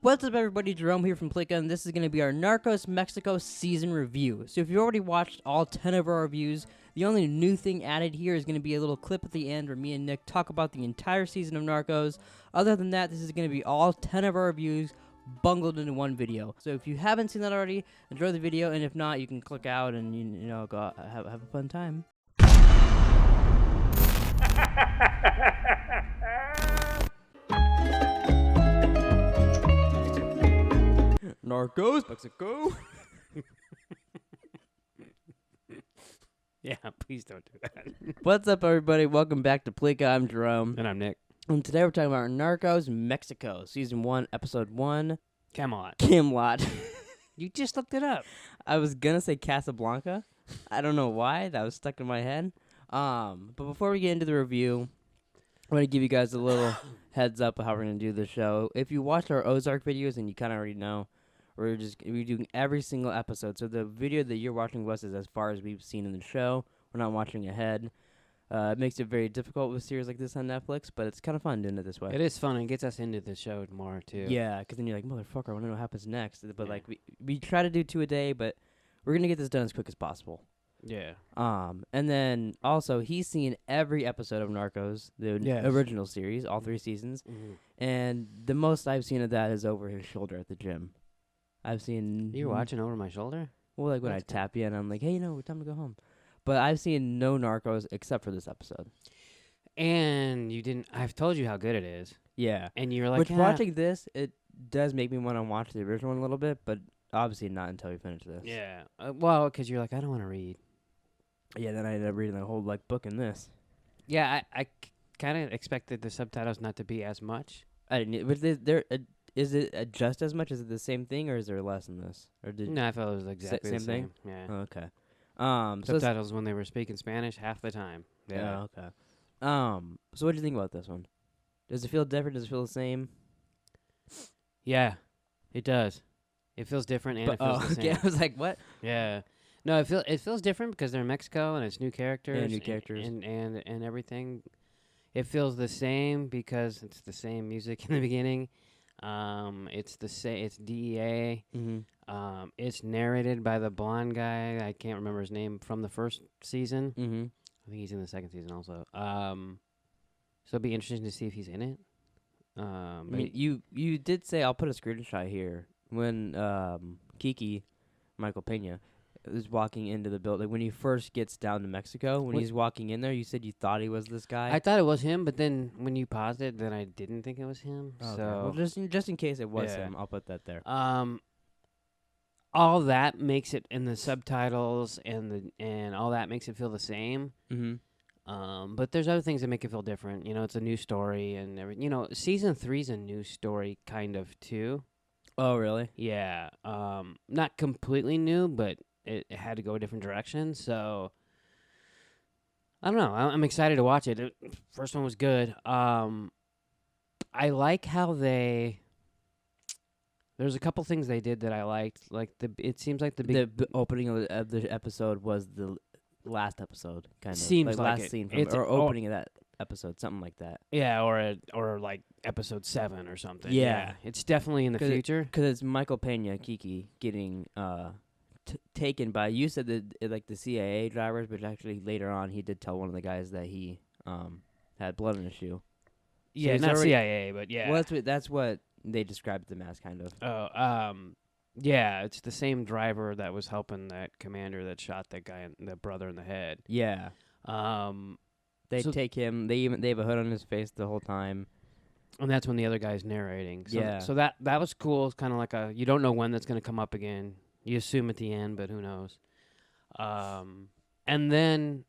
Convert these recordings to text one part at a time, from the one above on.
What's up, everybody? Jerome here from Pleeka, and this is going to be our Narcos Mexico season review. So if you already watched all 10 of our reviews, the only new thing added here is going to be a little clip at the end where me and Nick talk about the entire season of Narcos. Other than that, this is going to be all 10 of our reviews bungled into one video. So if you haven't seen that already, enjoy the video, and if not, you can click out and you know go have a fun time. Narcos, Mexico. Yeah, please don't do that. What's up, everybody? Welcome back to Pleeka. I'm Jerome. And I'm Nick. And today we're talking about Narcos Mexico, Season 1, Episode 1. Camelot. Camelot. You just looked it up. I was going to say Casablanca. I don't know why. That was stuck in my head. But before we get into the review, I want to give you guys a little heads up of how we're going to do the show. If you watched our Ozark videos, and you kind of already know, we're doing every single episode. So the video that you're watching with us is as far as we've seen in the show. We're not watching ahead. It makes it very difficult with series like this on Netflix, but it's kind of fun doing it this way. It is fun and gets us into the show more, too. Yeah, because then you're like, motherfucker, I want to know what happens next. But, Yeah. like, we try to do 2 a day, but we're going to get this done as quick as possible. Yeah. And then, also, he's seen every episode of Narcos, the Yes. original series, all 3 seasons. Mm-hmm. And the most I've seen of that is over his shoulder at the gym. I've seen... You're watching over my shoulder? Well, like, when I tap you and I'm like, hey, time to go home. But I've seen no Narcos except for this episode. And you didn't... I've told you how good it is. Yeah. And you're like, Which, watching this, it does make me want to watch the original one a little bit, but obviously not until we finish this. Yeah. Well, because you're like, I don't want to read. Yeah, then I ended up reading the whole, like, book in this. Yeah, I kind of expected the subtitles not to be as much. I didn't... But is it just as much? Is it the same thing, or is there less in this? Or did No, I felt it was exactly same the thing? same. Yeah. Oh, okay. So Subtitles when they were speaking Spanish half the time. Yeah. Oh, okay. So what do you think about this one? Does it feel different? Does it feel the same? Yeah, it does. It feels different and it feels the same. Okay. I was like, what? Yeah. No, it feels different because they're in Mexico and it's new characters. Yeah, new characters. And everything. It feels the same because it's the same music in the beginning. It's the same. It's DEA. Mm-hmm. It's narrated by the blonde guy. I can't remember his name from the first season. Mm-hmm. I think he's in the second season also. So it'll be interesting to see if he's in it. I mean, you did say, I'll put a screenshot here, when Kiki, Michael Pena, is walking into the building, when he first gets down to Mexico, when he's walking in there, you said you thought he was this guy. I thought it was him, but then when you paused it, then I didn't think it was him. Okay. So Well, just in case it was him, I'll put that there. all that makes it in the subtitles and all that makes it feel the same. Mm-hmm. But there's other things that make it feel different. You know, it's a new story and everything. You know, season 3's a new story kind of too. Oh, really? Yeah. Not completely new, but it had to go a different direction. So I don't know. I'm excited to watch it. First one was good. I like how there's a couple things they did that I liked. Like it seems like the opening of the episode was the last episode, kind of. Seems like last it. scene It's or opening of that episode, something like that. Yeah, or like episode 7 or something. Yeah. It's definitely in the future. Because it's Michael Pena, Kiki, getting taken by, you said that like the CIA drivers, but actually later on he did tell one of the guys that he had blood in his shoe. Yeah, not CIA, but yeah. Well, that's what they described them as, kind of. Oh, yeah, it's the same driver that was helping that commander that shot that guy, the brother in the head. Yeah. They take him. They have a hood on his face the whole time. And that's when the other guy's narrating. So, Yeah. So that was cool. It's kind of like you don't know when that's going to come up again. You assume at the end, but who knows. And then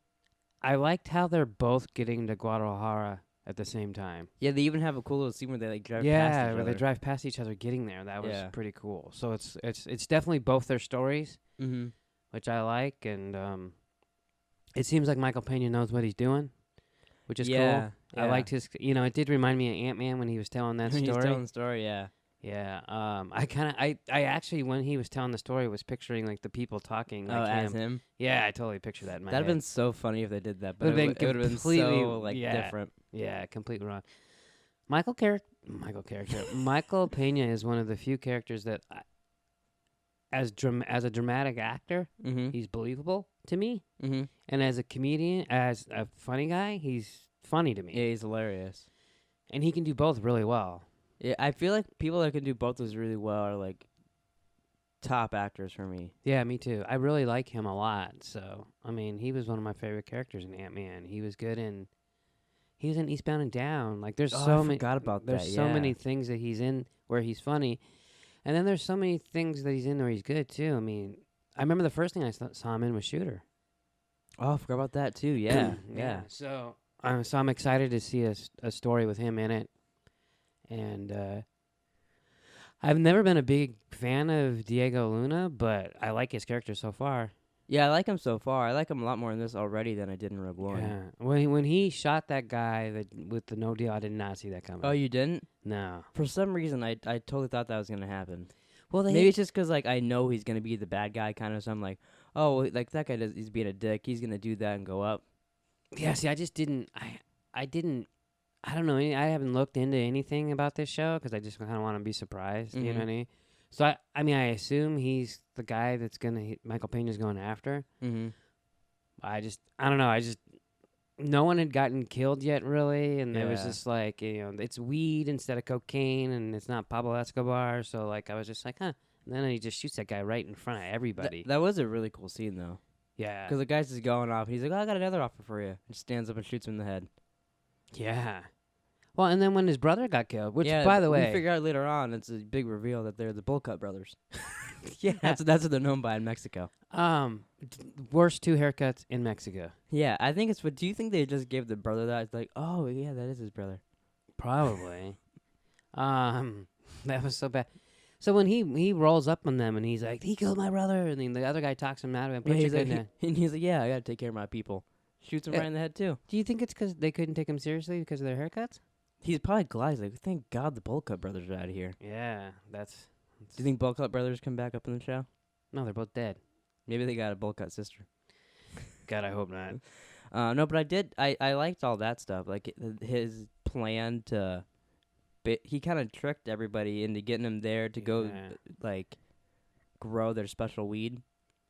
I liked how they're both getting to Guadalajara at the same time. Yeah, they even have a cool little scene where they like drive past each Yeah, other. where they drive past each other getting there. That was Yeah. pretty cool. So it's definitely both their stories, Mm-hmm. which I like, and it seems like Michael Pena knows what he's doing, which is cool. I liked his. You know, it did remind me of Ant-Man when he was telling that story. He's telling the story, yeah. Yeah. I actually, when he was telling the story, was picturing like the people talking like him. As him. Yeah, I totally pictured that in my head. That'd have been so funny if they did that, but Would've been it would have been completely- so yeah. different. Yeah, completely wrong. Michael Michael character. Michael Pena is one of the few characters that, as a dramatic actor, Mm-hmm. he's believable to me, Mm-hmm. and as a comedian, as a funny guy, he's funny to me. Yeah, he's hilarious. And he can do both really well. Yeah, I feel like people that can do both those really well are like top actors for me. Yeah, me too. I really like him a lot. So, I mean, he was one of my favorite characters in Ant-Man. He was good in. He was in Eastbound and Down. Like, there's Oh, so I many. forgot about There's that. so yeah. many things that he's in where he's funny, and then there's so many things that he's in where he's good too. I mean, I remember the first thing I saw him in was Shooter. Oh, I forgot about that too. Yeah, yeah. So I'm excited to see a story with him in it, and I've never been a big fan of Diego Luna, but I like his character so far. Yeah, I like him so far. I like him a lot more in this already than I did in Rogue One. Yeah, when he shot that guy with the no deal, I did not see that coming. Oh, you didn't? No. For some reason, I totally thought that was gonna happen. Well, Maybe it's just 'cause like I know he's gonna be the bad guy kind of. So I'm like, oh, like that guy he's being a dick. He's gonna do that and go up. Yeah. See, I just didn't. I didn't. I don't know. I haven't looked into anything about this show because I just kind of want to be surprised. You know Mhm. what I mean? So I mean, I assume he's the guy that's Michael Pena's going after. Mm-hmm. I don't know. No one had gotten killed yet, really, and it was Yeah. just like, it's weed instead of cocaine, and it's not Pablo Escobar. So like, I was just like, huh. And then he just shoots that guy right in front of everybody. That was a really cool scene though, Yeah, because the guy's just going off. And he's like, oh, I got another offer for you. And stands up and shoots him in the head. yeah. Well, and then when his brother got killed, which, yeah, by the way, we figure out later on, it's a big reveal that they're the Bull Cut brothers. yeah, That's what they're known by in Mexico. worst 2 haircuts in Mexico. Yeah, I think it's what. Do you think they just gave the brother that? It's like, oh yeah, that is his brother. Probably. That was so bad. So when he rolls up on them and he's like, he killed my brother, and then the other guy talks him out of it. Yeah, he's like, yeah, I gotta take care of my people. Shoots him right in the head too. Do you think it's because they couldn't take him seriously because of their haircuts? He's probably glad. He's like, thank God the Bull Cut brothers are out of here. Yeah, that's. Do you think Bull Cut brothers come back up in the show? No, they're both dead. Maybe they got a Bull Cut sister. God, I hope not. No, but I liked all that stuff. Like his plan to, he kind of tricked everybody into getting him there to go like grow their special weed.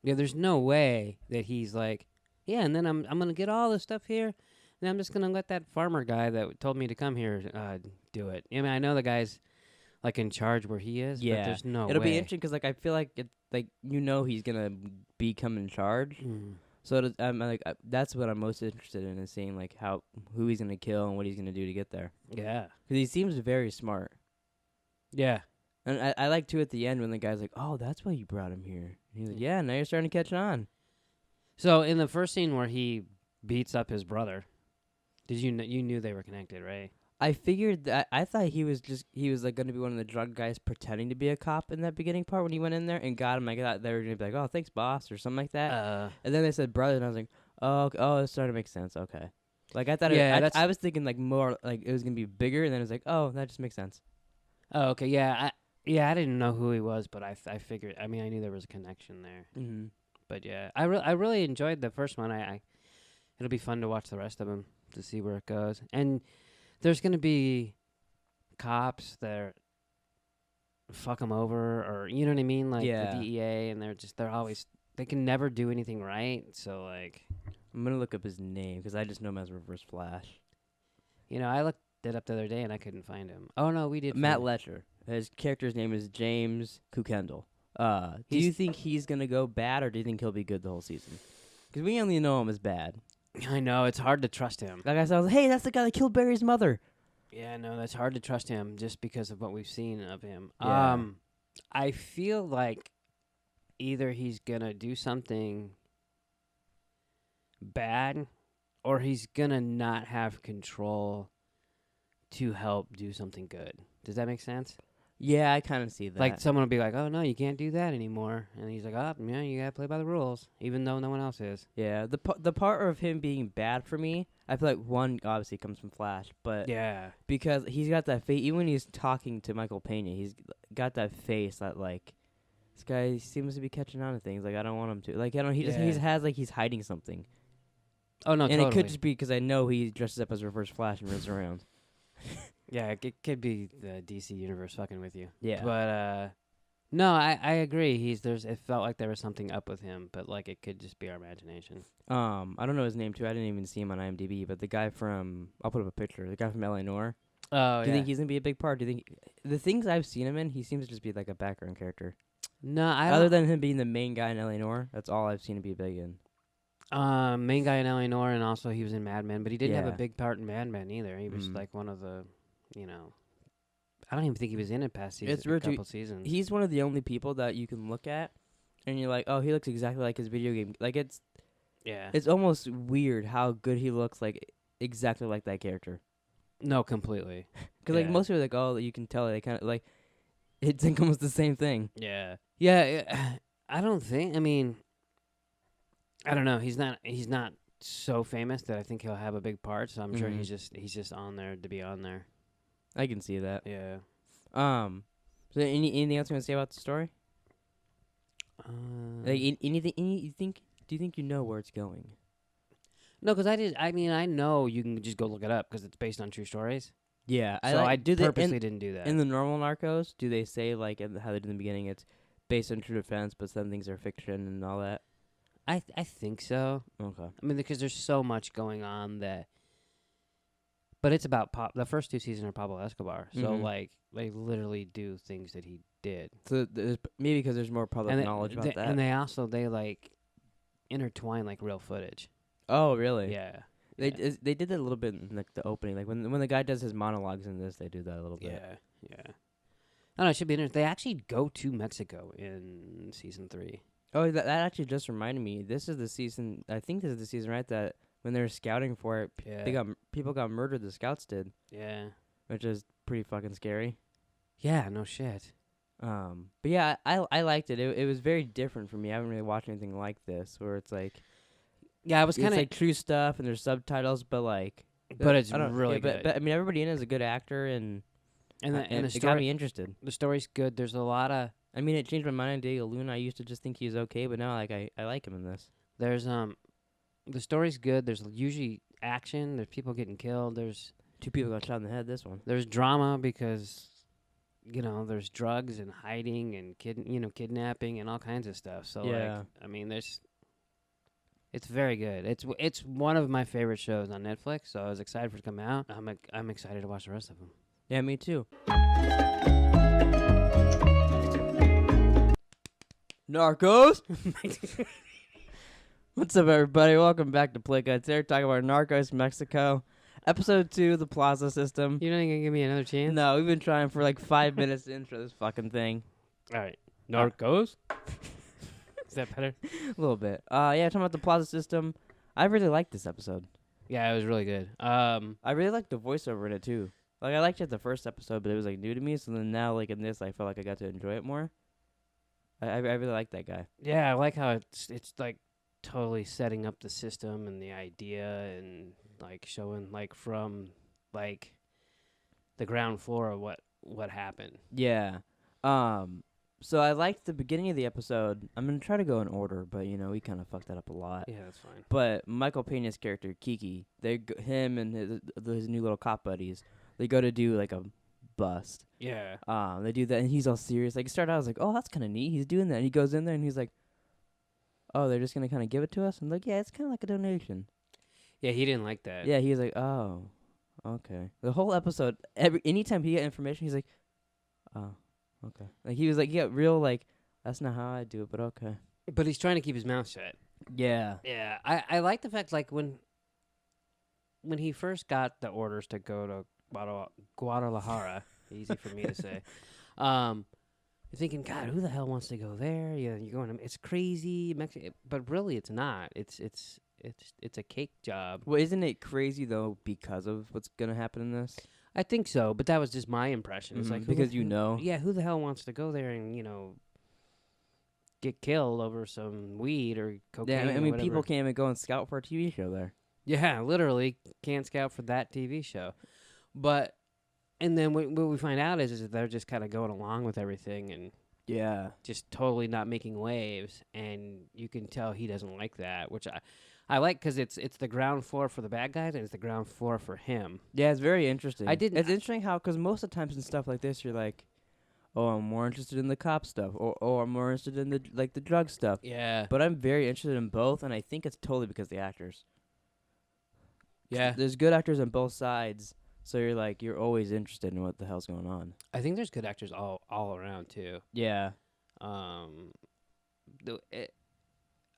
Yeah, there's no way that he's like, yeah, and then I'm gonna get all this stuff here, and I'm just gonna let that farmer guy that told me to come here do it. I mean, I know the guy's like in charge where he is, but there's no It'll way. be interesting because like I feel like it's like he's gonna become in charge. So I'm like that's what I'm most interested in is seeing like who he's gonna kill and what he's gonna do to get there. Yeah. Because he seems very smart. Yeah. And I like too at the end when the guy's like, oh, that's why you brought him here. And he's like, yeah, now you're starting to catch on. So in the first scene where he beats up his brother, you knew they were connected, right? I figured that I thought he was like going to be one of the drug guys pretending to be a cop in that beginning part when he went in there and got him. I thought they were going to be like, oh, thanks, boss, or something like that. And then they said brother, and I was like, oh, it's starting to make sense. Okay. Like I thought I was thinking like more like it was going to be bigger, and then it was like, oh, that just makes sense. Oh, okay. Yeah. I didn't know who he was, but I figured. I mean, I knew there was a connection there. Mm-hmm. But yeah, I really enjoyed the first one. It'll be fun to watch the rest of them to see where it goes. And there's gonna be cops that fuck them over, or you know what I mean, like the DEA, and they can never do anything right. So like, I'm gonna look up his name because I just know him as Reverse Flash. I looked it up the other day and I couldn't find him. Oh no, we did. Matt Letcher. His character's name is James Kukendall. Do you think he's gonna go bad, or do you think he'll be good the whole season? Because we only know him as bad. I know, it's hard to trust him. Like I said, I was like, hey, that's the guy that killed Barry's mother. Yeah, no, that's hard to trust him just because of what we've seen of him. Yeah. I feel like either he's gonna do something bad, or he's gonna not have control to help do something good. Does that make sense? Yeah, I kind of see that. Like someone will be like, "Oh no, you can't do that anymore," and he's like, "Oh, yeah, you gotta play by the rules, even though no one else is." Yeah, the part of him being bad for me, I feel like one obviously comes from Flash, but Yeah, because he's got that face. Even when he's talking to Michael Pena, he's got that face that like this guy seems to be catching on to things. Like I don't want him to. Like I don't. He just has like he's hiding something. Oh no, and totally. it could just be because I know he dresses up as Reverse Flash and runs around. Yeah, it could be the DC universe fucking with you. Yeah. But no, I agree. It felt like there was something up with him, but like it could just be our imagination. I don't know his name too. I didn't even see him on IMDb, but the guy from I'll put up a picture. The guy from L.A. Noire. Oh, Do you think he's gonna be a big part? Do you think the things I've seen him in, he seems to just be like a background character? No, Other than him being the main guy in L.A. Noire, that's all I've seen him be big in. main guy in L.A. Noire, and also he was in Mad Men, but he didn't have a Yeah. big part in Mad Men either. He was like one of the, I don't even think he was in it past season. It's weird too. couple seasons. He's one of the only people that you can look at, and you're like, oh, he looks exactly like his video game. Like it's almost weird how good he looks, like exactly like that character. No, completely. Because like most people are like, oh, you can tell they kind of like it's almost the same thing. Yeah. I don't think. I mean, I don't know. He's not so famous that I think he'll have a big part. So I'm sure he's just on there to be on there. I can see that. Yeah. So anything else you want to say about the story? Like anything? Do you think you know where it's going? No, because I know you can just go look it up because it's based on true stories. Yeah, So I purposely didn't do that. In the normal Narcos, do they say like how they did in the beginning? It's based on true events, but some things are fiction and all that. I think so. Okay. I mean, because there's so much going on that. But it's about the first two seasons are Pablo Escobar, so like they literally do things that he did. So maybe because there's more public knowledge about that. And they like intertwine like real footage. Oh, really? Yeah. They did that a little bit in like the opening, like when the guy does his monologues in this, they do that a little bit. Yeah. I don't know. It should be interesting. They actually go to Mexico in season 3. Oh, that actually just reminded me. This is the season. I think this is the season, right? That when they were scouting for it, people got murdered. The scouts did. Yeah. Which is pretty fucking scary. Yeah. No shit. But yeah, I liked it. It was very different for me. I haven't really watched anything like this, where it's like. Yeah, I was kind of like true stuff, and there's subtitles, but like. But it's really good. But I mean, everybody in it is a good actor, and the it got me interested. The story's good. There's a lot of. I mean, it changed my mind on Diego Luna. I used to just think he was okay, but now like I like him in this. There's the story's good. There's usually action. There's people getting killed. There's 2 people got shot in the head. This one. There's drama because, there's drugs and hiding and kidnapping and all kinds of stuff. So like, I mean, it's very good. It's one of my favorite shows on Netflix. So I was excited for it to come out. I'm excited to watch the rest of them. Yeah, me too. Narcos. What's up, everybody? Welcome back to Pleeka. Today we're talking about Narcos Mexico, episode 2, the Plaza System. You're not gonna give me another chance? No, we've been trying for like 5 minutes to intro this fucking thing. All right, Narcos. Is that better? A little bit. Yeah, talking about the Plaza System. I really liked this episode. Yeah, it was really good. I really liked the voiceover in it too. Like I liked it the first episode, but it was like new to me. So then now, like in this, I felt like I got to enjoy it more. I really like that guy. Yeah, I like how it's like totally setting up the system and the idea and like showing like from like the ground floor of what happened. Yeah. So I liked the beginning of the episode. I'm gonna try to go in order, but we kind of fucked that up a lot. Yeah, that's fine. But Michael Pena's character Kiki, him and his new little cop buddies, they go to do like a bust. Yeah. They do that, and he's all serious. Like, it started out, I was like, oh, that's kind of neat. He's doing that. And he goes in there, and he's like, oh, they're just going to kind of give it to us? I'm like, yeah, it's kind of like a donation. Yeah, he didn't like that. Yeah, he was like, oh, okay. The whole episode, anytime he got information, he's like, oh, okay. Like, he was like, yeah, real, like, that's not how I do it, but okay. But he's trying to keep his mouth shut. Yeah. Yeah. I like the fact, like, when he first got the orders to go to Guadalajara, easy for me to say. You're thinking, God, who the hell wants to go there? You're going, it's crazy, but really, it's not. It's a cake job. Well, isn't it crazy though because of what's gonna happen in this? I think so, but that was just my impression. It's like because yeah, who the hell wants to go there and get killed over some weed or cocaine? Yeah, I mean, people can't even go and scout for a TV show there. Yeah, literally can't scout for that TV show. But, and then what we find out is that they're just kind of going along with everything and just totally not making waves. And you can tell he doesn't like that, which I like because it's the ground floor for the bad guys and it's the ground floor for him. Yeah, it's very interesting. I didn't- It's interesting how, because most of the times in stuff like this, you're like, oh, I'm more interested in the cop stuff, or oh, I'm more interested in the drug stuff. Yeah. But I'm very interested in both, and I think it's totally because of the actors. Yeah. There's good actors on both sides, so you're always interested in what the hell's going on. I think there's good actors all around too. Yeah.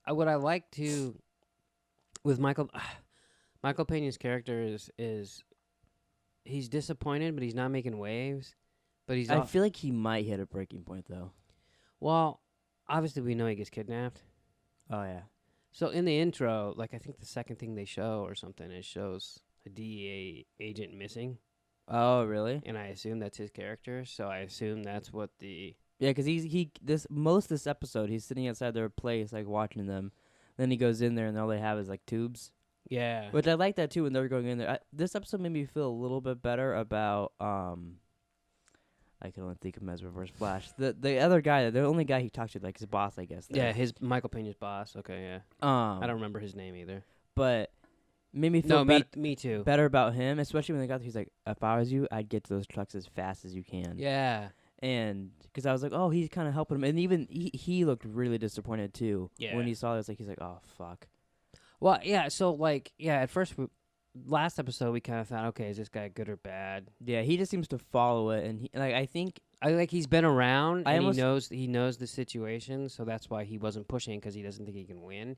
What I like to with Michael Pena's character is he's disappointed, but he's not making waves. But he's I feel like he might hit a breaking point though. well, obviously we know he gets kidnapped. Oh yeah. So in the intro, like I think the second thing they show or something, it shows a DEA agent missing, Oh really? and I assume that's his character. So I assume that's what the Yeah, because most of this episode he's sitting outside their place like watching them. Then he goes in there and all they have is like tubes. yeah Which I like that too when they were going in there. This episode made me feel a little bit better about I can only think of him as Reverse Flash. The other guy, the only guy he talks to, like his boss, I guess. yeah his Michael Pena's boss. Okay, yeah. I don't remember his name either. But made me feel me too. better about him, especially when they got there. He's like, if I was you, I'd get to those trucks as fast as you can. Yeah. And because I was like, oh, he's kind of helping him, and even he looked really disappointed too. Yeah. When he saw this, he's like, oh fuck. Well, yeah. So like, yeah. At first, last episode, we kind of thought, okay, is this guy good or bad? Yeah, he just seems to follow it, and I think He's been around and he knows the situation, so that's why he wasn't pushing because he doesn't think he can win.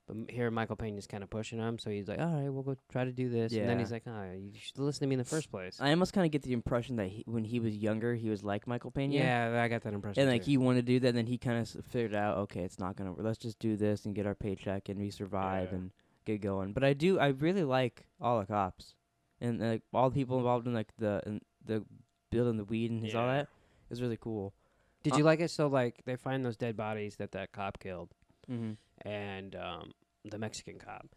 But here, Michael Pena's kind of pushing him, so he's like, all right, we'll go try to do this. And then Yeah. he's like, oh, you should listen to me in the first place. I almost kind of get the impression that when he was younger, he was like Michael Pena. Yeah, I got that impression. And like too. he wanted to do that, and then he kind of figured out, okay, it's not gonna. Let's just do this and get our paycheck, and we survive Yeah. and get going. But I really like all the cops, and like all the people involved in like the building the weed and all Yeah. that. It's really cool. Did you like it? So like they find those dead bodies that cop killed, Mm-hmm. and the Mexican cop,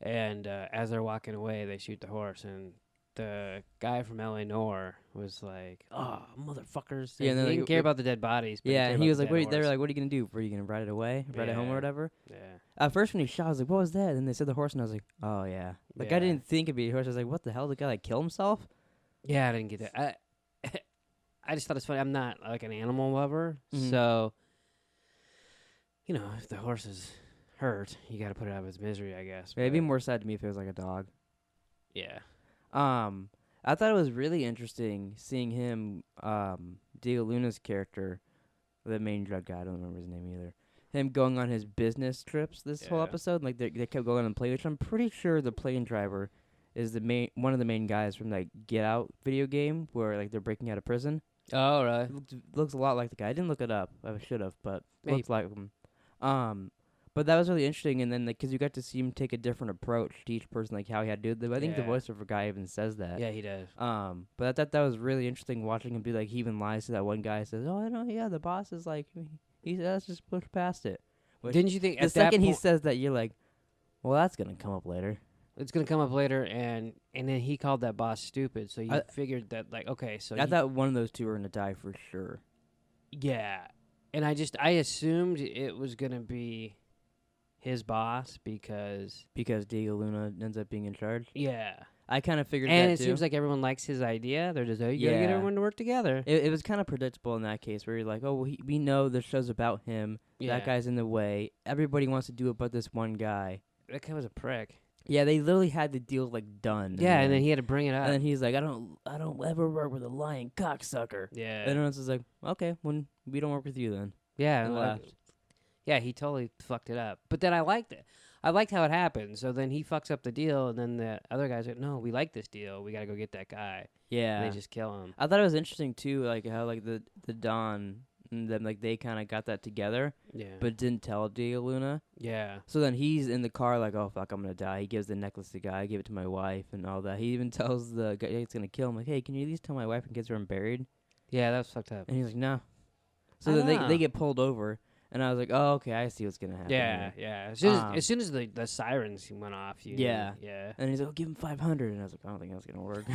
and as they're walking away, they shoot the horse, and the guy from L.A. Noire was like, "Oh, motherfuckers!" Yeah, he and didn't care about the dead bodies. But Yeah, cared he about was the like, dead they were horse. like, what are you gonna do? Were you gonna ride it away, ride it home or Yeah. whatever? Yeah, At first, when he shot, I was like, what was that? And they said the horse, and I was like, oh yeah. Like I Yeah. didn't think it'd be a horse. I was like, what the hell? The guy like kill himself? yeah, I didn't get that. I just thought it's funny. I'm not like an animal lover, Mhm. so if the horse is hurt, you got to put it out of its misery, I guess. It'd be but- more sad to me if it was like a dog. Yeah. I thought it was really interesting seeing him, Diego Luna's character, the main drug guy. I don't remember his name either. Him going on his business trips this whole Yeah. episode. Like they kept going on the plane, which I'm pretty sure the plane driver is one of the main guys from that Get Out video game where like they're breaking out of prison. Oh, right. Looks a lot like the guy. I didn't look it up. I should have, but Maybe. looks like him. But that was really interesting, and then because you got to see him take a different approach to each person, like how he had to do it. I think the Yeah. voiceover guy even says that. Yeah, he does. But I thought that was really interesting watching him do like he even lies to that one guy. Says, "Oh, I know, yeah, the boss is like he says let's just push past it." Which Didn't you think the at that second he point, says that, you're like, "Well, that's gonna come up later." it's gonna come up later, and then he called that boss stupid, so you I- figured that like okay, so I thought one of those two were gonna die for sure. yeah, and I assumed it was gonna be his boss because Diego Luna ends up being in charge. yeah, I kind of figured and that it too. seems like everyone likes his idea. They're just you gotta get Yeah. everyone to work together. It was kind of predictable in that case, where you're like, "Oh, well, we know the show's about him. Yeah. That guy's in the way. Everybody wants to do it, but this one guy." That guy was a prick. Yeah, they literally had the deal like done. Yeah, and then he had to bring it up. and then he's like, I don't ever work with a lying cocksucker. yeah, And everyone else is like, okay, when we don't work with you then. yeah, And left. yeah. He totally fucked it up. But then I liked it. I liked how it happened. So then he fucks up the deal, and then the other guy's like, "No, we like this deal. We gotta go get that guy." Yeah. And they just kill him. I thought it was interesting too, like how like the Don and them like they kind of got that together, Yeah, but didn't tell Diego Luna. yeah, So then he's in the car like, oh fuck, I'm gonna die. He gives the necklace to the guy, I give it to my wife and all that. He even tells the guy he's gonna kill him, like, hey, can you at least tell my wife and kids where I'm buried? yeah. That was fucked up. And he's like, no. So I then know. they get pulled over, and I was like, oh okay, I see what's gonna happen. Yeah, here. yeah. Um, As soon as the sirens went off, you Yeah. knew. Yeah, And he's like, oh, give him 500. And I was like, I don't think that's gonna work.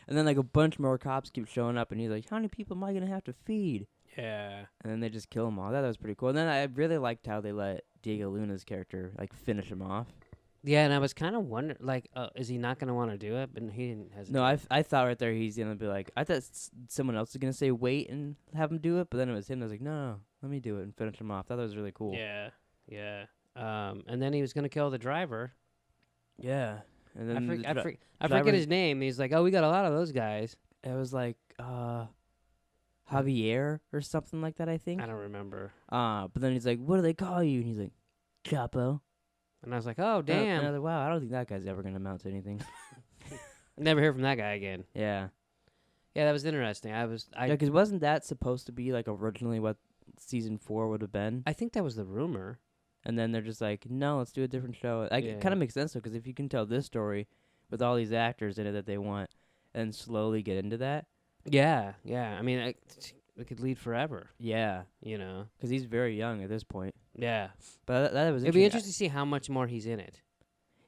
And then like a bunch more cops keep showing up, and he's like, how many people am I gonna have to feed? yeah, And then they just kill him all. That was pretty cool. And then I really liked how they let Diego Luna's character like finish him off. Yeah, and I was kind of wondering, like, is he not going to want to do it? But he didn't hesitate. No, I thought right there he's gonna be like, I thought someone else was gonna say wait and have him do it, but then it was him. I was like, no, let me do it and finish him off. I thought that was really cool. Yeah, yeah. And then he was going to kill the driver. Yeah. And I then forget driver- his name. He's like, oh, we got a lot of those guys. it was like Javier or something like that, I think. I don't remember. But then he's like, what do they call you? And he's like, Chapo. And I was like, oh, damn. And I was like, wow, I don't think that guy's ever gonna amount to anything. Never hear from that guy again. Yeah. Yeah, that was interesting. Yeah, because wasn't that supposed to be like originally what season 4 would have been? I think that was the rumor. And then they're just like, no, let's do a different show. Like, it kind of makes sense though, because if you can tell this story with all these actors in it that they want, and slowly get into that. Yeah, yeah. I mean, it could lead forever. Yeah, You know. because he's very young at this point. Yeah. But that was It'd be interesting. interesting to see how much more he's in it.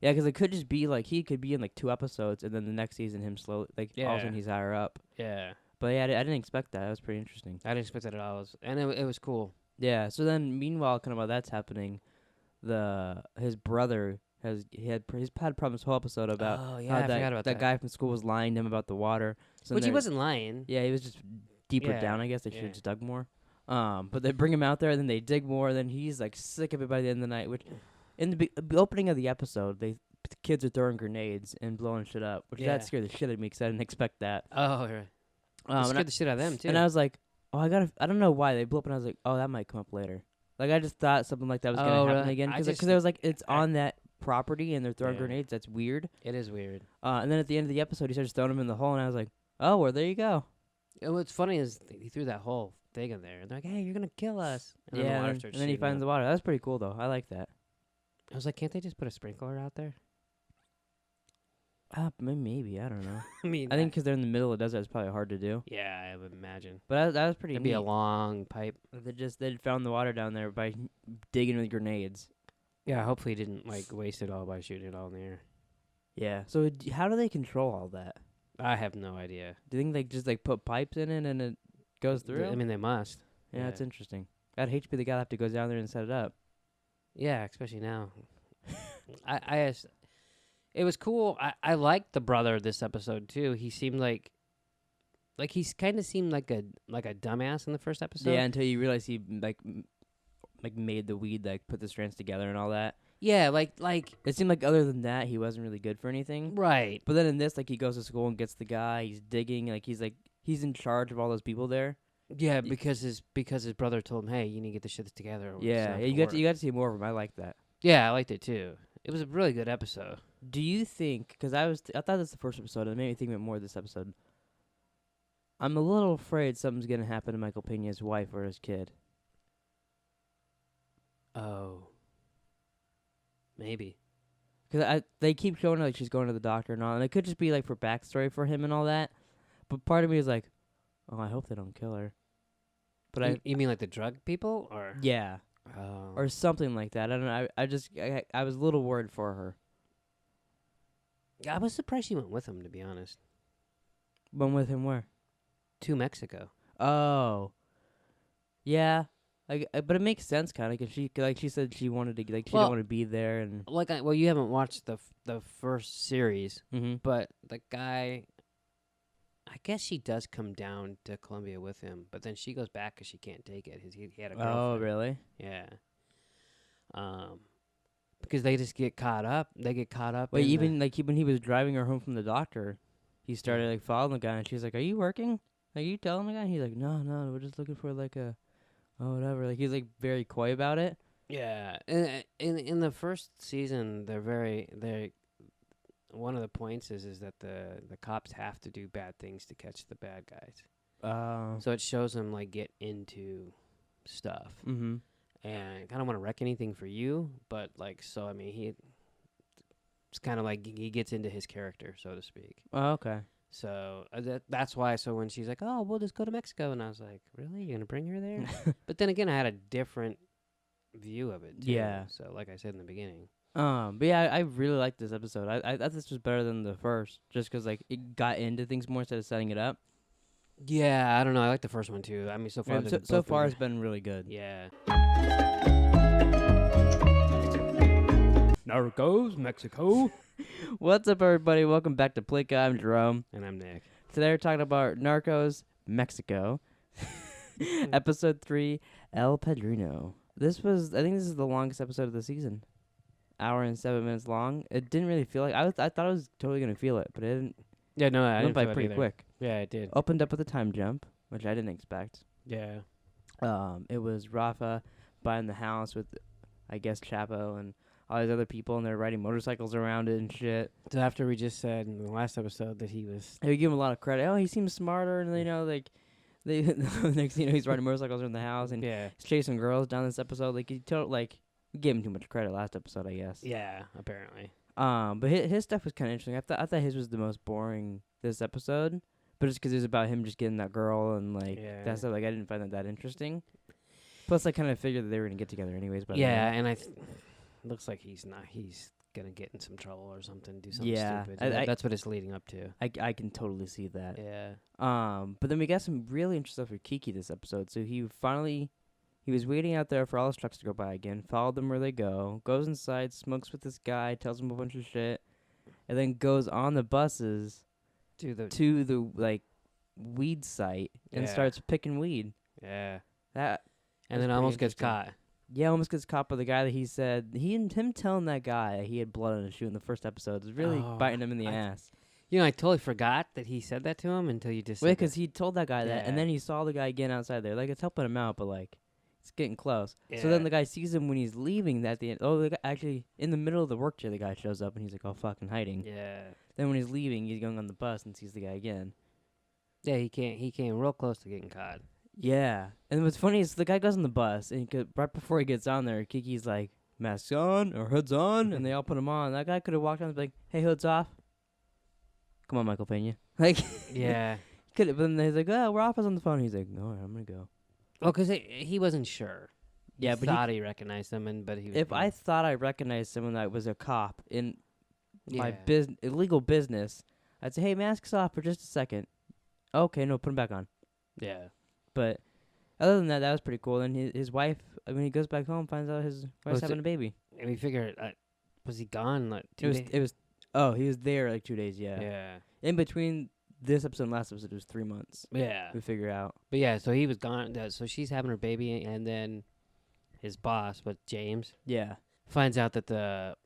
Yeah, because it could just be like he could be in like 2 episodes, and then the next season him slowly all of a sudden Yeah. he's higher up. Yeah. But yeah, I didn't expect that. That was pretty interesting. I didn't expect that at all. It was cool. Yeah. So then, meanwhile, kind of while that's happening, his brother he's had problems the whole episode about Oh, how yeah, I forgot about that guy from school was lying to him about the water. So Which he they're- wasn't lying. Yeah, he was just deeper Yeah, down. I guess they should yeah. have just dug more. But they bring him out there, and then they dig more. And then he's like sick of it by the end of the night. Which, in the opening of the episode, the kids are throwing grenades and blowing shit up, which Yeah. that scared the shit out of me because I didn't expect that. Oh, right. And Scared the shit out of them, too. I was like, oh, I don't know why they blew up, and I was like, oh, that might come up later. Like I just thought something like that was gonna Oh, happen really? again I because just- it was like it's I- on that property and they're throwing Yeah. grenades. That's weird. It is weird. And then at the end of the episode, he starts throwing them in the hole, and I was like, oh, well, there you go. And what's funny is he threw that whole thing in there. And they're like, hey, you're going to kill us. And then the Yeah, water and starts then he shooting finds up. the water. That was pretty cool, though. I like that. I was like, can't they just put a sprinkler out there? Maybe, I don't know. I mean, I think because they're in the middle of the desert, it's probably hard to do. yeah, I would imagine. But that was pretty It'd neat. be a long pipe. They found the water down there by digging with grenades. Yeah, hopefully he didn't like waste it all by shooting it all in the air. Yeah. So how do they control all that? I have no idea. Do you think they just like put pipes in it and it goes through? I mean, they must. yeah, that's yeah. interesting. I'd hate to be the guy that have to go down there and set it up. Yeah, especially now. It was cool. I liked the brother this episode too. He seemed like he's kind of seemed like a dumbass in the first episode. Yeah, until you realize he like made the weed, like put the strands together and all that. Yeah, like It seemed like other than that, he wasn't really good for anything. right. But then in this, like he goes to school and gets the guy. He's digging. Like he's in charge of all those people there. Yeah, because his brother told him, "Hey, you need to get this shit together." or Yeah, something you for got to see more of him. I like that. Yeah, I liked it too. It was a really good episode. Do you think? Because I thought this was the first episode, and it made me think about more of this episode. I'm a little afraid something's gonna happen to Michael Pena's wife or his kid. Oh, maybe. Because they keep showing her like she's going to the doctor and all, and it could just be like for backstory for him and all that. But part of me is like, oh, I hope they don't kill her. But You mean like the drug people, or yeah, Oh. or something like that. I don't know. I was a little worried for her. I was surprised she went with him, to be honest. Went with him where? To Mexico. Oh, yeah. But it makes sense, kind of, because she said she wanted to, like, she Well, didn't want to be there, and Well, you haven't watched the first series, mm-hmm. but the guy, I guess she does come down to Colombia with him, but then she goes back because she can't take it. He had a girlfriend. Oh, really? Yeah. Because they just get caught up. They get caught up. Wait, in even like when he was driving her home from the doctor, he started like following the guy, and she's like, "Are you working? Are you telling the guy?" And he's like, "No, we're just looking for like a, oh whatever." Like he's like very coy about it. Yeah, in the first season, they one of the points is that the cops have to do bad things to catch the bad guys. So it shows them like get into stuff, Mm-hmm. and I don't want to wreck anything for you, but like so I mean it's kind of like he gets into his character, so to speak. Oh, okay. So that's why. So when she's like, "Oh, we'll just go to Mexico," and I was like, "Really? You're gonna bring her there?" But then again, I had a different view of it, too. Yeah. So, like I said in the beginning. But yeah, I really liked this episode. I thought this was better than the first, just 'cause like it got into things more instead of setting it up. Yeah, I don't know. I like the first one too. I mean, so far, Yeah, they've so both been far good. it's been really good. Yeah. Narcos, Mexico. What's up, everybody? Welcome back to Pleeka. I'm Jerome. And I'm Nick. Today we're talking about Narcos, Mexico. Episode 3, El Padrino. I think this is the longest episode of the season. Hour and 7 minutes long. It didn't really feel like, I thought I was totally going to feel it, but it didn't. Yeah, no, I It went didn't by feel it pretty either. quick. Yeah, it did. Opened up with a time jump, which I didn't expect. Yeah. It was Rafa buying the house with, I guess, Chapo and all these other people, and they're riding motorcycles around it and shit. So after we just said in the last episode that he was... They give him a lot of credit. Oh, he seems smarter, and they next thing you know, he's riding motorcycles around the house and Yeah. he's chasing girls down this episode. Like we gave him too much credit last episode, I guess. Yeah, apparently. But his stuff was kind of interesting. I thought his was the most boring this episode, but it's because it was about him just getting that girl and that stuff. Like I didn't find that interesting. Plus, I kind of figured that they were gonna get together anyways. By Yeah, and looks like he's gonna get in some trouble or something, do something stupid. That's what it's leading up to. I can totally see that. Yeah. But then we got some really interesting stuff with Kiki this episode. So he was waiting out there for all his trucks to go by again, followed them where they go, goes inside, smokes with this guy, tells him a bunch of shit, and then goes on the buses to the weed site and starts picking weed. Yeah. That And was then almost pretty gets caught. Yeah, almost gets caught by the guy that he said him telling that guy that he had blood on his shoe in the first episode is really biting him in the ass. I totally forgot that he said that to him until you just Wait, said because he told that guy that, and Yeah. then he saw the guy again outside there. Like, it's helping him out, but, it's getting close. So Yeah. then the guy sees him when he's leaving at the end. Oh, the guy, actually, in the middle of the work chair, the guy shows up, and he's like, oh, fucking hiding. Yeah. Then when he's leaving, he's going on the bus and sees the guy again. Yeah, he came real close to getting caught. Yeah. And what's funny is the guy goes on the bus, and right before he gets on there, Kiki's like, masks on or hoods on, and they all put him on. That guy could have walked on and be like, hey, hood's off. Come on, Michael Pena. Yeah. Could have, but then he's like, oh, Rafa's on the phone. He's like, all right, I'm going to go. Well, because he wasn't sure. Yeah, he thought he recognized him, but he was... If I thought I recognized someone that was a cop in my Yeah. illegal business, I'd say, hey, masks off for just a second. Okay, no, put them back on. Yeah. But other than that was pretty cool. And his wife, when he goes back home, finds out his wife's having a baby. And we figured, was he gone like 2 days? He was there 2 days, yeah. Yeah. In between this episode and last episode, it was 3 months. Yeah. We figure out. But yeah, so he was gone. So she's having her baby, and then his boss, James, Yeah. finds out that the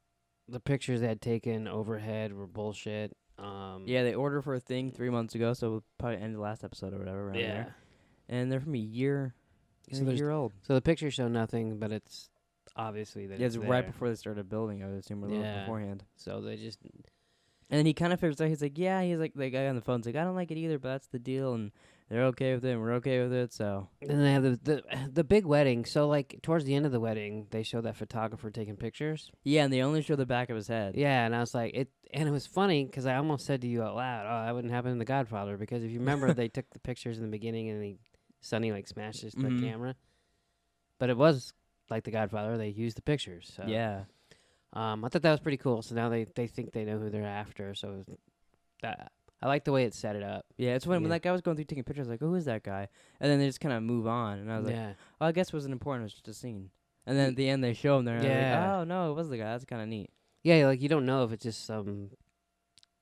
pictures they had taken overhead were bullshit. Yeah, they ordered for a thing 3 months ago, so we'll probably end the last episode or whatever around there. And they're from a year old. So the pictures show nothing, but it's obviously that It's it's right there. before they started building, I would assume, or a little beforehand. So they just... And then he kind of figures out, he's like, the guy on the phone's like, I don't like it either, but that's the deal, and they're okay with it, and we're okay with it, so. And they have the big wedding. So, towards the end of the wedding, they show that photographer taking pictures. Yeah, and they only show the back of his head. Yeah, and I was like, and it was funny, because I almost said to you out loud, oh, that wouldn't happen in The Godfather, because if you remember, they took the pictures in the beginning, and Sonny, smashes the camera. But it was like The Godfather. They used the pictures. So. Yeah. I thought that was pretty cool. So now they think they know who they're after. So I like the way it set it up. Yeah, it's when that guy was going through taking pictures, I was like, oh, who is that guy? And then they just kind of move on, and I was like, oh, I guess it wasn't important, it was just a scene. And then at the end, they show him there, and I was like, oh, no, it was the guy. That's kind of neat. Yeah, you don't know if it's just some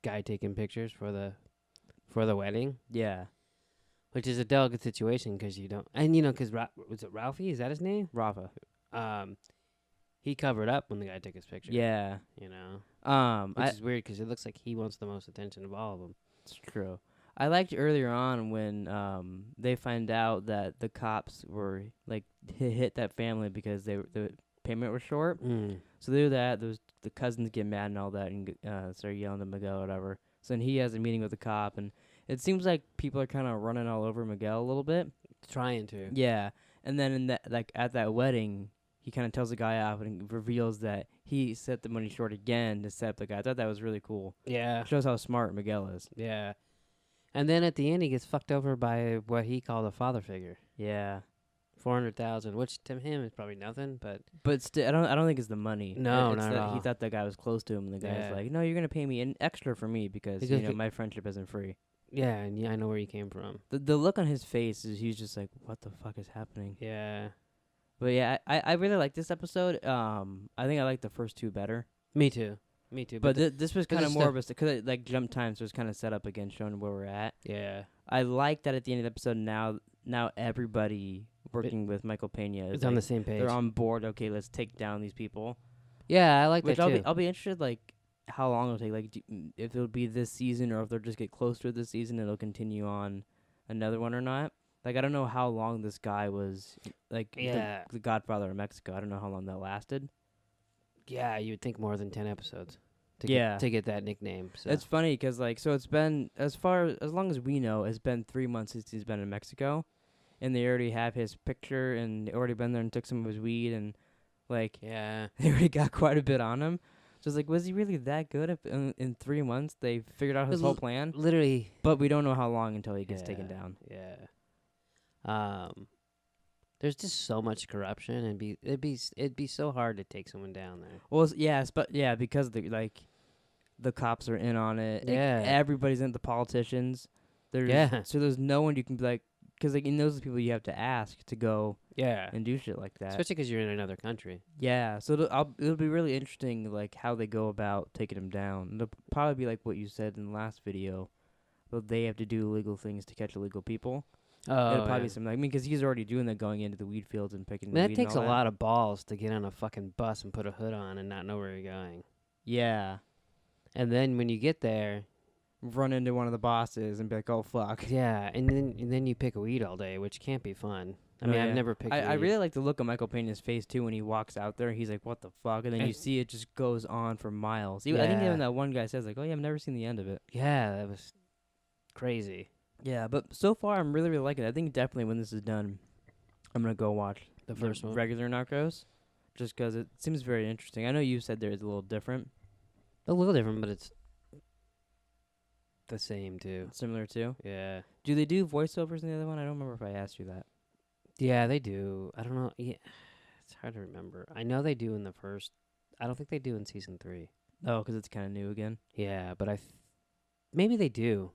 guy taking pictures for the wedding. Yeah. Which is a delicate situation, because you don't... And, because was it Ralphie? Is that his name? Rafa. He covered up when the guy took his picture. Yeah. Which is weird, because it looks like he wants the most attention of all of them. It's true. I liked earlier on when they find out that the cops were, hit that family because the payment was short. Mm. So they do that. The cousins get mad and all that and start yelling at Miguel or whatever. So then he has a meeting with the cop, and it seems like people are kind of running all over Miguel a little bit. Trying to. Yeah. And then at that wedding, he kind of tells the guy off and reveals that he set the money short again to set up the guy. I thought that was really cool. Yeah. Shows how smart Miguel is. Yeah. And then at the end, he gets fucked over by what he called a father figure. Yeah. 400,000, which to him is probably nothing, but still, I don't think it's the money. No, it's not at all. He thought that guy was close to him, and the guy's like, "No, you're gonna pay me an extra for me because my friendship isn't free." Yeah, and I know where you came from. The look on his face is he's just like, "What the fuck is happening?" Yeah. But yeah, I really like this episode. I think I like the first two better. Me too. Me too. But this was kind of it's more the- of a because it, like jump time, so it's kind of set up again, showing where we're at. Yeah. I like that at the end of the episode now everybody working with Michael Pena is It's on the like, same page. they're on board. Okay, let's take down these people. Yeah, I like Which that too. I'll be interested like how long it'll take. Like if it'll be this season or if they'll just get close to it this season, it'll continue on another one or not. Like I don't know how long this guy was like Yeah. the Godfather of Mexico. I don't know how long that lasted. Yeah, you would think more than 10 episodes Yeah. to get that nickname. So. It's funny because like so it's been as long as we know, it's been 3 months since he's been in Mexico, and they already have his picture and they already been there and took some of his weed and like yeah. they already got quite a bit on him. So it's like, was he really that good if in 3 months they figured out his whole plan? Literally. But we don't know how long until he gets taken down. Yeah. There's just so much corruption, and it'd be so hard to take someone down there. Well, because the cops are in on it. Yeah. Everybody's in, the politicians. So there's no one you can be like, because like those are the people you have to ask to go Yeah. and do shit like that. Especially because you're in another country. Yeah, so it'll be really interesting, like how they go about taking him down. It'll probably be like what you said in the last video, but they have to do illegal things to catch illegal people. Oh, It'll probably be something. I mean, because he's already doing that, going into the weed fields and picking. Man, weed that takes and a all lot of balls to get on a fucking bus and put a hood on and not know where you're going. Yeah, And then when you get there, run into one of the bosses and be like, "Oh fuck." yeah, and then you pick weed all day, which can't be fun. I mean, I've never picked. I weed. really like the look of Michael Pena's face too when he walks out there. He's like, "What the fuck?" And then you see it just goes on for miles. I think even that one guy says like, "Oh yeah, I've never seen the end of it." Yeah, that was crazy. Yeah, but so far I'm really liking it. I think definitely when this is done, I'm gonna go watch The first one. regular Narcos, just 'cause it seems very interesting. I know you said there is a little different, A little different, but it's the same too. similar too. Yeah. Do they do voiceovers in the other one? I don't remember if I asked you that. Yeah, they do. I don't know. Yeah, it's hard to remember. I know they do in the first. I don't think they do in season 3. Oh, 'cause it's kind of new again. Yeah, but maybe they do.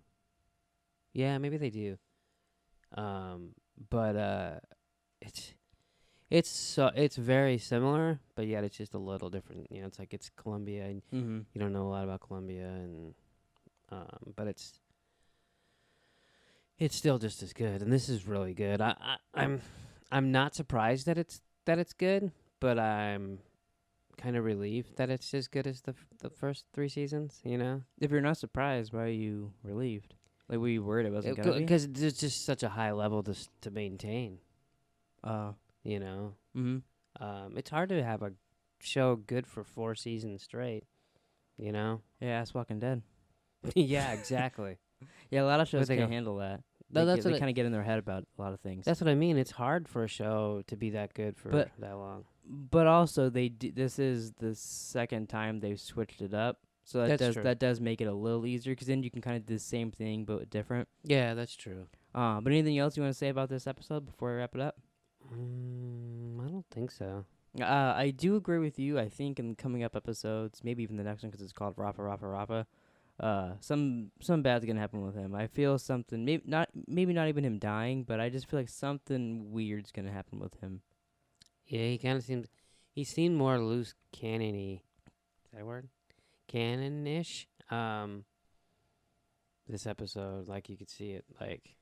Yeah, maybe they do. But it's very similar, but yet it's just a little different. You know, it's like it's Colombia, and Mm-hmm. you don't know a lot about Colombia, and but it's still just as good, and this is really good. I'm not surprised that it's good, but I'm kind of relieved that it's as good as the first 3 seasons. You know, If you're not surprised, why are you relieved? Like, were you worried it wasn't gonna be? because it's just such a high level to maintain. You know, Mm-hmm. it's hard to have a show good for 4 seasons straight. You know. Yeah, that's Walking Dead. Yeah, exactly. Yeah, a lot of shows they can't go- handle that. No, They that's what kind of get in their head about a lot of things. That's what I mean. It's hard for a show to be that good for But- that long. But also, this is the second time they've switched it up, so That's true. that does make it a little easier. Because then you can kind of do the same thing but different. Yeah, that's true. But anything else you want to say about this episode before we wrap it up? I don't think so. I do agree with you. I think in coming up episodes, maybe even the next one, because it's called Rafa Rafa Rafa. Some bad's gonna happen with him. I feel something. Maybe not even him dying, but I just feel like something weird's gonna happen with him. Yeah, he kind of seemed more loose cannon-y. Is that a word? Cannon-ish. This episode, like you could see it, like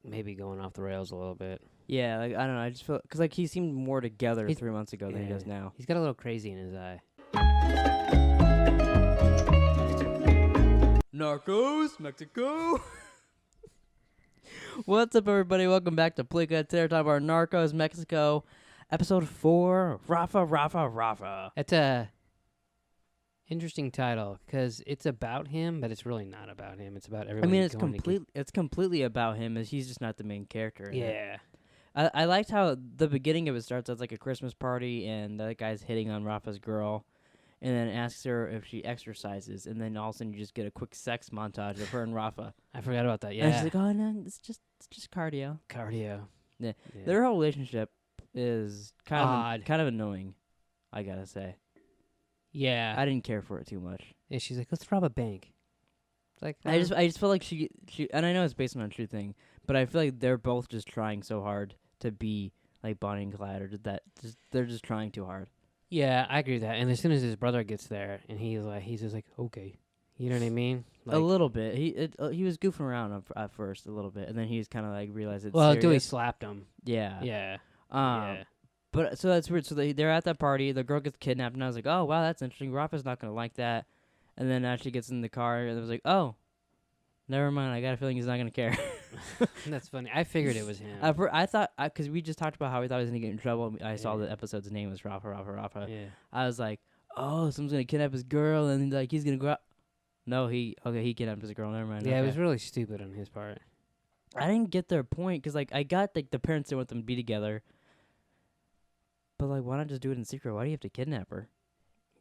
maybe going off the rails a little bit. Yeah, like I don't know. I just feel because like he seemed more together He's- 3 months ago than he does Yeah. now. He's got a little crazy in his eye. Narcos, Mexico. What's up, everybody? Welcome back to Pleeka. Today we're talking about Narcos, Mexico, episode 4, Rafa, Rafa, Rafa. It's a interesting title because it's about him, but it's really not about him. It's about I everyone. mean, it's going to get- it's completely about him, as he's just not the main character. in it. Yeah. I liked how the beginning of it starts as like a Christmas party, and the guy's hitting on Rafa's girl, and then asks her if she exercises, and then all of a sudden you just get a quick sex montage of her and Rafa. I forgot about that. Yeah. And she's like, "Oh no, it's just cardio." cardio. Yeah. Yeah. Their whole relationship is Odd. kind of annoying, I gotta say. Yeah. I didn't care for it too much. And she's like, let's rob a bank. It's like, I just feel like she, and I know it's based on a true thing, but I feel like they're both just trying so hard to be like Bonnie and Clyde, or they're just trying too hard. Yeah, I agree with that. And as soon as his brother gets there, and he's just like, okay, you know what I mean? A Like, little bit. He was goofing around at first a little bit, and then he's kind of like realized it's well, until he serious. slapped him. Yeah. Yeah. Um. But so that's weird. So they're at that party. The girl gets kidnapped, and I was like, oh wow, that's interesting. Rafa's not gonna like that. And then as she gets in the car, and I was like, oh, never mind. I got a feeling he's not gonna care. That's funny. I figured it was him. I thought because we just talked about how we thought he was gonna get in trouble. I saw Yeah. the episode's name was Rafa. Yeah. I was like, oh, someone's gonna kidnap his girl, and like he's gonna go out. No, he kidnapped his girl. Never mind. Yeah, okay. it was really stupid on his part. I didn't get their point because like I got like the parents didn't want them to be together, but like why not just do it in secret? Why do you have to kidnap her?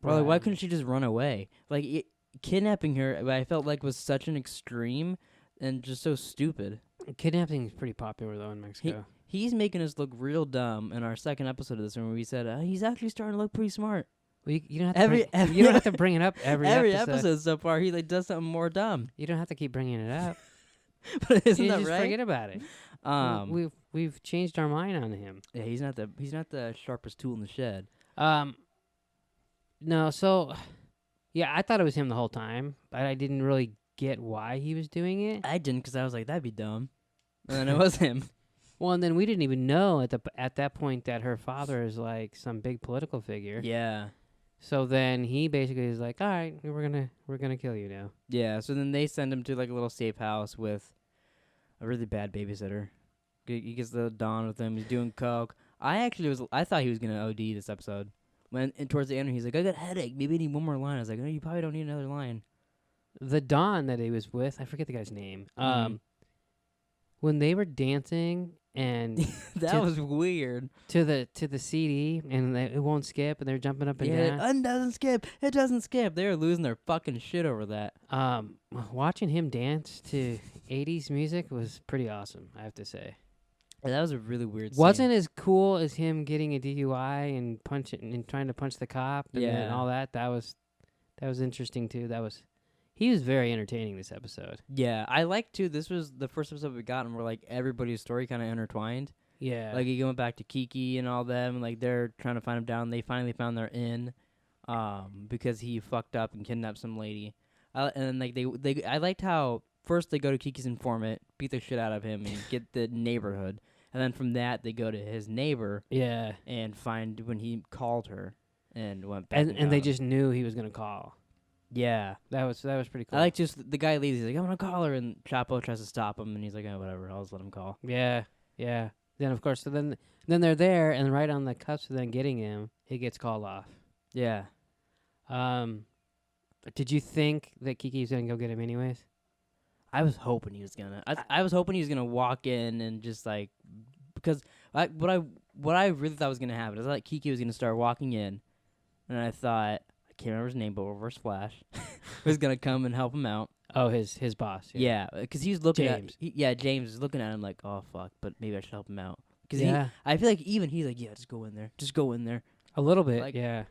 Or like why couldn't she just run away? Like kidnapping her, I felt like was such an extreme and just so stupid. Kidnapping is pretty popular though in Mexico. He's making us look real dumb in our second episode of this one where we said he's actually starting to look pretty smart. Well, you don't have to you don't have to bring it up every episode so far. He like does something more dumb. You don't have to keep bringing it up. But isn't you that just right? forget about it. We've changed our mind on him. Yeah, he's not the sharpest tool in the shed. No, so yeah, I thought it was him the whole time, but I didn't really get why he was doing it. I didn't because I was like that'd be dumb, and then it was him. Well, and then we didn't even know at that point that her father is like some big political figure. Yeah. So then he basically is like, all right, we're gonna kill you now. Yeah. So then they send him to like a little safe house with a really bad babysitter. He gets the Don with him. He's doing coke. I thought he was gonna OD this episode. Towards the end, he's like, I got a headache. Maybe I need one more line. I was like, no, you probably don't need another line. The Don that he was with, I forget the guy's name. Mhm. When they were dancing and that was weird. to the CD and it won't skip and they're jumping up and down. It doesn't skip. It doesn't skip. They were losing their fucking shit over that. Watching him dance to 80s music was pretty awesome, I have to say. Yeah, that was a really weird scene. Wasn't as cool as him getting a DUI and trying to punch the cop and all that. That was interesting too. He was very entertaining this episode. Yeah, I liked too. This was the first episode we got, and where like everybody's story kind of intertwined. Yeah, Like he went back to Kiki and all them, and like they're trying to find him down. They finally found their inn, because he fucked up and kidnapped some lady. And then like I liked how first they go to Kiki's informant, beat the shit out of him, and get the neighborhood, and then from that they go to his neighbor. Yeah, and find when he called her, and went back. and they just knew he was gonna call. Yeah, that was pretty cool. I like just the guy leaves. He's like, I'm gonna call her, and Chapo tries to stop him, and he's like, oh, whatever, I'll just let him call. Yeah. Then of course, so then they're there, and right on the cusp of them getting him, he gets called off. Yeah. Did you think that Kiki was gonna go get him anyways? I was hoping he was gonna. I was hoping he was gonna walk in and just like, because what I really thought was gonna happen is like Kiki was gonna start walking in, and I thought I can't remember his name, but Reverse Flash was gonna come and help him out. Oh, his boss. Yeah, because he was looking James. James was looking at him like, oh fuck, but maybe I should help him out. Because I feel like even he's like, yeah, just go in there. A little bit, like, yeah.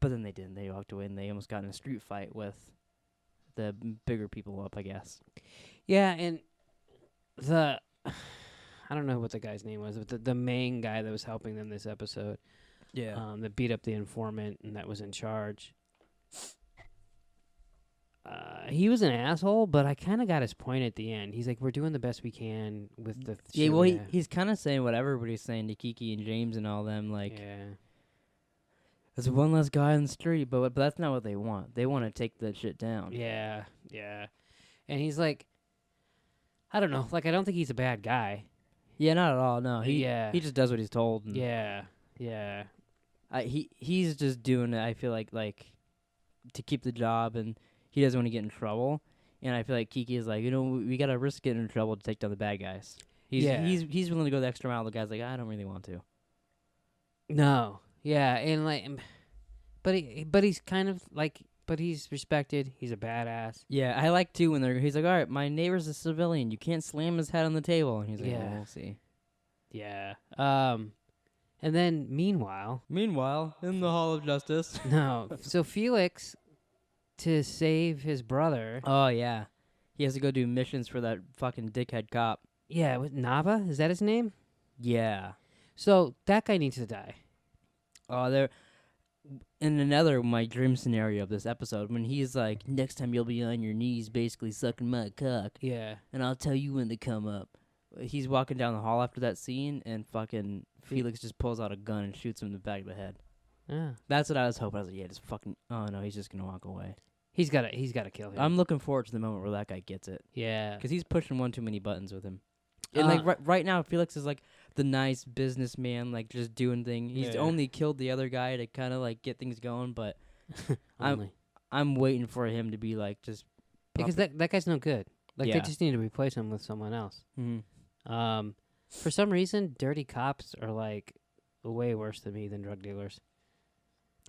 But then they didn't. They walked away, and they almost got in a street fight with the bigger people up, I guess. Yeah, and I don't know what the guy's name was, but the main guy that was helping them this episode, that beat up the informant and that was in charge. He was an asshole, but I kind of got his point at the end. He's like, we're doing the best we can with the Yeah, well, he's kind of saying what everybody's saying to Kiki and James and all them, like, there's one less guy in the street, but that's not what they want. They want to take that shit down. Yeah. And he's like, I don't know, like, I don't think he's a bad guy. Yeah, not at all, no. He just does what he's told. And Yeah. He's just doing it, I feel like, to keep the job, and he doesn't want to get in trouble. And I feel like Kiki is like, we got to risk getting in trouble to take down the bad guys. He's willing to go the extra mile. The guy's like, I don't really want to. No. Yeah, and like, but he's kind of like, but he's respected. He's a badass. Yeah, I like too when he's like, all right, my neighbor's a civilian. You can't slam his head on the table. And he's like, well, we'll see. Yeah. And then meanwhile, in the Hall of Justice. No. So Felix, to save his brother. Oh yeah, he has to go do missions for that fucking dickhead cop. Yeah, with Nava, is that his name? Yeah. So that guy needs to die. Oh, in another my dream scenario of this episode, when he's like, next time you'll be on your knees basically sucking my cock, Yeah. and I'll tell you when to come up. He's walking down the hall after that scene, and fucking Felix just pulls out a gun and shoots him in the back of the head. Yeah. That's what I was hoping. I was like, yeah, just fucking. Oh no, he's just gonna walk away. He's got to kill him. I'm looking forward to the moment where that guy gets it, Yeah. because he's pushing one too many buttons with him. And like right now, Felix is like the nice businessman, like just doing things. He's only killed the other guy to kind of like get things going, but I'm waiting for him to be like just because that guy's no good. Like they Yeah. just need to replace him with someone else. Mm-hmm. For some reason, dirty cops are like way worse to me than drug dealers.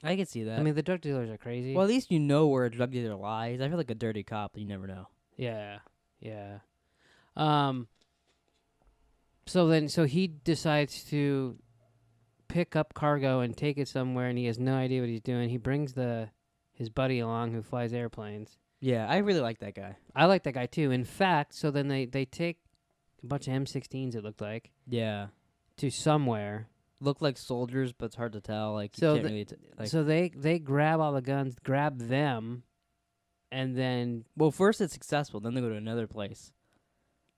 I can see that. I mean, the drug dealers are crazy. well, at least you know where a drug dealer lies. I feel like a dirty cop, you never know. Yeah, yeah. So he decides to pick up cargo and take it somewhere, and he has no idea what he's doing. He brings his buddy along who flies airplanes. Yeah, I really like that guy. I like that guy too. In fact, so then they take a bunch of M16s, it looked like, Yeah, to somewhere. look like soldiers, but it's hard to tell. Like, So you can't really like. So they grab all the guns, grab them, and then Well, first it's successful, then they go to another place,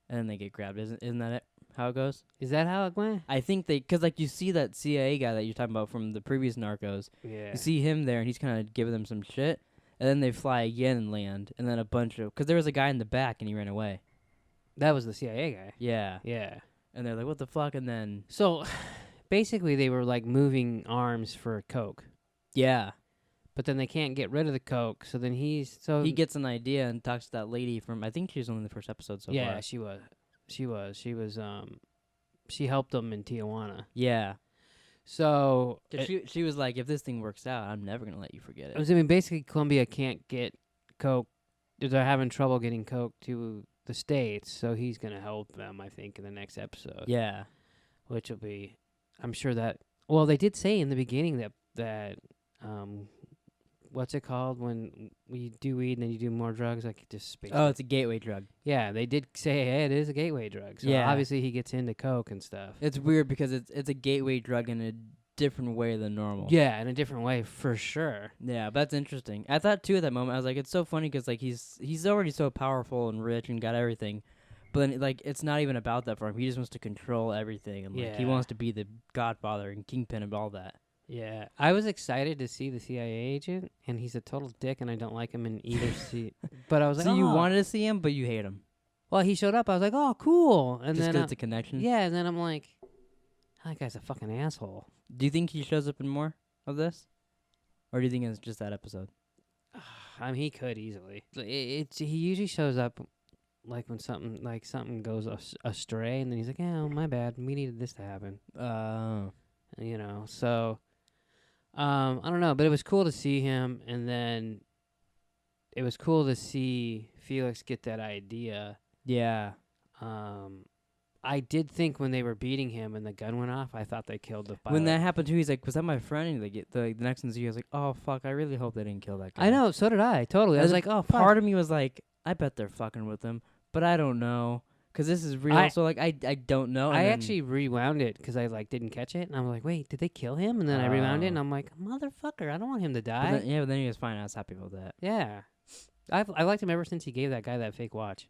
and then they get grabbed. Isn't that it? How it goes? is that how it went? I think because like you see that CIA guy that you're talking about from the previous Narcos. Yeah. You see him there, and he's kind of giving them some shit, and then they fly again and land, and then a bunch of because there was a guy in the back and he ran away. That was the CIA guy. Yeah, Yeah. and they're like, "What the fuck?" And then So basically, they were like moving arms for coke, yeah, but then they can't get rid of the coke. So then he gets an idea and talks to that lady from I think she was only in the first episode so yeah, far. she was she helped them in Tijuana. Yeah, So she was like, "If this thing works out, I'm never gonna let you forget it." I mean, basically, Colombia can't get coke. They're having trouble getting coke to the States, so he's gonna help them. I think in the next episode. Yeah, Which will be, I'm sure that. Well, they did say in the beginning that what's it called when you do weed and then you do more drugs, like just space. oh, it's a gateway drug. Yeah, they did say, hey, it is a gateway drug. So Yeah. obviously he gets into coke and stuff. It's weird because it's a gateway drug in a different way than normal. Yeah, in a different way for sure. Yeah, but that's interesting. I thought too at that moment. I was like, it's so funny because like he's already so powerful and rich and got everything, but then like it's not even about that for him. He just wants to control everything and like he Yeah. wants to be the godfather and kingpin of all that. Yeah, I was excited to see the CIA agent, and he's a total dick, and I don't like him in either seat. But I was like, So you "Oh." wanted to see him, but you hate him. Well, he showed up. I was like, oh, cool. And Just then, 'cause it's a connection. yeah, and then I'm like, that guy's a fucking asshole. Do you think he shows up in more of this, or do you think it's just that episode? I mean, he could easily. He usually shows up like when something goes astray, and then he's like, "Oh, my bad. We needed this to happen." You know. So, I don't know, but it was cool to see him, and then it was cool to see Felix get that idea. Yeah. I did think when they were beating him and the gun went off, I thought they killed the pilot. When that happened too, he's like, "Was that my friend?" And the next one, he was like, "Oh fuck, I really hope they didn't kill that guy." I know, so did I. Totally. I was like, oh, fuck. Part of me was like, I bet they're fucking with him, but I don't know, 'cause this is real. So like, I don't know. And I then- actually rewound it because I like didn't catch it, and I'm like, wait, did they kill him? And then I rewound it, and I'm like, motherfucker, I don't want him to die. but then he was fine. I was happy about that. Yeah, I liked him ever since he gave that guy that fake watch.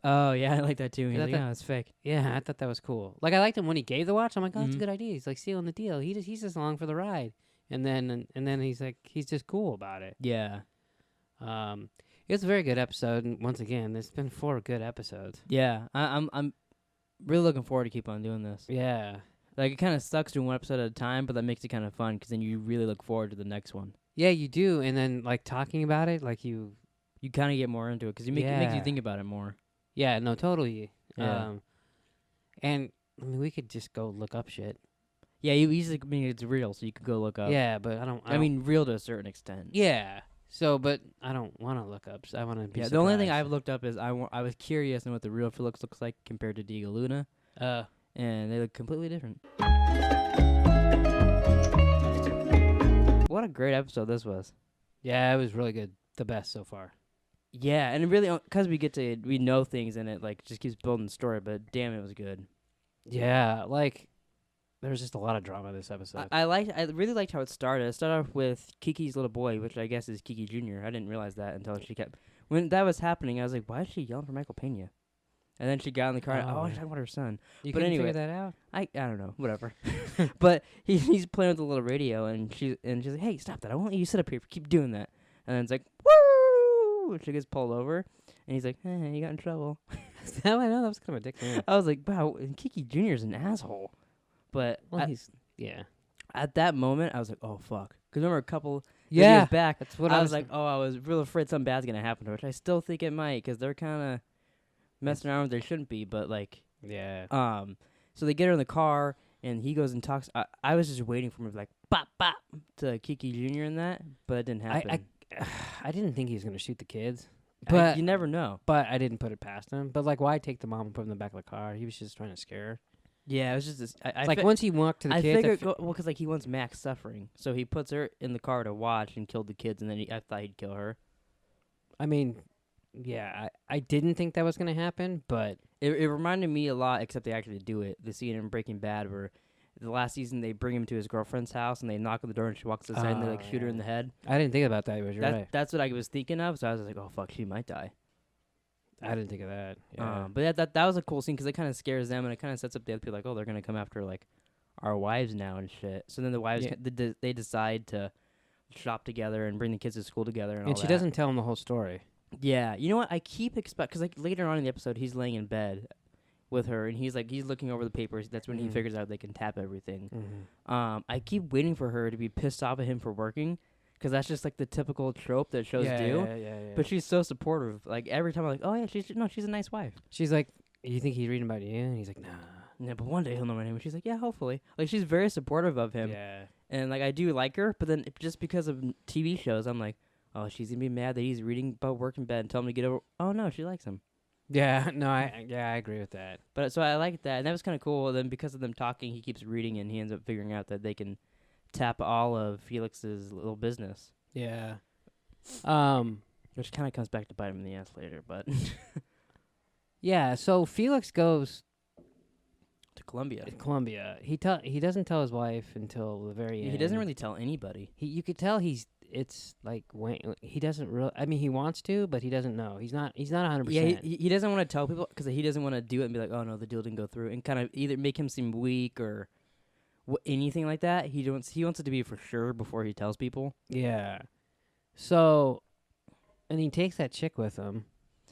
Oh yeah, I like that too. He's Yeah, like, that- "Oh, it's fake." Yeah, I thought that was cool. Like I liked him when he gave the watch. I'm like, oh, that's a Mhm. good idea. He's like sealing the deal. He's just along for the ride. And then he's like, he's just cool about it. Yeah. It was a very good episode. And once again, there's been 4 good episodes. Yeah. I'm really looking forward to keep on doing this. Yeah. Like it kind of sucks doing one episode at a time, but that makes it kind of fun 'cause then you really look forward to the next one. Yeah, you do. And then like talking about it, like you kind of get more into it 'cause it makes you Yeah. think about it more. Yeah, no, totally. Yeah. And I mean, we could just go look up shit. Yeah, you usually it's real, so you could go look up. Yeah, but I don't. I mean, real to a certain extent. yeah. So, but I don't want to look up. So I want to be. Yeah, the only thing surprised. I've looked up is I was curious on what the real Felix looks like compared to Diego Luna, and they look completely different. What a great episode this was. Yeah, it was really good. The best so far. Yeah, and it really, because we know things and it like just keeps building the story, but damn, it was good. Yeah, like There's just a lot of drama this episode. I really liked how it started. It started off with Kiki's little boy, which I guess is Kiki Jr. I didn't realize that until she kept when that was happening. I was like, why is she yelling for Michael Pena? And then she got in the car. Oh, She's talking about her son. You but couldn't anyway, figure that out? I don't know, whatever. But he's playing with the little radio, and she's like, hey, stop that! I won't let you sit up here. Keep doing that. And then it's like, woo! And she gets pulled over, and he's like, hey, you got in trouble. I know, that was kind of a dick move. I was like, wow, and Kiki Jr.'s an asshole. But at that moment, I was like, oh, fuck. Because remember a couple videos back, that's what I was like, oh, I was real afraid something bad's going to happen to her, which I still think it might, because they're kind of messing around where they shouldn't be, but, like... Yeah. So they get her in the car, and he goes and talks. I was just waiting for him to be like, bop, bop, to Kiki Jr. in that, but it didn't happen. I didn't think he was going to shoot the kids. But you never know. But I didn't put it past him. But, like, why take the mom and put him in the back of the car? He was just trying to scare her. Yeah, it was just this. Once he walked to the kids... I figured, well, because, like, he wants Max suffering. So he puts her in the car to watch and killed the kids, and then I thought he'd kill her. I mean... Yeah, I didn't think that was going to happen, but... It reminded me a lot, except they actually do it. The scene in Breaking Bad where the last season they bring him to his girlfriend's house and they knock on the door and she walks inside and they, like, shoot her in the head. I didn't think about that, but you're right. That's what I was thinking of, so I was like, oh, fuck, she might die. I didn't think of that. Yeah. But that was a cool scene because it kind of scares them and it kind of sets up the other people like, oh, they're going to come after, like, our wives now and shit. So then the wives, they decide to shop together and bring the kids to school together and all that. And she doesn't tell them the whole story. Yeah, you know what? I keep because like later on in the episode, he's laying in bed with her, and he's looking over the papers. That's when he figures out they can tap everything. Mm-hmm. I keep waiting for her to be pissed off at him for working, because that's just like the typical trope that shows do. Yeah. But she's so supportive. Like every time I'm like, oh yeah, she's a nice wife. She's like, you think he's reading about you? And he's like, nah. Yeah, but one day he'll know my name. And she's like, yeah, hopefully. Like she's very supportive of him. Yeah. And like I do like her, but then just because of TV shows, I'm like, oh, she's gonna be mad that he's reading about work in bed and tell him to get over. Oh no, she likes him. Yeah, no, I agree with that. But so I like that, and that was kind of cool. Then because of them talking, he keeps reading, and he ends up figuring out that they can tap all of Felix's little business. Yeah. Which kind of comes back to bite him in the ass later, but yeah. So Felix goes to Colombia. He doesn't tell his wife until the very end. He doesn't really tell anybody. You could tell it's like he doesn't really. I mean, he wants to, but he doesn't know. He's not 100%. Yeah, he doesn't want to tell people because he doesn't want to do it and be like, oh no, the deal didn't go through, and kind of either make him seem weak or anything like that. He wants it to be for sure before he tells people. Yeah. So, and he takes that chick with him.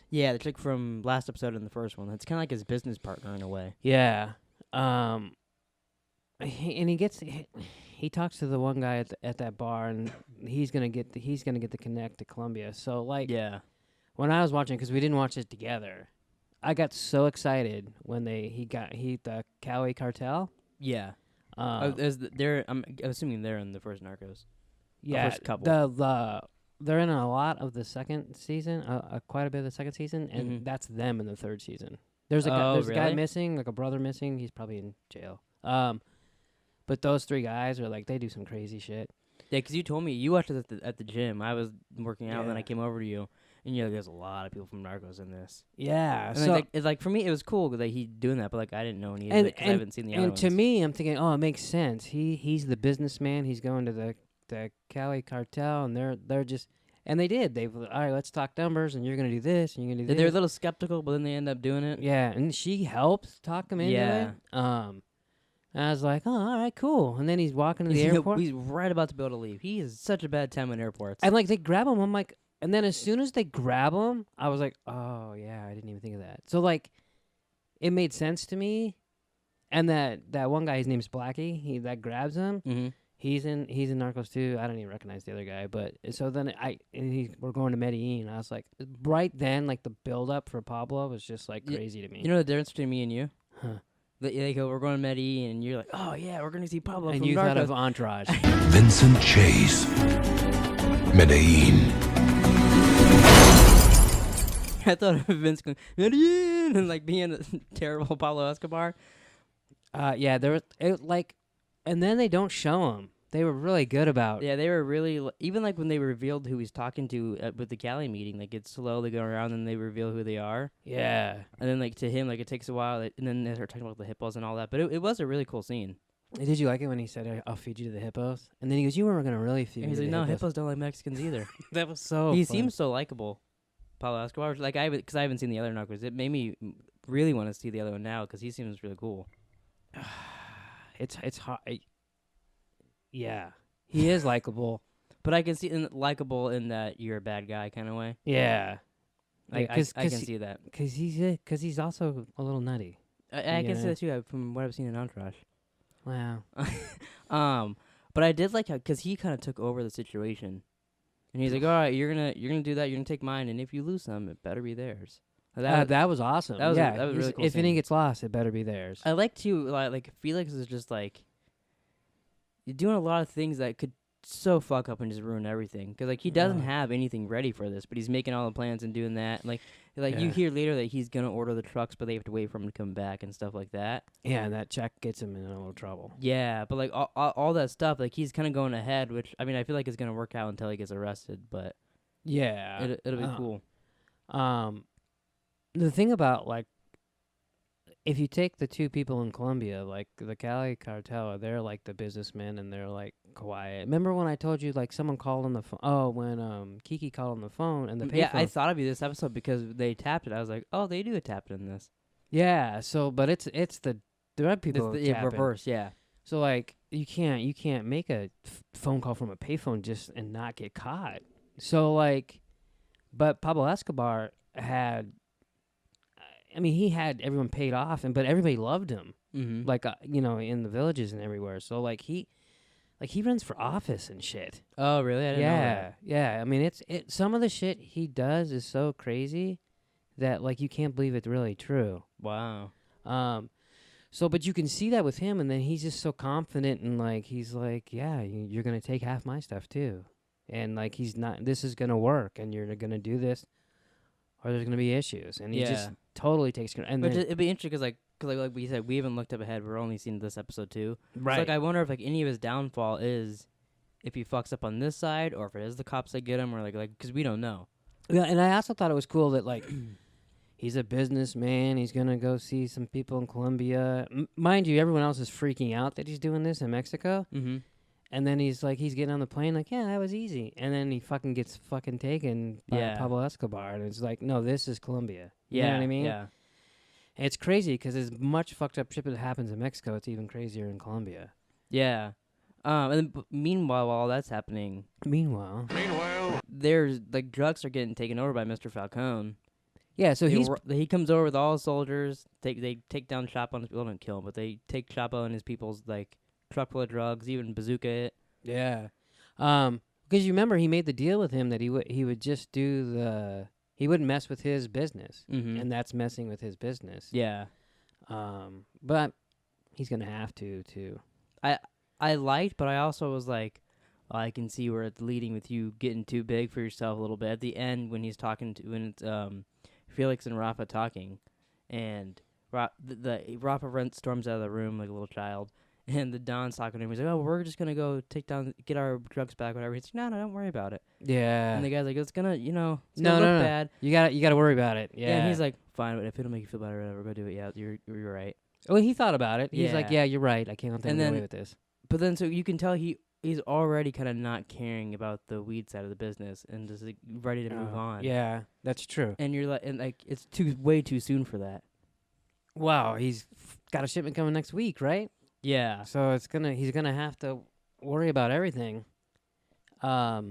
Yeah, the chick from last episode and the first one. It's kind of like his business partner in a way. Yeah. He talks to the one guy at that bar, and he's gonna get the connect to Colombia. So like, yeah, when I was watching, because we didn't watch it together, I got so excited when the Cali cartel. Yeah. I'm assuming they're in the first Narcos. Yeah, the first couple. They're in a lot of the second season, quite a bit of the second season, and that's them in the third season. There's a guy missing, like a brother missing. He's probably in jail. But those three guys are like, they do some crazy shit. Yeah, because you told me you watched it at the gym. I was working out, and then I came over to you, and you're like, there's a lot of people from Narcos in this. Yeah, and so it's like for me, it was cool that he doing that, but like I didn't know any of it because I haven't seen the other ones. And to me, I'm thinking, oh, it makes sense. He's the businessman. He's going to the Cali cartel, and they're just. And they did. All right, let's talk numbers, and you're going to do this, and you're going to do this. They're a little skeptical, but then they end up doing it. Yeah, and she helps talk him into it. And I was like, oh, all right, cool. And then he's walking to the airport. He's right about to be able to leave. He is such a bad time in airports. And, like, they grab him. I'm like, and then as soon as they grab him, I was like, oh, yeah, I didn't even think of that. So, like, it made sense to me. And that one guy, his name's Blackie, that grabs him. Mm-hmm. He's in Narcos too. I don't even recognize the other guy, but so then we're going to Medellin. I was like, right then, like the build up for Pablo was just like crazy to me. You know the difference between me and you? Huh? They go, we're going to Medellin, and you're like, oh yeah, we're gonna see Pablo. And from you Narcos. thought of Entourage. Vincent Chase, Medellin. I thought of Vince going Medellin and like being a terrible Pablo Escobar. Yeah, there was and then they don't show him. They were really good about. Yeah, they were really even like when they revealed who he's talking to with the Cali meeting. Like it's slowly going around, and they reveal who they are. Yeah, and then like to him, like it takes a while, and then they start talking about the hippos and all that. But it was a really cool scene. Did you like it when he said, "I'll feed you to the hippos"? And then he goes, "You weren't gonna really feed And me he's to like, the no, hippos." hippos don't like Mexicans either. That was so. He funny. seems so likable, Pablo Escobar. Like because I haven't seen the other Narcos. It made me really want to see the other one now because he seems really cool. It's hard. Yeah, he is likable. But I can see likable in that you're a bad guy kind of way. Yeah, Like Yeah, I can see that. because he's also a little nutty. I can see Yeah. that too from what I've seen in Entourage. Wow. But I did like how because he kind of took over the situation, and he's like, "All right, you're gonna do that. You're gonna take mine, and if you lose some, it better be theirs." That was awesome. that was a- yeah, that was a really cool if any scene. gets lost, it better be theirs. I like to like Felix is just like you're doing a lot of things that could so fuck up and just ruin everything because like he doesn't Yeah. have anything ready for this, but he's making all the plans and doing that. And, like you Yeah. hear later that he's gonna order the trucks, but they have to wait for him to come back and stuff like that. Yeah, and that check gets him in a little trouble. Yeah, but like all that stuff, like he's kind of going ahead, which I mean I feel like is gonna work out until he gets arrested, but Yeah, it'll be cool. The thing about like, if you take the two people in Colombia, like the Cali cartel, they're like the businessmen and they're like quiet. Remember when I told you like someone called on the phone? Oh, when Kiki called on the phone and the payphone. Yeah, I thought it'd be this episode because they tapped it. I was like, oh, they do a tap it in this. Yeah, so but it's the red people It's the tapping. reverse, yeah. So like you can't make a phone call from a payphone just and not get caught. So like, but Pablo Escobar had, I mean, he had everyone paid off, but everybody loved him. Mm-hmm. Like in the villages and everywhere. So like he runs for office and shit. Oh, really? I didn't know that. Yeah. I mean, it's some of the shit he does is so crazy that like you can't believe it's really true. Wow. So, but you can see that with him, and then he's just so confident, and like he's like, yeah, you're gonna take half my stuff too, and like he's not. This is gonna work, and you're gonna do this, or there's gonna be issues, and he just totally takes care. And But then, it'd be interesting because like we said, we haven't looked up ahead. We're only seeing this episode too. right, So, like I wonder if like any of his downfall is if he fucks up on this side, or if it is the cops that get him, or like because we don't know. yeah. And I also thought it was cool that like. He's a businessman. He's going to go see some people in Colombia. Mind you, everyone else is freaking out that he's doing this in Mexico. Mm-hmm. And then he's getting on the plane like, yeah, that was easy. And then he fucking gets fucking taken by Pablo Escobar. And it's like, no, this is Colombia. You know what I mean? Yeah. And it's crazy because as much fucked up shit that happens in Mexico, it's even crazier in Colombia. Yeah. And then, meanwhile, while all that's happening, Meanwhile, there's like drugs are getting taken over by Mr. Falcone. yeah, so He comes over with all his soldiers. They take down Chapo and his people. Don't kill him, but they take Chapo and his people's like truck full of drugs, even bazooka it. yeah. Because you remember he made the deal with him that he would just do he wouldn't mess with his business. Mm-hmm. And that's messing with his business. Yeah. But he's gonna have to too. I liked, but I also was like, I can see where it's leading with you getting too big for yourself a little bit. At the end, when he's talking when it's Felix and Rafa talking, and Rafa storms out of the room like a little child, and the Don's talking to him. He's like, "Oh, we're just gonna go get our drugs back, whatever." He's like, "No, don't worry about it." Yeah. And the guy's like, "It's gonna, it's No, gonna no, look no. bad." You gotta worry about it. Yeah. And he's like, "Fine, but if it'll make you feel better, whatever, go do it. Yeah, you're right." well, he thought about it. He's like, Yeah. yeah, you're right. I can't let them And get then- away with this. But then, so you can tell he's already kind of not caring about the weed side of the business and just like, ready to move on. Yeah, that's true. And you're like, it's way too soon for that. Wow, he's got a shipment coming next week, right? Yeah. So he's gonna have to worry about everything. Because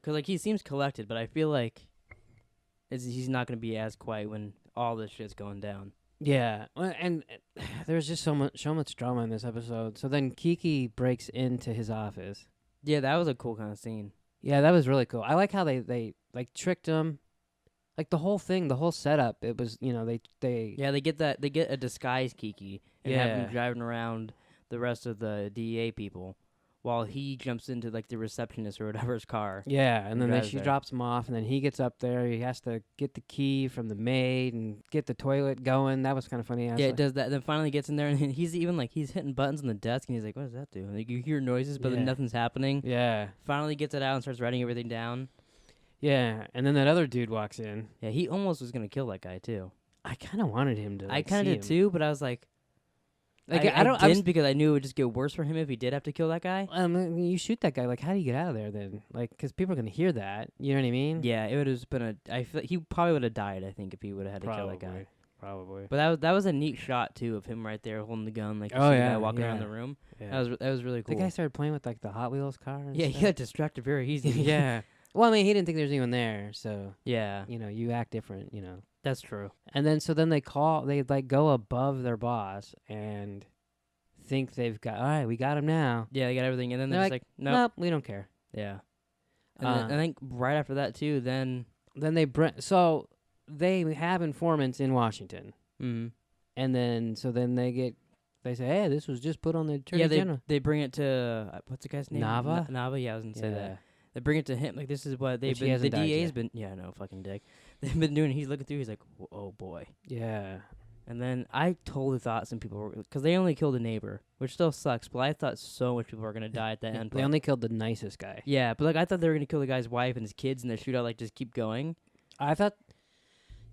like he seems collected, but I feel like he's not gonna be as quiet when all this shit's going down. Yeah, and there's just so much drama in this episode. So then Kiki breaks into his office. Yeah, that was a cool kind of scene. Yeah, that was really cool. I like how they like tricked him. Like the whole thing, the whole setup, it was, they Yeah, they get a disguised Kiki and have him Yeah. driving around the rest of the DEA people while he jumps into like the receptionist or whatever's car. Yeah, and then drives she there. drops him off, and then he gets up there. He has to get the key from the maid and get the toilet going. That was kind of funny. Yeah, it does that. Then finally gets in there, and he's even like he's hitting buttons on the desk, and he's like, "What does that do?" And, like you hear noises, but then Yeah. nothing's happening. Yeah, Finally gets it out and starts writing everything down. yeah, and then that other dude walks in. Yeah, he almost was gonna kill that guy too. I kind of wanted him to. I like, kind see of did him. too, but I was like, Like I I didn't because I knew it would just get worse for him if he did have to kill that guy. You shoot that guy. Like, how do you get out of there then? Like, because people are gonna hear that. You know what I mean? Yeah, it would have been I feel he probably would have died. I think if he would have had to kill that guy. Probably. But that was a neat shot too of him right there holding the gun, like you Oh, see the yeah, guy walking around yeah. the room. Yeah. That was really cool. The guy started playing with like the Hot Wheels car. And Yeah, he stuff. got distracted very easily. Yeah. Well, I mean, he didn't think there was anyone there, so Yeah, you act different, that's true. And then they like go above their boss and think they've got all right, we got him now. Yeah, they got everything, and then they're They're just like, nope. we don't care. Yeah. And then, I think right after that too, then. Then so they have informants in Washington, and then they say, hey, this was just put on the Attorney General. They bring it to what's the guy's name? Nava? Nava. Yeah, I was gonna say that. They bring it to him like this is what they've Which he been. hasn't The died DA's yet. been. Yeah, no fucking dick. They've been doing. He's looking through. He's like, oh boy. Yeah. And then I totally thought some people were because they only killed a neighbor, which still sucks. But I thought so much people were gonna die at the end. They only killed the nicest guy. Yeah, but like I thought they were gonna kill the guy's wife and his kids, and the shootout like just keep going. I thought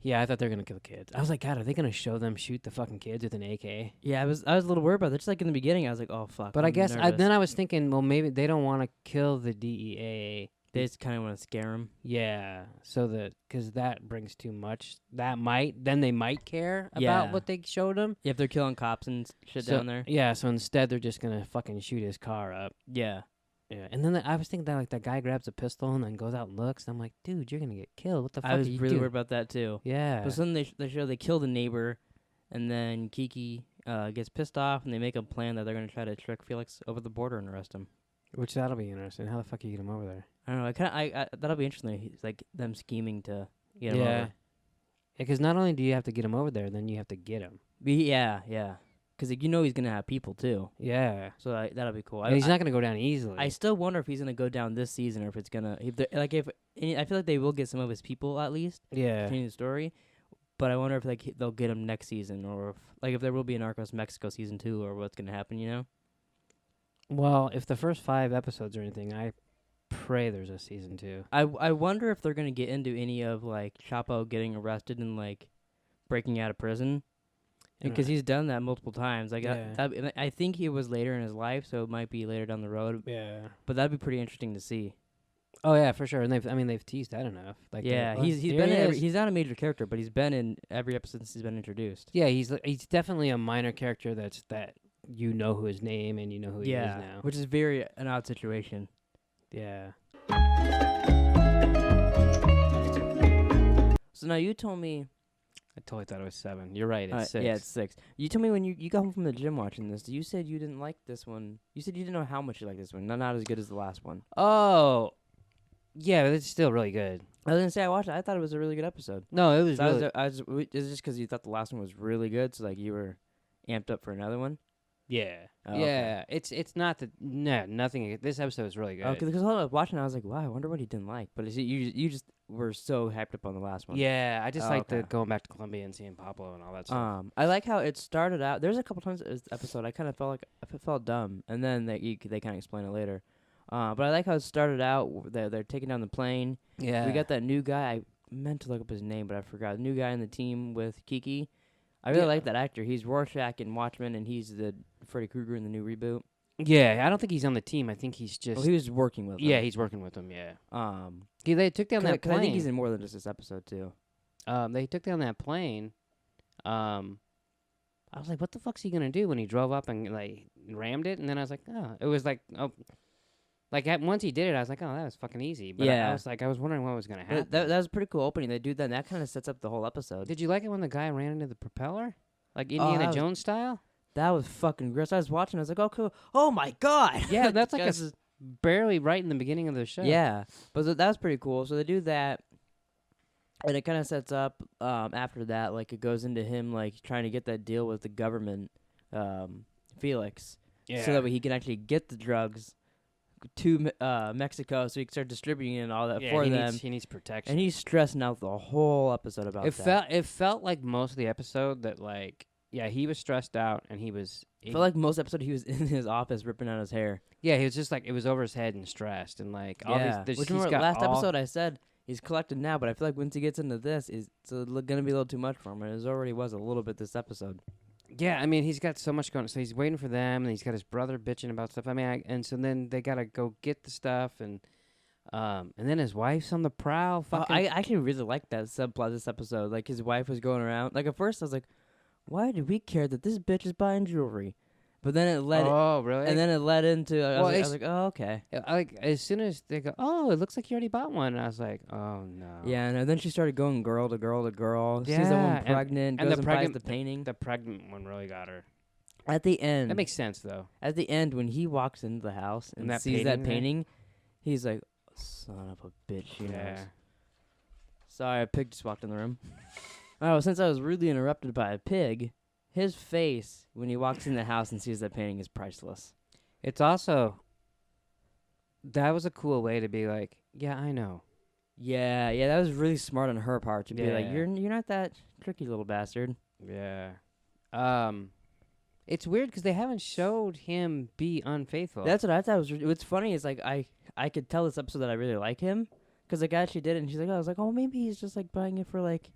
they were gonna kill the kids. I was like, God, are they gonna show them shoot the fucking kids with an AK? Yeah, I was a little worried about that. Just like in the beginning, I was like, oh fuck. But I guess nervous. then I was thinking, well, maybe they don't want to kill the DEA. They just kind of want to scare him. Yeah, so because that brings too much. Then they might care about Yeah. what they showed them. Yeah, if they're killing cops and shit down there. Yeah, so instead they're just gonna fucking shoot his car up. Yeah. Yeah, and then I was thinking that like that guy grabs a pistol and then goes out and looks. And I'm like, dude, you're gonna get killed. What the fuck? I was are you really doing? worried about that too. Yeah. But then they show they kill the neighbor, and then Kiki gets pissed off, and they make a plan that they're gonna try to trick Felix over the border and arrest him. Which that'll be interesting. How the fuck you get him over there? I don't know. I that'll be interesting. It's like them scheming to get him over. Yeah, because not only do you have to get him over there, then you have to get him. Yeah. Because like, he's gonna have people too. Yeah. So that'll be cool. And he's not gonna go down easily. I still wonder if he's gonna go down this season or if it's gonna I feel like they will get some of his people at least. Yeah. Continue the story. But I wonder if they'll get him next season or if there will be a Narcos Mexico season 2 or what's gonna happen. Well, if the first 5 episodes or anything, I pray there's a season 2. I wonder if they're gonna get into any of like Chapo getting arrested and like breaking out of prison. Because he's done that multiple times. Like I think it was later in his life, so it might be later down the road. Yeah. But that'd be pretty interesting to see. Oh yeah, for sure. And they've teased that enough. Like he's not a major character, but he's been in every episode since he's been introduced. Yeah, he's definitely a minor character that you know who his name and you know who he is now. Which is an odd situation. Yeah. So now you told me. I totally thought it was 7. You're right. It's 6. Yeah, it's 6. You told me when you got home from the gym watching this. You said you didn't like this one. You said you didn't know how much you liked this one. Not as good as the last one. Oh. Yeah, but it's still really good. I was gonna say I watched it. I thought it was a really good episode. No, it was really. Is it just because you thought the last one was really good, so like you were amped up for another one? Yeah. Oh, yeah. Okay. It's not that. No, nothing. This episode is really good. Okay, because I was watching, I was like, wow, I wonder what he didn't like. But you just were so hyped up on the last one. Yeah, I just like okay. going back to Colombia and seeing Pablo and all that stuff. I like how it started out. There's a couple times in this episode I kind of felt like I felt dumb, and then they kind of explain it later. But I like how it started out. They're taking down the plane. Yeah. We got that new guy. I meant to look up his name, but I forgot. The new guy in the team with Kiki. I really like that actor. He's Rorschach in Watchmen, and he's the Freddy Krueger in the new reboot. Yeah, I don't think he's on the team. I think he's just. Well, he was working with him. Yeah, he's working with them. Yeah. They took down that plane. I think he's in more than just this episode too. They took down that plane. I was like, what the fuck's he gonna do when he drove up and like rammed it? And then I was like, oh, it was like, oh. Like, once he did it, I was like, oh, that was fucking easy. But yeah. I was wondering what was going to happen. That was a pretty cool opening. They do that, and that kind of sets up the whole episode. Did you like it when the guy ran into the propeller? Like Indiana Jones style? That was fucking gross. I was watching, I was like, oh, cool. Oh, my God. Yeah, that's like barely right in the beginning of the show. Yeah, but that was pretty cool. So they do that, and it kind of sets up, after that, like, it goes into him, like, trying to get that deal with the government, Felix, so that way he can actually get the drugs to Mexico, so he can start distributing and all that for them. He needs protection, and he's stressing out the whole episode about that. It felt like most of the episode that like he was stressed out and he was. It felt like most episode he was in his office ripping out his hair. Yeah, he was just like it was over his head and stressed and like all these. Which last episode I said he's collected now, but I feel like once he gets into this, it's gonna be a little too much for him, and it already was a little bit this episode. Yeah, I mean, he's got so much going on. So he's waiting for them, and he's got his brother bitching about stuff. I mean, and so then they gotta go get the stuff, and then his wife's on the prowl. Fucking, I actually really liked that subplot this episode. Like his wife was going around. Like at first I was like, why do we care that this bitch is buying jewelry? But then it led. oh, really? And then it led into. I Well, was like, oh, okay. Like as soon as they go, oh, it looks like you already bought one. And I was like, oh no. Yeah, and then she started going girl to girl to girl. Sees the Yeah, one pregnant, and goes the and buys pregnant- the painting. The pregnant one really got her. At the end, That makes sense though. at the end when he walks into the house and that sees that painting there? painting, he's like, son of a bitch, she knows. Yeah. Sorry, a pig just walked in the room. Oh, since I was rudely interrupted by a pig, his face when he walks in the house and sees that painting is priceless. It's also that was a cool way to be like, yeah, I know. Yeah, that was really smart on her part to be like, Yeah. you're not that tricky little bastard. Yeah. It's weird because they haven't showed him be unfaithful. That's what I thought was. What's funny is like I could tell this episode that I really like him because the guy actually did it, and she's like, I was like, oh, maybe he's just like buying it for like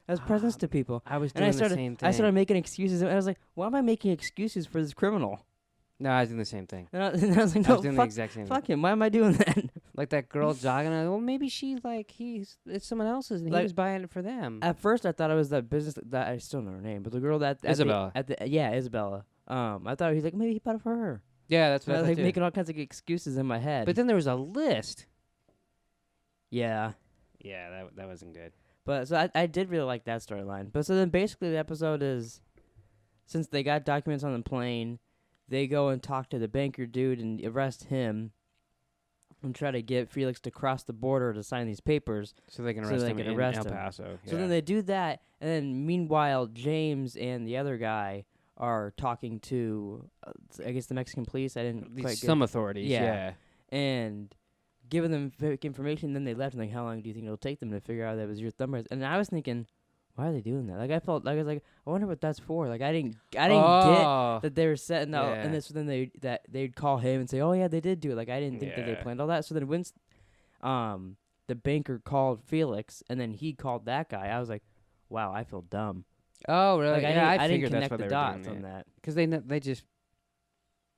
as presents to people. I was And doing I started, the same thing. I started making excuses, and I was like, why am I making excuses for this criminal? No, I was doing the same thing. And I was like, I no, was doing the fuck, exact same fuck him. Why am I doing that? thing. Like that girl jogging. Well, maybe she like it's someone else's, and he Like, was buying it for them. At first, I thought it was that business that I still know her name, but the girl that Isabella. Isabella. I thought he was like maybe he bought it for her. Yeah, that's And what I I was thought like too. making all kinds of excuses in my head. But then there was a list. yeah. Yeah, that wasn't good. But so I did really like that storyline. But so then basically the episode is, since they got documents on the plane, they go and talk to the banker dude and arrest him, and try to get Felix to cross the border to sign these papers. So they can So arrest they him can in arrest El him. Paso. So then they do that, and then meanwhile James and the other guy are talking to, I guess the Mexican police. I didn't quite get some authorities. Yeah. Yeah. and giving them fake information. Then they left. And like, how long do you think it'll take them to figure out that was your thumbprint? And I was thinking, why are they doing that? Like I felt like I was like, I wonder what that's for. Like I didn't get that they were setting out. Yeah. And then so then they'd call him and say, oh yeah, they did do it. Like I didn't think that they Yeah. planned all that. So then when the banker called Felix and then he called that guy, I was like, wow, I feel dumb. Oh, really? Like Yeah, I I didn't figured connect that's what the they were dots doing. on that. Because they just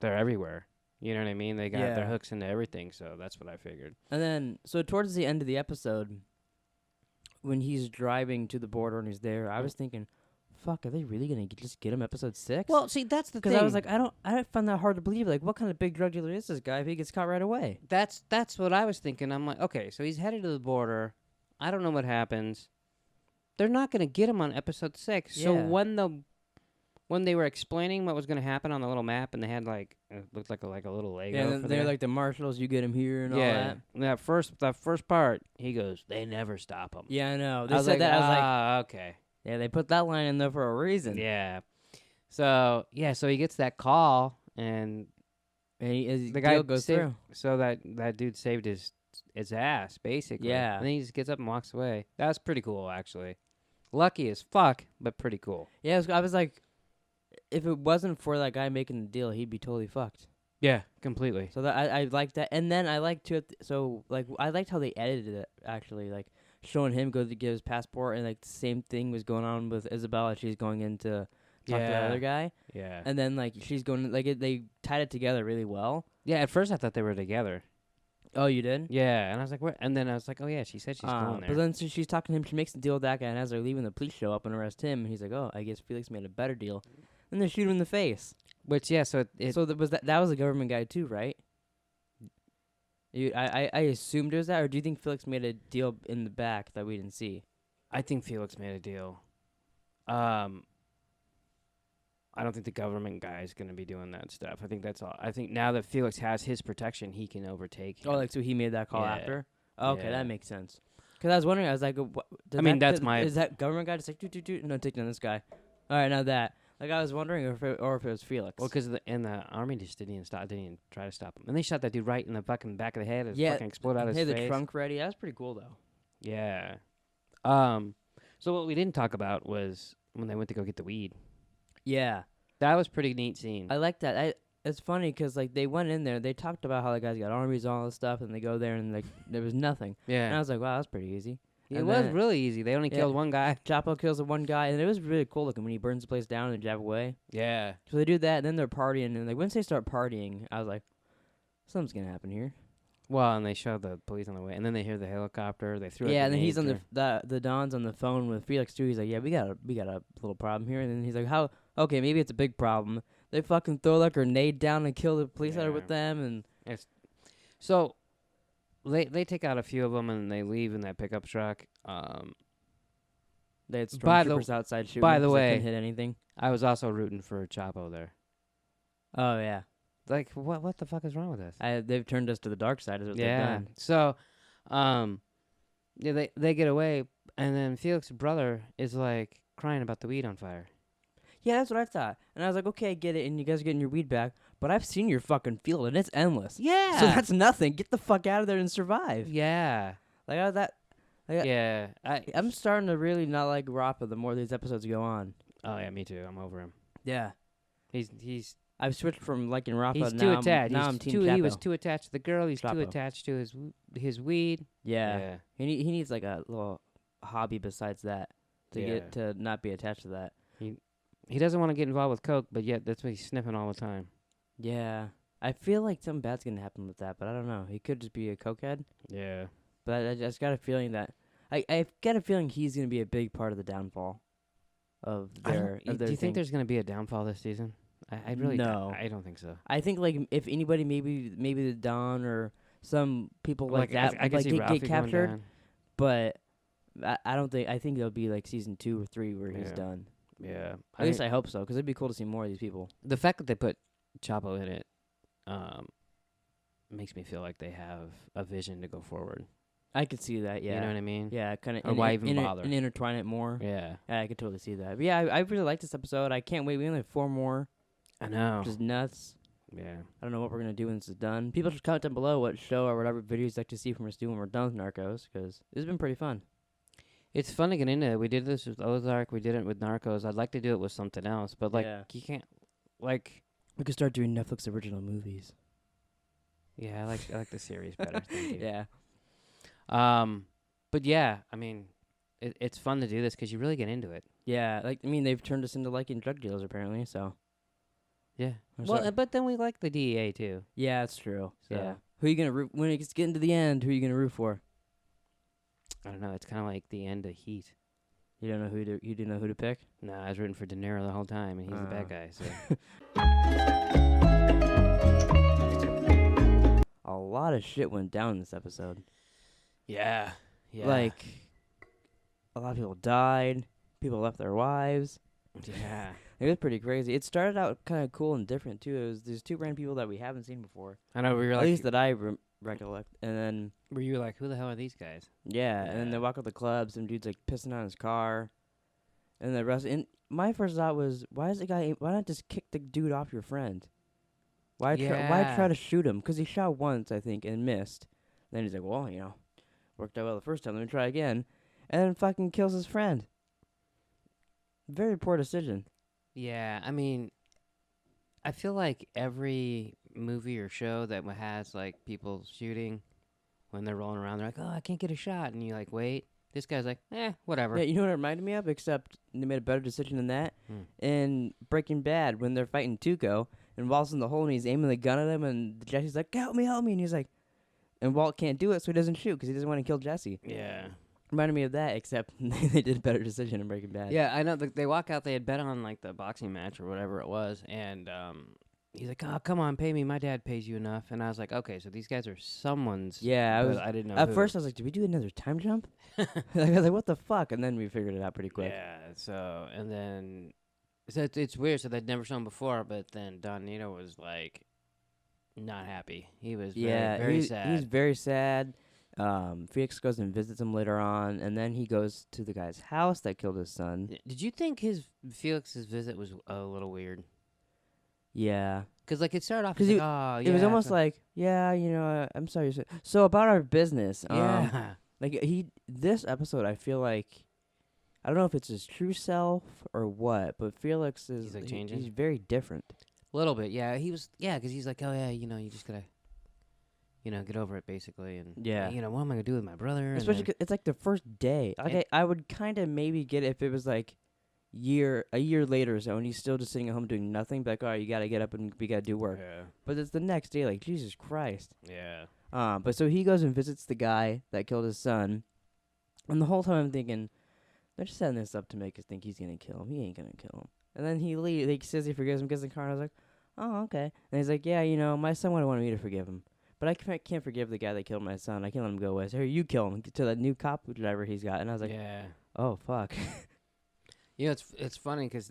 they're everywhere. You know what I mean? They got their Yeah. hooks into everything. So that's what I figured. And then, so towards the end of the episode, when he's driving to the border and he's there, I was thinking, fuck, are they really going to just get him episode 6? Well, see, that's the thing. because I was like, I find that hard to believe. Like, what kind of big drug dealer is this guy if he gets caught right away? that's what I was thinking. I'm like, okay, so he's headed to the border. I don't know what happens. They're not going to get him on episode 6. So Yeah. when they were explaining what was going to happen on the little map, and they had like it looked like a little Lego. Yeah, for and they're there. like the marshals, you get him here and all yeah. that. And that first part, he goes, they never stop him. Yeah, I know. They I was said like, that. I was like, ah, okay. yeah, they put that line in there for a reason. Yeah. So he gets that call, and And his the guy deal goes saved, through. so that dude saved his ass basically. Yeah. And then he just gets up and walks away. That was pretty cool, actually. Lucky as fuck, but pretty cool. Yeah, I was like, if it wasn't for that guy making the deal, he'd be totally fucked. Yeah, completely. So that I liked that, and then I liked to so like I liked how they edited it actually, like showing him go to get his passport, and like the same thing was going on with Isabella. She's going in to talk to the Yeah. other guy, Yeah. and then like she's going like they tied it together really well. Yeah, at first I thought they were together. Oh, you did? Yeah, and I was like, what? And then I was like, oh yeah, she said she's going there. But then so she's talking to him. She makes the deal with that guy, and as they're leaving, the police show up and arrest him. And he's like, "Oh, I guess Felix made a better deal." And they shoot him in the face. Which yeah, so it So that was a government guy too, right? I assumed it was that, or do you think Felix made a deal in the back that we didn't see? I think Felix made a deal. I don't think the government guy is going to be doing that stuff. I think that's all. I think now that Felix has his protection, he can overtake him. Oh, like so he made that call Yeah. after? Okay, Yeah. that makes sense. Because I was wondering, I was like, I mean, that's my- is that government guy just like no, take down this guy? All right, now that like I was wondering if it was Felix. Well, because the army just didn't even try to stop him, and they shot that dude right in the fucking back of the head. It fucking exploded out his hey, face. the trunk ready. That was pretty cool though. Yeah. So what we didn't talk about was when they went to go get the weed. Yeah, That was pretty neat scene. I like that. It's funny because like they went in there, they talked about how the guys got armies and all this stuff, and they go there and like there was nothing. And I yeah. was like, wow, that's pretty easy. It And was then- really easy. They only Yeah. killed one guy. Chapo kills the one guy, and it was really cool looking when he burns the place down and drive away. Yeah. So they do that, and then they're partying, and like once they start partying, I was like, something's gonna happen here. Well, and they showed the police on the way, and then they hear the helicopter. They threw. Yeah, and then he's on the Don's on the phone with Felix too. He's like, yeah, we got a little problem here, and then he's like, how? Okay, maybe it's a big problem. They fucking throw like a grenade down and kill the police that are with them, and So they take out a few of them and they leave in that pickup truck. they had By the- stormtroopers outside shooting. by them the 'cause they way- couldn't hit anything. I was also rooting for Chapo there. Oh yeah, Like, what the fuck is wrong with this? they've turned us to the dark side. Is what they've done. So, yeah, they get away, and then Felix's brother is like crying about the weed on fire. Yeah, that's what I thought, and I was like, okay, I get it, and you guys are getting your weed back, but I've seen your fucking field, and it's endless. Yeah. So that's nothing. Get the fuck out of there and survive. Yeah. Like Yeah. I'm starting to really not like Rappa the more these episodes go on. Oh yeah, me too. I'm over him. Yeah. He's I've switched from liking Rappa he's now. too attached. Now He's I'm Team too, he was Chapo. too attached to the girl. He's too Chapo. attached to his weed. Yeah. He needs like a little hobby besides that to get to not be attached to that. He doesn't want to get involved with coke, but yet that's what he's sniffing all the time. Yeah. I feel like something bad's gonna happen with that, but I don't know. He could just be a cokehead. Yeah. But I just got a feeling that I've got a feeling he's gonna be a big part of the downfall of their. Do you think there's going to be a downfall this season? I really No. I don't think so. I think like if anybody, maybe the Don or some people like that, I can like see get Ralphie going captured. down. But I don't think. I think there'll be like season 2 or 3 where he's Yeah. done. Yeah. At least I hope so, because it'd be cool to see more of these people. The fact that they put Chapo in it makes me feel like they have a vision to go forward. I could see that. Yeah. You know what I mean? Yeah, kind of. Or why even bother? And intertwine it more. Yeah. Yeah, I could totally see that. But yeah, I really like this episode. I can't wait. We only have 4 more, I know. which is nuts. Yeah. I don't know what we're gonna do when this is done. People should comment down below what show or whatever videos you'd like to see from us do when we're done with Narcos, because it's been pretty fun. It's fun to get into it. We did this with Ozark. We did it with Narcos. I'd like to do it with something else, but like Yeah. you can't. Like, We could start doing Netflix original movies. yeah, I like the series better. Thank you. Yeah. But yeah, I mean, it's fun to do this because you really get into it. Yeah, like I mean, they've turned us into liking drug dealers apparently. So Yeah. Or Well, so- but then we like the DEA too. yeah, that's true. So- Yeah. Who are you gonna root when it gets getting to the end? Who are you gonna root for? I don't know. It's kind of like the end of Heat. You don't know you didn't know who to pick. No, I was rooting for De Niro the whole time, and he's the bad guy. So A lot of shit went down in this episode. yeah. Like a lot of people died. People left their wives. yeah. It was pretty crazy. It started out kind of cool and different too. It was these 2 random people that we haven't seen before, I know. We were at like, least that I recollect. And then were you like, who the hell are these guys? yeah, and then they Yeah. walk up the club. Some dude's like pissing on his car, and the rest. And my first thought was, why not just kick the dude off your friend? Why try Yeah. to shoot him? Because he shot once, I think, and missed. Then he's like, well, worked out well the first time. Let me try again, and then fucking kills his friend. Very poor decision. Yeah, I mean, I feel like every movie or show that has like people shooting when they're rolling around, they're like, "Oh, I can't get a shot," and you like, wait. This guy's like, whatever. Yeah, you know what it reminded me of? Except they made a better decision than that. Hmm. In Breaking Bad, when they're fighting Tuco, and Walt's in the hole, and he's aiming the gun at him, and Jesse's like, help me, and he's like, and Walt can't do it, so he doesn't shoot, because he doesn't want to kill Jesse. Yeah. Reminded me of that, except they did a better decision in Breaking Bad. Yeah, I know. They walk out. They had bet on like the boxing match or whatever it was, and he's like, "Oh, come on, pay me. My dad pays you enough." And I was like, "Okay, so these guys are someone's." Yeah, but I didn't know. At who. first, I was like, did we do another time jump? I was like, what the fuck? And then we figured it out pretty quick. Yeah. So and then, so it's weird. So they'd never shown before, but then Don Nito was like, not happy. He was very sad. He's very sad. Felix goes and visits him later on, and then he goes to the guy's house that killed his son. Did you think Felix's visit was a little weird? Yeah. Because like it started off 'Cause as he- like, oh, yeah, It was almost so- like, yeah, I'm sorry. So about our business. yeah. Like this episode, I feel like, I don't know if it's his true self or what, but Felix is He's, like, changing? He's very different. A little bit, yeah. He was, yeah, because he's like, oh yeah, you just gotta, get over it basically. And Yeah. what am I gonna do with my brother? And Especially then- 'cause it's like the first day. Like And- I would kind of maybe get it if it was like a year later or so, and he's still just sitting at home doing nothing. But like, all right, you gotta get up and we gotta do work. yeah, But it's the next day. Like Jesus Christ. yeah, But so he goes and visits the guy that killed his son, and the whole time I'm thinking, they're just setting this up to make us think he's gonna kill him. He ain't gonna kill him. And then he leaves. He says he forgives him, gets in the car, and I was like, oh, okay. And he's like, yeah, my son would have wanted me to forgive him. But I can't forgive the guy that killed my son. I can't let him go away. So here, you kill him to that new cop driver he's got. And I was like, yeah. oh, fuck. It's funny because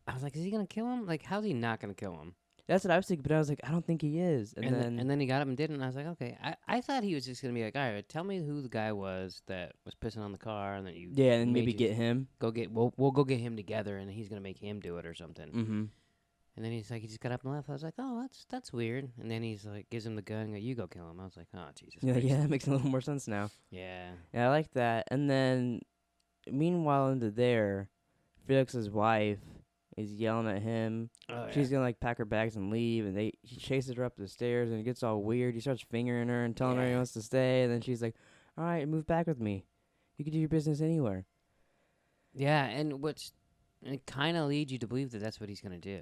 I was like, is he gonna kill him? Like, how's he not gonna kill him? That's what I was thinking. But I was like, I don't think he is. And then he got up and did it, and I was like, okay. I thought he was just gonna be like, all right, tell me who the guy was that was pissing on the car, and then you yeah, and made maybe you get him. we'll go get him together, and he's gonna make him do it or something. Mm-hmm. And then he's like, he just got up and left. I was like, oh, that's weird. And then he's like, gives him the gun, and go, you go kill him. I was like, oh, Jesus Yeah, Christ. yeah, that makes a little more sense now. Yeah. Yeah, I like that. And then, meanwhile, into there, Felix's wife is yelling at him. Oh, She's gonna like pack her bags and leave, and he chases her up the stairs, and it gets all weird. He starts fingering her and telling her he Yeah. wants to stay, and then she's like, "All right, move back with me. You can do your business anywhere." Yeah, and it kind of leads you to believe that that's what he's gonna do.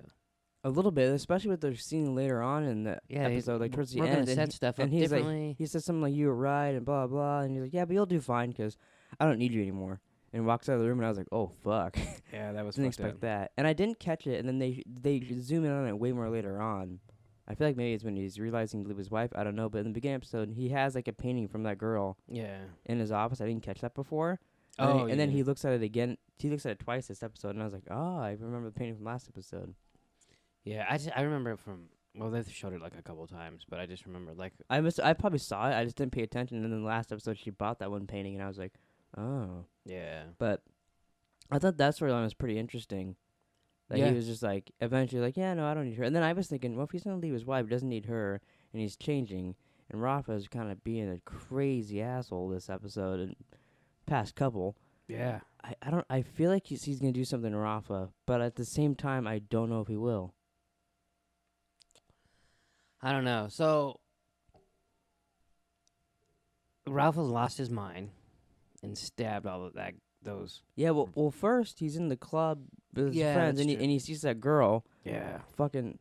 A little bit, especially with the scene later on in the Yeah, he's- episode, like towards the we're end. gonna and set he- stuff up and he's differently. like, he says something like, "You were right," and blah blah, and he's like, "Yeah, but you'll do fine because I don't need you anymore." And walks out of the room, and I was like, "Oh fuck." Yeah, that was Didn't expect that, and I didn't catch it. And then they zoom in on it way more later on. I feel like maybe it's when he's realizing to leave his wife. I don't know, but in the beginning episode, he has like a painting from that girl Yeah. in his office. I didn't catch that before. Oh, And then yeah. he looks at it again. He looks at it twice this episode, and I was like, "Oh, I remember the painting from last episode." Yeah, I remember it from. Well, they've showed it like a couple times, but I just remember like. I probably saw it. I just didn't pay attention. And then in the last episode, she bought that one painting, and I was like, "Oh." Yeah. But I thought that storyline was pretty interesting. That Yeah. he was just like, eventually like, yeah, no, I don't need her. And then I was thinking, well, if he's going to leave his wife, he doesn't need her, and he's changing. And Rafa's kind of being a crazy asshole this episode and past couple. Yeah. I feel like he's going to do something to Rafa, but at the same time, I don't know if he will. I don't know. So Ralph has lost his mind and stabbed all of those. Yeah, well, first he's in the club with his Yeah, friends, that's and true. he sees that girl. Yeah. Fucking,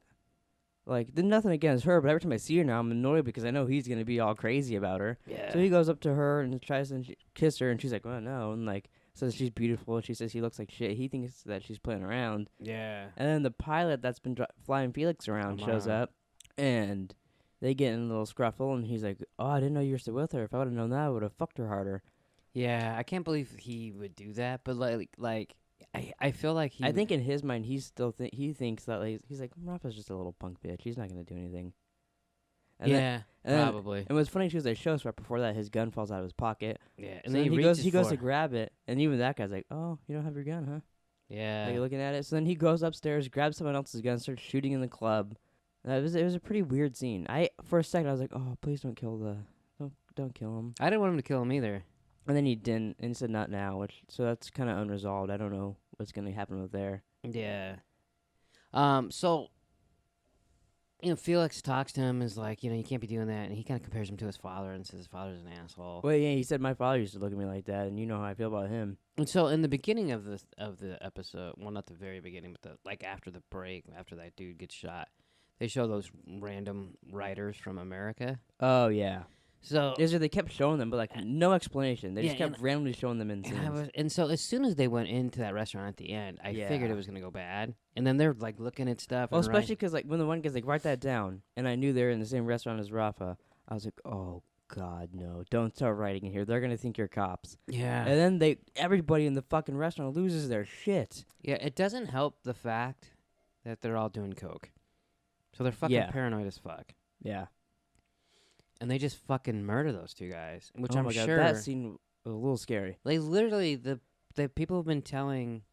like, there's nothing against her, but every time I see her now, I'm annoyed because I know he's gonna be all crazy about her. Yeah. So he goes up to her and tries to kiss her, and she's like, "Oh no," and like says she's beautiful. And she says he looks like shit. He thinks that she's playing around, Yeah. and then the pilot that's been flying Felix around shows on. up, and they get in a little scruffle, and he's like, "Oh, I didn't know you were still with her. If I would have known that, I would have fucked her harder." Yeah. I can't believe he would do that, but like I feel like he. I think in his mind, he's still he thinks that like, he's like, Rafa's just a little punk bitch. He's not gonna do anything. And then- Yeah. and then- probably. and what's funny too is they show us right before that his gun falls out of his pocket. Yeah. And then he goes to grab it, and even that guy's like, "Oh, you don't have your gun, huh?" Yeah. Like looking at it. So then he goes upstairs, grabs someone else's gun, starts shooting in the club. It was a pretty weird scene. For a second I was like, "Oh, please don't don't kill him." I didn't want him to kill him either. And then he didn't, and he said not now, so that's kind of unresolved. I don't know what's gonna happen with there. Yeah. So, Felix talks to him, is like, you can't be doing that, and he kind of compares him to his father and says his father's an asshole. Well, yeah, he said my father used to look at me like that, and you know how I feel about him. And so, in the beginning of the episode, well, not the very beginning, but after the break, after that dude gets shot, they show those random writers from America. Oh yeah. So They kept showing them, but like no explanation. They just Yeah, kept randomly showing them in scenes. and so as soon as they went into that restaurant at the end, I figured Yeah. it was gonna go bad. And then they're like looking at stuff. Well, and especially because like when the one guy's like, "Write that down," and I knew they were in the same restaurant as Rafa, I was like, "Oh God, no! Don't start writing in here. They're gonna think you're cops." yeah, And then everybody in the fucking restaurant loses their shit. yeah. It doesn't help the fact that they're all doing coke, so they're fucking Yeah. paranoid as fuck, Yeah. and they just fucking murder those two guys. Which Oh I'm my God, sure that scene was a little scary. they literally the people have been telling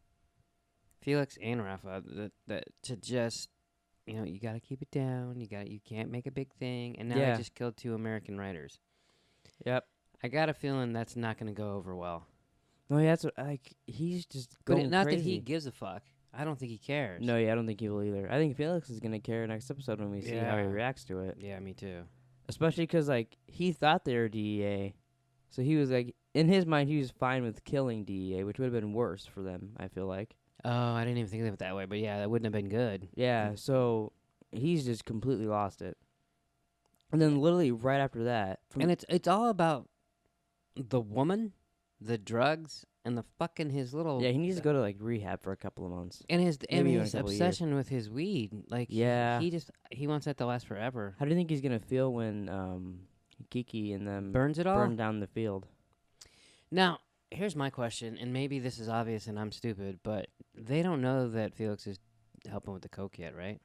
Felix and Rafa that to just you got to keep it down. You can't make a big thing. And now Yeah. they just killed 2 American writers. Yep. I got a feeling that's not going to go over well. No, yeah, that's like he's just But going not crazy. that he gives a fuck. I don't think he cares. No, yeah, I don't think he will either. I think Felix is gonna care next episode when we see how he Yeah. reacts to it. Yeah, me too. especially because like he thought they were DEA, so he was like in his mind he was fine with killing DEA, which would have been worse for them. I feel like. Oh, I didn't even think of it that way, but yeah, that wouldn't have been good. Yeah, so he's just completely lost it. And then literally right after that, And it's all about the woman, the drugs, and the fucking his little he needs to go to like rehab for a couple of months. and his maybe even a his couple years. obsession with his weed. Like Yeah. he wants that to last forever. How do you think he's gonna feel when Kiki and them Burns it all. burn down the field? Now, here's my question, and maybe this is obvious and I'm stupid, but they don't know that Felix is helping with the coke yet, right?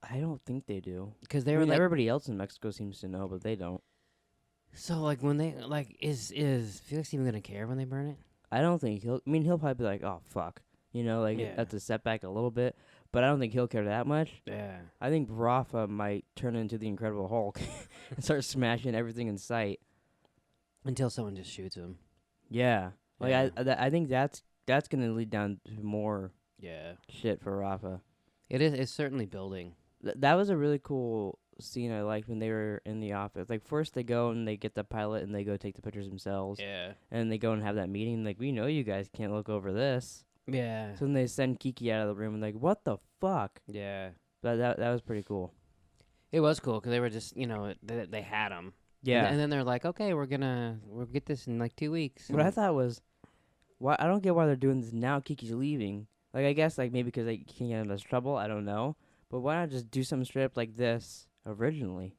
I don't think they do. Because they I were mean, like, everybody else in Mexico seems to know, but they don't. so like when they like is Felix even gonna care when they burn it? I don't think he'll. I mean, he'll probably be like, "Oh fuck," like Yeah. that's a setback a little bit, but I don't think he'll care that much. Yeah. I think Rafa might turn into the Incredible Hulk and start smashing everything in sight. Until someone just shoots him. Yeah, like Yeah. I think that's gonna lead down to more Yeah. shit for Rafa. It is. It's certainly building. That was a really cool scene I liked when they were in the office. Like first they go and they get the pilot and they go take the pictures themselves, Yeah. and they go and have that meeting. Like we know you guys can't look over this. Yeah. So then they send Kiki out of the room and like, what the fuck? Yeah. But that was pretty cool. It was cool because they were just they had him. And then they're like, okay, we'll get this in like 2 weeks. What I thought was, why I don't get why they're doing this now. Kiki's leaving. Like I guess like maybe because they can't get in much trouble. I don't know. But why not just do something straight up like this originally?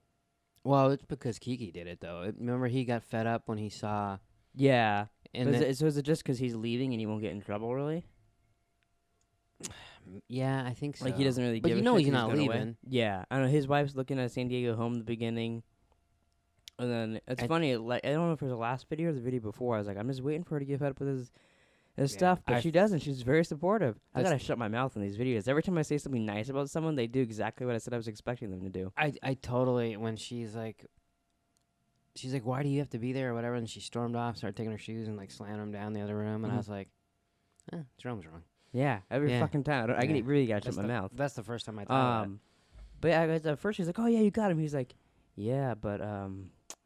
Well, it's because Kiki did it though. Remember he got fed up when he saw. Yeah. And So is it just because he's leaving and he won't get in trouble really? yeah, I think so. Like he doesn't really But give you a know shit he's 'cause not going away. leaving. Yeah. I don't know. His wife's looking at San Diego home in the beginning. And then it's funny, like I don't know if it was the last video or the video before. I was like, I'm just waiting for her to get fed up with his Yeah, stuff, but she doesn't. She's very supportive. I That's- gotta shut my mouth in these videos. Every time I say something nice about someone, they do exactly what I said I was expecting them to do. I totally when she's like, why do you have to be there or whatever, and she stormed off, started taking her shoes and like slamming them down the other room, and I Mhm. was like, Jerome's wrong. Yeah, every Yeah. fucking time. I Yeah. really gotta shut That's my mouth. That's the first time I thought of that. But yeah, at first she's like, "Oh yeah, you got him." He's like, "Yeah, but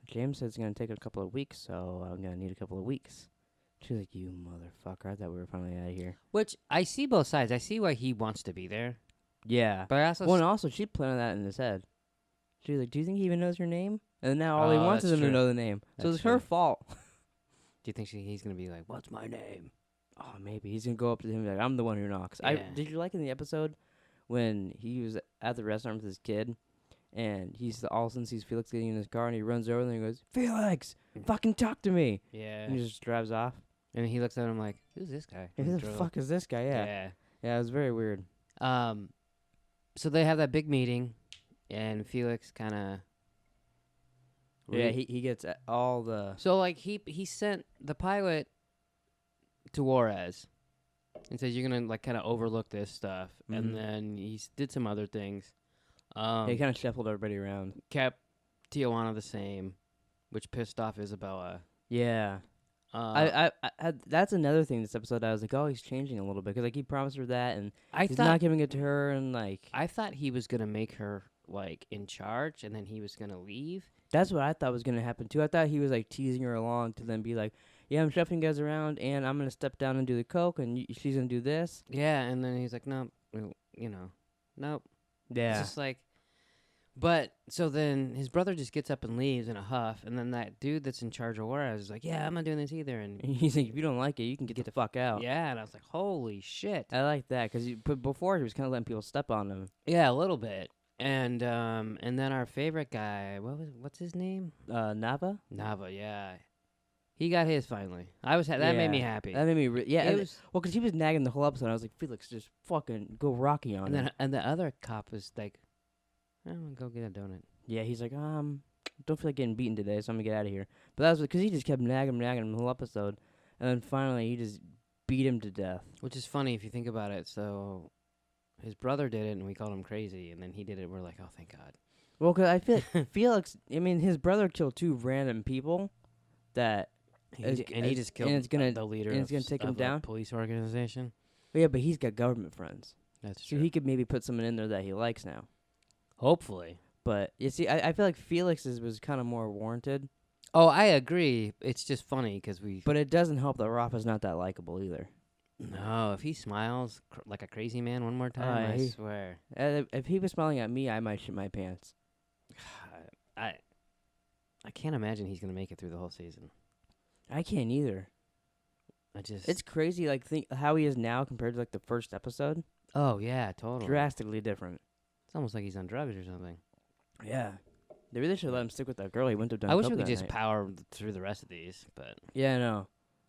James says it's gonna take a couple of weeks, so I'm gonna need a couple of weeks." She's like, "You motherfucker! I thought we were finally out of here." Which I see both sides. I see why he wants to be there, Yeah. but I also Well, and also she planted that in his head. She was like, "Do you think he even knows your name?" And now all he Oh, wants is that's him to true. know the name. So That's it's her true. fault. do you think he's gonna be like, what's my name? Oh, maybe he's gonna go up to him and be like, "I'm the one who knocks." Yeah. Did you like in the episode when he was at the restaurant with his kid, and he's all of a sudden sees Felix getting in his car, and he runs over and he goes, "Felix, fucking talk to me!" Yeah. And he just drives off. And he looks at him like, who's this guy? Who the fuck is this guy? Yeah, it was very weird. So they have that big meeting, and Felix kind of. Yeah, he gets all the. So like he sent the pilot to Juarez, and says you're gonna like kind of overlook this stuff, Mhm. and then did some other things. He kind of shuffled everybody around. Kept Tijuana the same, which pissed off Isabella. Yeah. I that's another thing this episode. I was like, oh, he's changing a little bit because like he promised her that, and I he's thought not giving it to her, and like I thought he was gonna make her like in charge, and then he was gonna leave. that's what I thought was gonna happen too. I thought he was like teasing her along to then be like, yeah, I'm shuffling you guys around, and I'm gonna step down and do the coke, and she's gonna do this. Yeah, and then he's like, nope, nope. Yeah. It's just like, but so then his brother just gets up and leaves in a huff, and then that dude that's in charge of Juarez is like, yeah, I'm not doing this either, and And he's like, if you don't like it, you can get the fuck out. yeah, and I was like, holy shit. I like that because before he was kind of letting people step on him. Yeah, a little bit. And then our favorite guy, what's his name? Nava. Nava, yeah. He got his finally. That made me Yeah. happy. That made me It and was, well, because he was nagging the whole episode. I was like, Felix, just fucking go Rocky on and him. then and the other cop was like, I'm gonna go get a donut. Yeah, he's like, don't feel like getting beaten today, so I'm gonna get out of here. But that was because he just kept nagging him the whole episode, and then finally he just beat him to death. Which is funny if you think about it. So his brother did it, and we called him crazy, and then he did it. We're like, oh, thank God. Well, because I feel Felix. I mean, his brother killed two random people. That He It's- just killed and it's gonna- the leader and it's of gonna take him of a down? police organization. yeah, but he's got government friends, That's so true. he could maybe put someone in there that he likes now. Hopefully. But you see, I feel like Felix's was kind of more warranted. Oh, I agree. It's just funny because But it doesn't help that Rafa's not that likable either. No, if he smiles like a crazy man one more time, I swear. If he was smiling at me, I might shit my pants. I can't imagine he's gonna make it through the whole season. I can't either. It's crazy, like think how he is now compared to like the first episode. Oh yeah, totally. Drastically different. It's almost like he's on drugs or something. Yeah. They really should let him stick with that girl. He went to done. I wish we coke could that just night. power through the rest of these, but Yeah, no.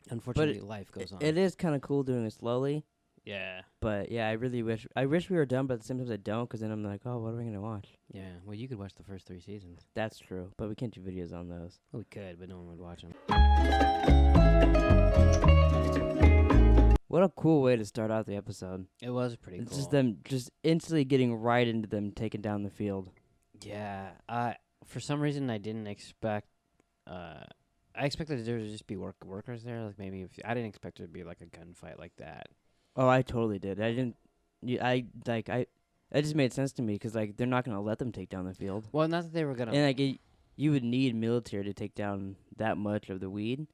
unfortunately, life goes on. It is kind of cool doing it slowly. Yeah. But yeah, I wish we were done, but at the same time I don't, because then I'm like, oh, what are we gonna watch? Yeah. Well, you could watch the first 3 seasons. That's true, but we can't do videos on those. Well, we could, but no one would watch them. What a cool way to start out the episode. It was pretty It's cool. just them just instantly getting right into them taking down the field. Yeah. For some reason, I didn't expect. I expected there to just be workers there. Like maybe I didn't expect it to be like a gunfight like that. Oh, I totally did. I didn't. That just made sense to me because like they're not gonna let them take down the field, Well, not that they were gonna. and like you would need military to take down that much of the weed.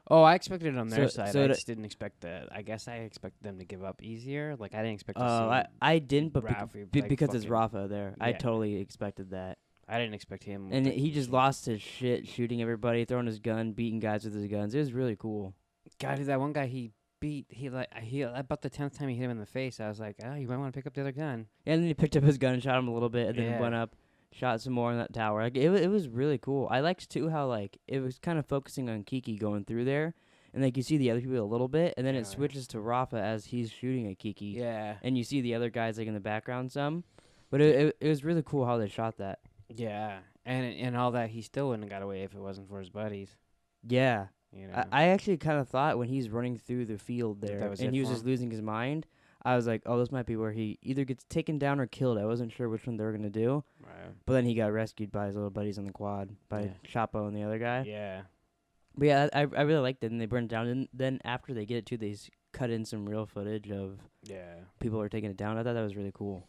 Oh, I expected it on their So- side. so I to- just didn't expect that. I guess I expected them to give up easier. Like I didn't expect to Oh, see. I didn't, but Ralphie, because it's fucking- Rafa there, I Yeah. totally expected that. I didn't expect him. with And the he just machine. lost his shit, shooting everybody, throwing his gun, beating guys with his guns. It was really cool. God, that one guy he beat. He about the 10th time he hit him in the face. I was like, oh, you might want to pick up the other gun. And then he picked up his gun and shot him a little bit, and then Yeah. went up, shot some more in that tower. Like it was really cool. I liked too how like it was kind of focusing on Kiki going through there, and like you see the other people a little bit, and then Yeah. it switches to Rafa as he's shooting at Kiki, Yeah. and you see the other guys like in the background some. But it was really cool how they shot that. Yeah. And all that, he still wouldn't have got away if it wasn't for his buddies. Yeah. You know. I actually kind of thought when he's running through the field That there was and it he was for just him? losing his mind, I was like, oh, this might be where he either gets taken down or killed. I wasn't sure which one they were going to do. Right. But then he got rescued by his little buddies on the quad, by Yeah. Chapo and the other guy. Yeah. But yeah, I really liked it, and they burned it down. And then after they get it too, they cut in some real footage of Yeah. people who are taking it down. I thought that was really cool.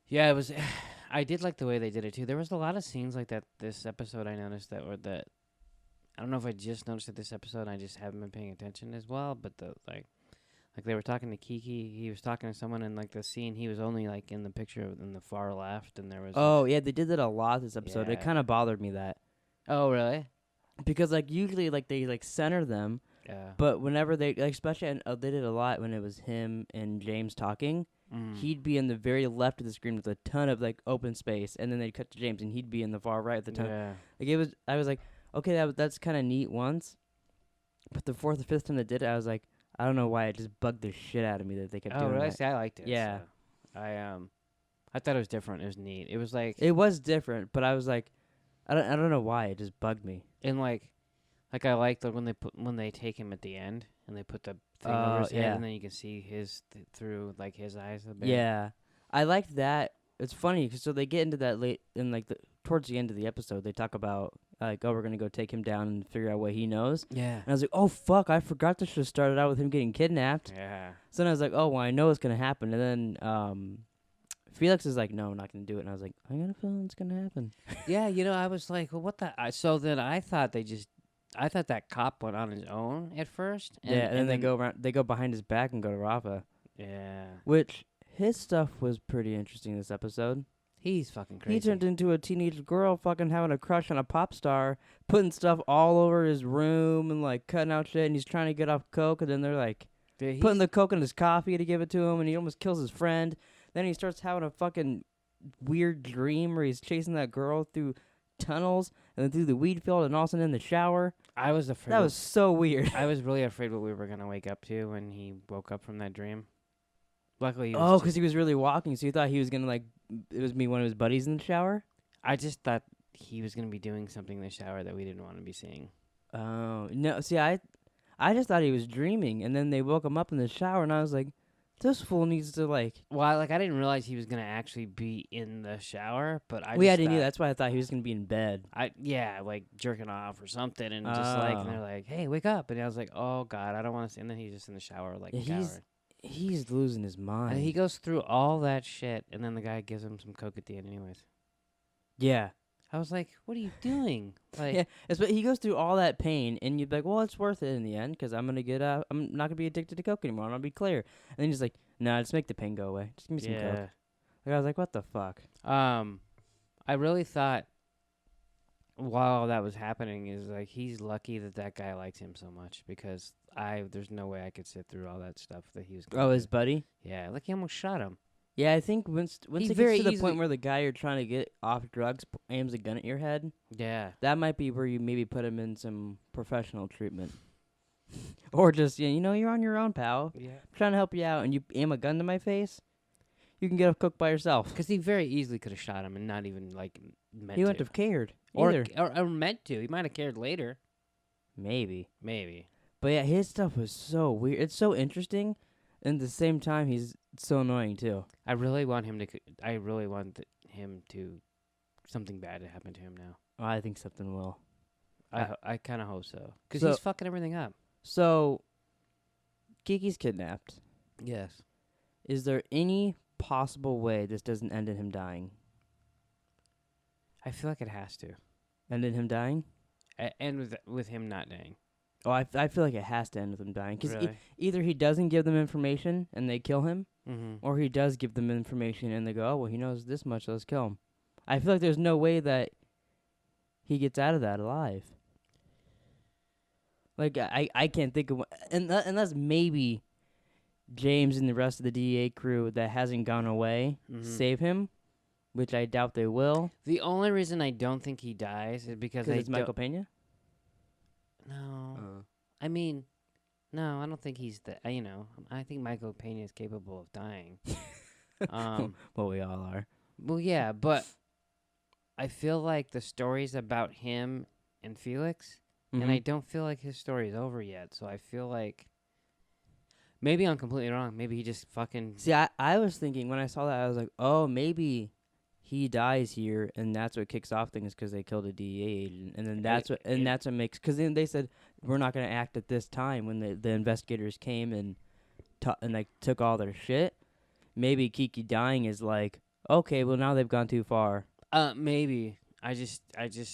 Yeah, it was. I did like the way they did it too. There was a lot of scenes like that this episode. I noticed that I don't know if I just noticed it this episode. And I just haven't been paying attention as well. But like they were talking to Kiki. He was talking to someone in like the scene. He was only like in the picture in the far left, and there was. Oh, yeah, they did that a lot this episode. It Yeah. kind of bothered me that. Oh really? Because, like, usually, like, they, like, center them. Yeah. But whenever they, like, especially, and they did a lot when it was him and James talking. He'd be in the very left of the screen with a ton of like open space, and then they'd cut to James, and he'd be in the far right with a ton. Yeah. Like I was like, okay, that's kind of neat once, but the fourth or fifth time they did it, I was like, I don't know why it just bugged the shit out of me that they kept Oh doing really? that. See, I liked it. Yeah. So I thought it was different. It was neat. It was like It was different, but I was like, I don't know why it just bugged me. and like I liked when they take him at the end and they put the thing over his head yeah. and then you can see his through like his eyes a bit. Yeah, I liked that. It's funny 'cause so they get into that late in like towards the end of the episode. They talk about like, oh, we're gonna go take him down and figure out what he knows. Yeah. And I was like, oh fuck, I forgot this should have started out with him getting kidnapped. Yeah. So then I was like, oh well, I know it's gonna happen. And then Felix is like, no, I'm not gonna do it. And I was like, I got a feeling it's gonna happen. Yeah, I was like, well, what the? So then I thought that cop went on his own at first. And then they go around, they go behind his back and go to Rafa, Yeah. which his stuff was pretty interesting this episode. He's fucking crazy. He turned into a teenage girl, fucking having a crush on a pop star, putting stuff all over his room and like cutting out shit. And he's trying to get off coke, and then they're like Dude, putting the coke in his coffee to give it to him, and he almost kills his friend. Then he starts having a fucking weird dream where he's chasing that girl through tunnels and then through the weed field, and all of a sudden in the shower. I was afraid. That was so weird. I was really afraid what we were gonna wake up to when he woke up from that dream. Luckily, Oh, because he was really walking, so you thought he was gonna like it was me one of his buddies in the shower. I just thought he was gonna be doing something in the shower that we didn't want to be seeing. Oh no! See, I just thought he was dreaming, and then they woke him up in the shower, and I was like, this fool needs to like. Well, I didn't realize he was gonna actually be in the shower, but I. Well, yeah, I just didn't either. thought- That's why I thought he was gonna be in bed. like jerking off or something, and just like, and they're like, "Hey, wake up!" And I was like, "Oh God, I don't want to." See. And then he's just in the shower, like, Yeah, he's losing his mind. and he goes through all that shit, and then the guy gives him some coke at the end, anyways. Yeah. I was like, what are you doing? Like, Yeah, but he goes through all that pain, and you'd be like, well, it's worth it in the end, because I'm not gonna be addicted to coke anymore. I'm gonna be clear. And then he's like, nah, just make the pain go away. Just give me some coke. Like, I was like, what the fuck? I really thought while that was happening is like he's lucky that guy likes him so much because there's no way I could sit through all that stuff that he was going Oh, through. his buddy? Yeah, like he almost shot him. Yeah, I think once He it very gets to the easily- point where the guy you're trying to get off drugs aims a gun at your head, Yeah. that might be where you maybe put him in some professional treatment. Or just, you're on your own, pal. Yeah. I'm trying to help you out, and you aim a gun to my face, you can get off coke by yourself. Because he very easily could have shot him and not even like meant He to. wouldn't have cared or, either. or meant to. He might have cared later. Maybe. Maybe. But yeah, his stuff was so weird. It's so interesting, and at the same time, he's so annoying too. I really want him to. I really want him to. Something bad to happen to him now. Oh, I think something will. I kind of hope so. Because So- he's fucking everything up. So, Kiki's kidnapped. Yes. Is there any possible way this doesn't end in him dying? I feel like it has to. End in him dying? And with him not dying. Oh, I feel like it has to end with him dying. Because Really? either he doesn't give them information and they kill him, Mm-hmm. or he does give them information and they go, oh, well, he knows this much, so let's kill him. I feel like there's no way that he gets out of that alive. Like, I can't think of one. Unless maybe James and the rest of the DEA crew that hasn't gone away save him, which I doubt they will. The only reason I don't think he dies is because Because it's Michael Pena? No. I mean, no, I don't think he's the. I think Michael Pena is capable of dying. Well, we all are. Well, yeah, but I feel like the story's about him and Felix, and I don't feel like his story is over yet. So I feel like maybe I'm completely wrong. Maybe he just fucking. See, I was thinking when I saw that, I was like, oh, maybe he dies here, and that's what kicks off things because they killed a DEA agent, and then that's what makes. Because then they said we're not going to act at this time when the investigators came and took all their shit. Maybe Kiki dying is like, okay, well now they've gone too far. Maybe. I just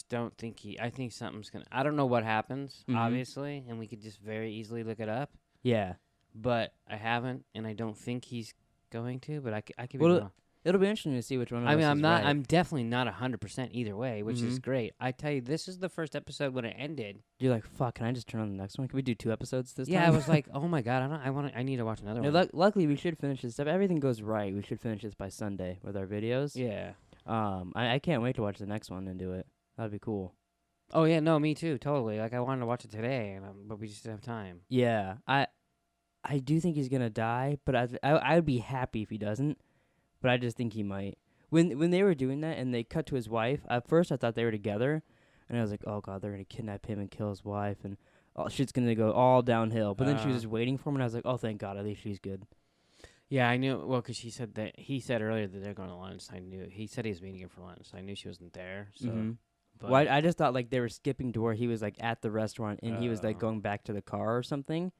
don't think I think something's gonna. I don't know what happens, obviously, and we could just very easily look it up. Yeah, But I haven't, and I don't think he's going to. But I could be Well, wrong. it'll be interesting to see which one. Of I mean, us I'm is not. right. I'm definitely not 100% either way, which is Mhm. great. I tell you, this is the first episode when it ended. You're like, fuck. Can I just turn on the next one? Can we do 2 episodes this Yeah, time? I was like, oh my god, I need to watch another No, one. luckily, we should finish this. If everything goes right, we should finish this by Sunday with our videos. Yeah. I can't wait to watch the next one and do it. That'd be cool. Oh yeah, no, me too, totally. Like I wanted to watch it today, but we just didn't have time. Yeah, I do think he's gonna die, but I would be happy if he doesn't. But I just think he might. When they were doing that and they cut to his wife, at first I thought they were together, and I was like, oh god, they're gonna kidnap him and kill his wife, and shit's gonna go all downhill. But then she was just waiting for him, and I was like, oh thank god, at least she's good. Yeah, I knew. Well, because he said earlier that they're going to lunch. So I knew. He said he was meeting her for lunch. So I knew she wasn't there. So, but Well, I just thought like they were skipping to where he was like at the restaurant and he was like Oh. going back to the car or something.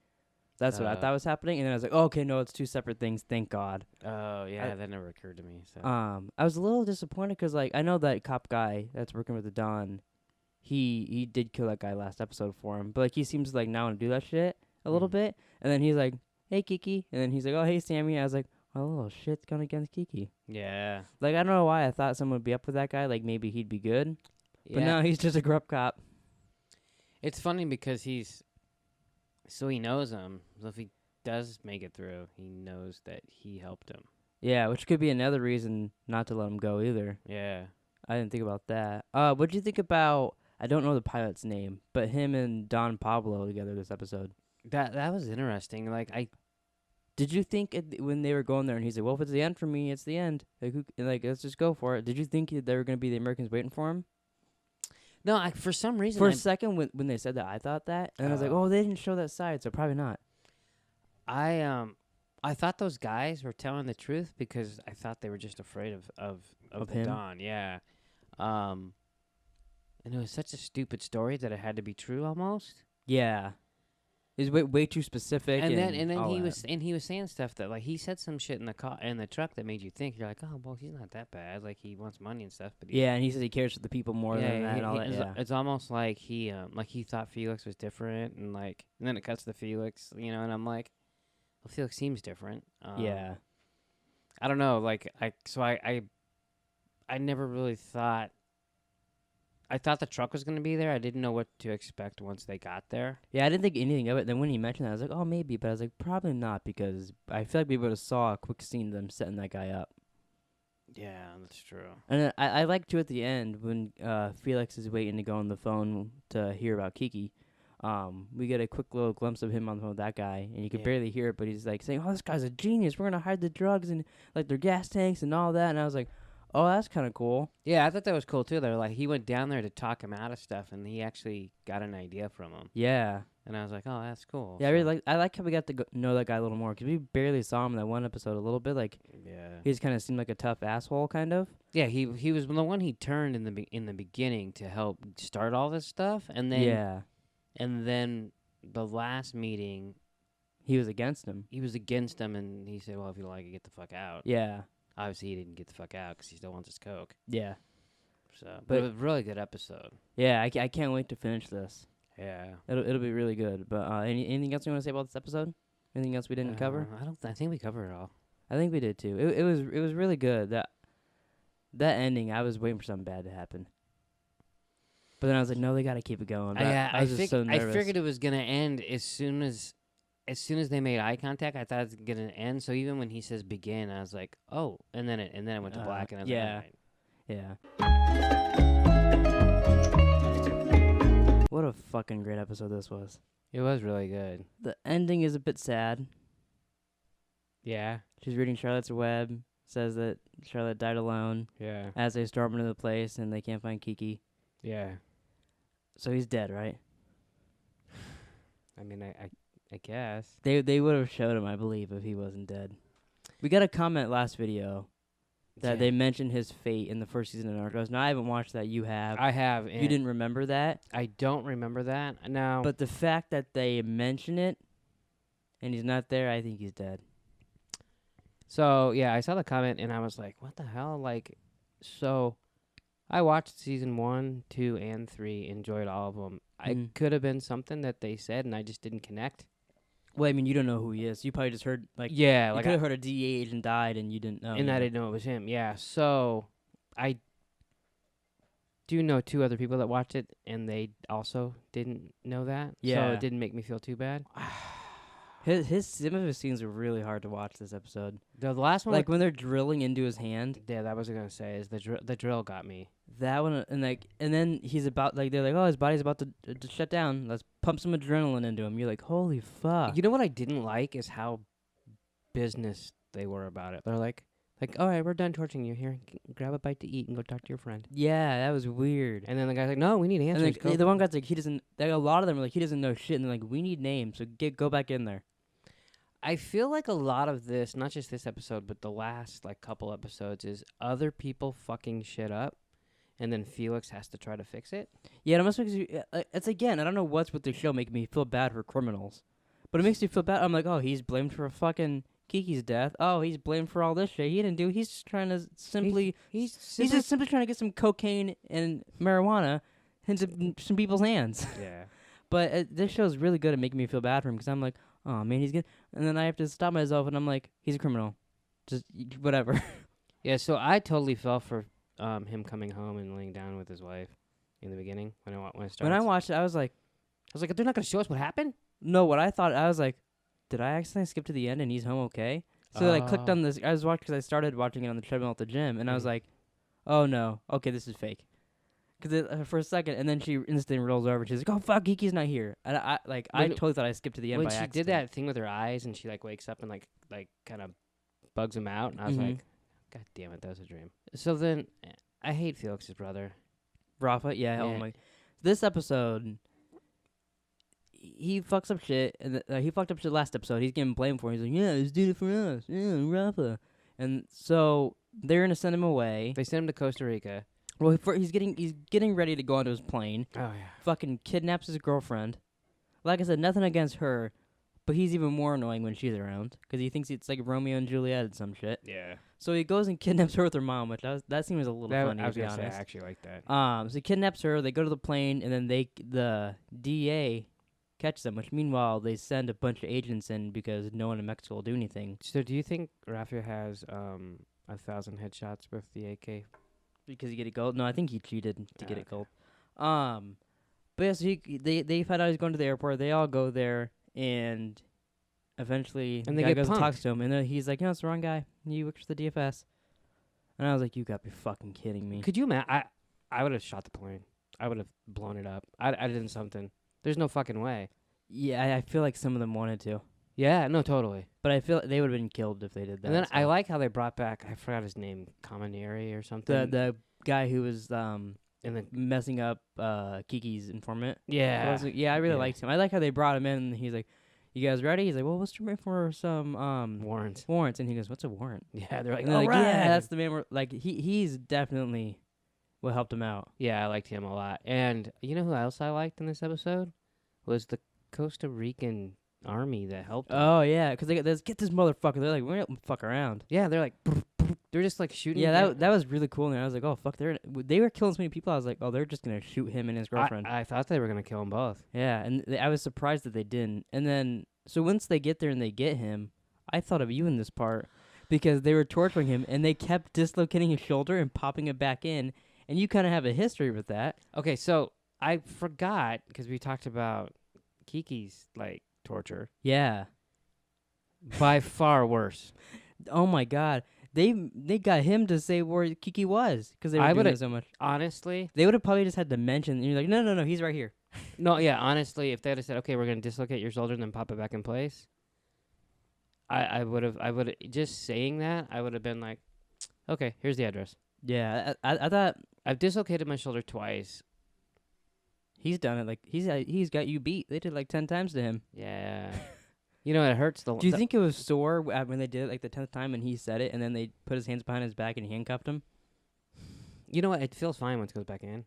That's what I thought was happening, and then I was like, oh, okay, no, it's 2 separate things. Thank God. oh yeah, that never occurred to me. So I was a little disappointed because like I know that cop guy that's working with the Don, he did kill that guy last episode for him, but like he seems like now to do that shit a little bit, and then he's like, hey Kiki, and then he's like, oh hey Sammy. I was like, oh shit's going against Kiki. yeah, Like I don't know why I thought someone would be up with that guy. Like maybe he'd be good, but yeah. no, he's just a corrupt cop. It's funny because he knows him. So if he does make it through, he knows that he helped him. Yeah, which could be another reason not to let him go either. Yeah. I didn't think about that. What'd you think about? I don't know the pilot's name, but him and Don Pablo together this episode. That was interesting. Like Did you think when they were going there and he's like, "Well, if it's the end for me, it's the end. Like let's just go for it." Did you think they were gonna be the Americans waiting for him? no, for some reason For a second, when they said that, I thought that, and I was like, "Oh, they didn't show that side, so probably not." I thought those guys were telling the truth because I thought they were just afraid of the him? Don. Yeah. And it was such a stupid story that it had to be true almost. Yeah, He's way too specific. And then all he that. was saying stuff that like he said some shit in the truck that made you think. You're like, oh well, he's not that bad. Like he wants money and stuff, but Yeah, and he says he cares for the people more than that. And all that. Yeah. it's almost like he thought Felix was different, and then it cuts to Felix, and I'm like, well, Felix seems different. Yeah. I don't know. Like I never really thought. I thought the truck was going to be there. I didn't know what to expect once they got there. Yeah, I didn't think anything of it. Then when he mentioned that, I was like, oh, maybe. But I was like, probably not, because I feel like we would have saw a quick scene of them setting that guy up. Yeah, that's true. And then I like, too, at the end, when Felix is waiting to go on the phone to hear about Kiki, we get a quick little glimpse of him on the phone with that guy, and you could barely hear it, but he's, like, saying, oh, this guy's a genius. We're going to hide the drugs and, like, their gas tanks and all that. And I was like, oh, that's kind of cool. Yeah, I thought that was cool too. They're like, he went down there to talk him out of stuff, and he actually got an idea from him. Yeah. And I was like, oh, that's cool. Yeah, I like how we got to know that guy a little more, because we barely saw him in that one episode a little bit. Like, he just kind of seemed like a tough asshole, kind of. Yeah, he was the one he turned in the beginning to help start all this stuff, and then and then the last meeting, he was against him. He was against him, and he said, well, if you don't like it, get the fuck out. Yeah. Obviously, he didn't get the fuck out because he still wants his coke. Yeah. So, but it was a really good episode. Yeah, I can't wait to finish this. Yeah. It'll be really good. But anything else you want to say about this episode? Anything else we didn't cover? I think we covered it all. I think we did too. It was really good. That ending, I was waiting for something bad to happen. But then I was like, no, they got to keep it going. But I was just so nervous. I figured it was gonna end as soon as they made eye contact. I thought it was gonna end. So even when he says begin, I was like, oh, and then it went to black, and I was like, all right. Yeah. What a fucking great episode this was. It was really good. The ending is a bit sad. Yeah. She's reading Charlotte's Web, says that Charlotte died alone. Yeah. As they storm into the place and they can't find Kiki. Yeah. So he's dead, right? I mean, I guess. They would have showed him, I believe, if he wasn't dead. We got a comment last video that they mentioned his fate in the first season of Narcos. Now, I haven't watched that. You have. I have. You didn't remember that? I don't remember that. No. But the fact that they mention it and he's not there, I think he's dead. So, yeah, I saw the comment and I was like, what the hell? Like, so I watched season 1, 2, and 3, enjoyed all of them. It could have been something that they said and I just didn't connect. Well, I mean, you don't know who he is. You probably just heard, like... Yeah, you could have heard a DEA agent died and you didn't know. And I didn't know it was him, yeah. So, I do know 2 other people that watched it, and they also didn't know that. Yeah. So, it didn't make me feel too bad. Some of his scenes were really hard to watch this episode. The last one... Like, when they're drilling into his hand. Yeah, that was what I was going to say, is the drill got me. That one, and then he's about, like, they're like, oh, his body's about to shut down. Let's pump some adrenaline into him. You're like, holy fuck. You know what I didn't like is how business they were about it. They're like, all right, we're done torturing you. Here, grab a bite to eat and go talk to your friend. Yeah, that was weird. And then the guy's like, no, we need answers. And the one guy's like, he doesn't, a lot of them are like, he doesn't know shit. And they're like, we need names, so go back in there. I feel like a lot of this, not just this episode, but the last, like, couple episodes, is other people fucking shit up. And then Felix has to try to fix it. Yeah, it almost makes you... It's, again, I don't know what's with the show making me feel bad for criminals. But it makes you feel bad. I'm like, oh, he's blamed for fucking Kiki's death. Oh, he's blamed for all this shit. He didn't do... He's just trying to simply... He's just simply trying to get some cocaine and marijuana into some people's hands. Yeah. But this show's really good at making me feel bad for him, because I'm like, oh, man, he's good. And then I have to stop myself, and I'm like, he's a criminal. Just whatever. Yeah, so I totally fell for... him coming home and laying down with his wife in the beginning when it starts. When I watched it, I was like, they're not going to show us what happened? No, what I thought, I was like, did I accidentally skip to the end and he's home okay? So I clicked on this. I was watching because I started watching it on the treadmill at the gym, and I was like, oh no, okay, this is fake. Because for a second, and then she instantly rolls over and she's like, oh fuck, Kiki's not here. And I totally thought I skipped to the end by accident. When she did that thing with her eyes and she like wakes up and like kind of bugs him out, and I was like, God damn it, that was a dream. So then, I hate Felix's brother. Rafa? Yeah. Oh my. This episode, he fucks up shit, and he fucked up shit last episode. He's getting blamed for it. He's like, yeah, he's doing it for us. Yeah, Rafa. And so, they're going to send him away. They send him to Costa Rica. Well, he's getting ready to go onto his plane. Oh, yeah. Fucking kidnaps his girlfriend. like I said, nothing against her, but he's even more annoying when she's around because he thinks it's like Romeo and Juliet and some shit. Yeah. So he goes and kidnaps her with her mom, which that seems a little funny, I was to be gonna say, I honest. actually like that. So he kidnaps her. They go to the plane, and then the DA catches them. Which meanwhile they send a bunch of agents in because no one in Mexico will do anything So do you think Rafa has 1,000 headshots with the AK? because he get it gold. No, I think he cheated to get it Okay. gold. But yeah, so they find out he's going to the airport. They all go there, and eventually And the they guy get goes and talks punked. to him, and then he's like, "No, it's the wrong guy. You work for the DFS." And I was like, "You got to be fucking kidding me!" Could you imagine? I would have shot the plane. I would have blown it up. I did something. There's no fucking way. Yeah, I feel like some of them wanted to, Yeah, no, totally. but I feel like they would have been killed if they did that. And then I so. like how they brought back, I forgot his name, Commissary or something. the guy who was and then messing up Kiki's informant. yeah, I really Yeah. liked him. I like how they brought him in. And he's like, "You guys ready?" He's like, "Well, what's your name for some warrants. warrants?" And he goes, "What's a warrant?" Yeah, they're like, And they're all like, right. "Yeah, that's the man." Like he's definitely what helped him out. Yeah, I liked him a lot. And you know who else I liked in this episode? Was the Costa Rican army that helped him. Oh yeah, because they get this motherfucker. They're like, "We're not gonna fuck around." Yeah, they're like, they're just like shooting. Yeah, down- that was really cool. And I was like, "Oh fuck!" They were killing so many people. I was like, "Oh, they're just gonna shoot him and his girlfriend." I thought they were gonna kill them both. Yeah, and I was surprised that they didn't. And then, so once they get there and they get him, I thought of you in this part because they were torturing him and they kept dislocating his shoulder and popping it back in. And you kind of have a history with that. Okay, so I forgot because we talked about Kiki's like torture. Yeah. By far worse. Oh my God. They got him to say where Kiki was because they were I doing would've- it so much. Honestly, They would have probably just had to mention. And you're like, no, he's right here. no, yeah, honestly, if they had said, okay, we're gonna dislocate your shoulder and then pop it back in place, I would have just saying that I would have been like, okay, here's the address. Yeah, I thought I've dislocated my shoulder twice. he's done it. Like he's got you beat. They did like 10 times to him. Yeah, you know it hurts. Do you think it was sore when they did it like the 10th time and he said it and then they put his hands behind his back and handcuffed him? You know what? It feels fine once it goes back in.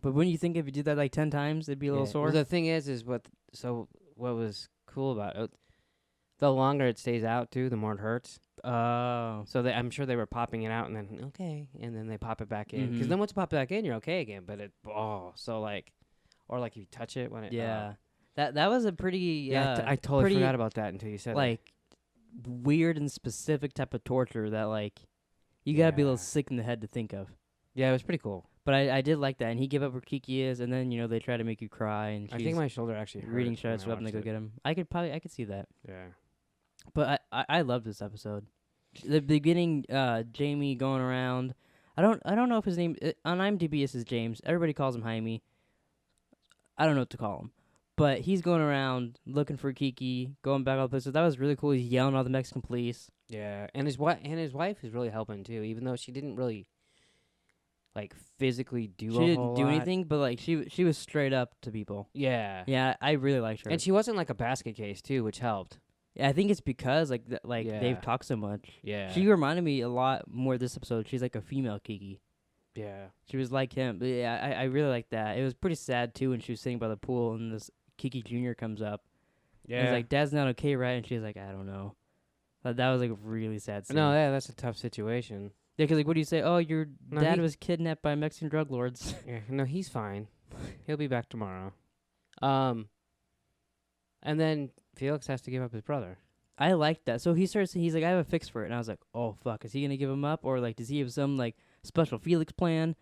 But wouldn't you think if you did that like 10 times, it'd be a little Yeah. sore? Well, the thing is what was cool about it, the longer it stays out too, the more it hurts. Oh. So I'm sure they were popping it out and then okay, and then they pop it back in. Because Mhm. then once you pop it back in, you're okay again. But so like, or like you touch it when it. Yeah. That was a pretty Yeah, I totally pretty, forgot about that until you said like weird and specific type of torture that like you got to be a little Yeah. sick in the head to think of. Yeah, it was pretty cool. But I did like that, and he gave up where Kiki is, and then they try to make you cry, and I she's think my shoulder actually hurt reading when shots I up, and they go watched get him. I could see that. it. Yeah. But I love this episode. The beginning, Jamie going around. I don't know if his name on IMDb it says James. Everybody calls him Jaime. I don't know what to call him, but he's going around looking for Kiki, going back all the places. That was really cool. He's yelling at all the Mexican police. Yeah, and his wife is really helping too, even though she didn't really like physically do. She a didn't whole do lot. anything, but like she was straight up to people. Yeah. Yeah, I really liked her. And she wasn't like a basket case too, which helped. Yeah, I think it's because they've Yeah. talked so much. Yeah. She reminded me a lot more this episode. She's like a female Kiki. Yeah. She was like him. But yeah, I really like that. It was pretty sad too when she was sitting by the pool and this Kiki Jr. comes up. Yeah. And he's like, "Dad's not okay, right?" And she's like, "I don't know." That was like a really sad scene. No, yeah, that's a tough situation. Yeah, because like, what do you say? Oh, your No, dad he- was kidnapped by Mexican drug lords. Yeah, no, he's fine. He'll be back tomorrow. And then Felix has to give up his brother. I liked that. So he's like, "I have a fix for it," and I was like, "Oh fuck, is he gonna give him up, or like, does he have some like special Felix plan?"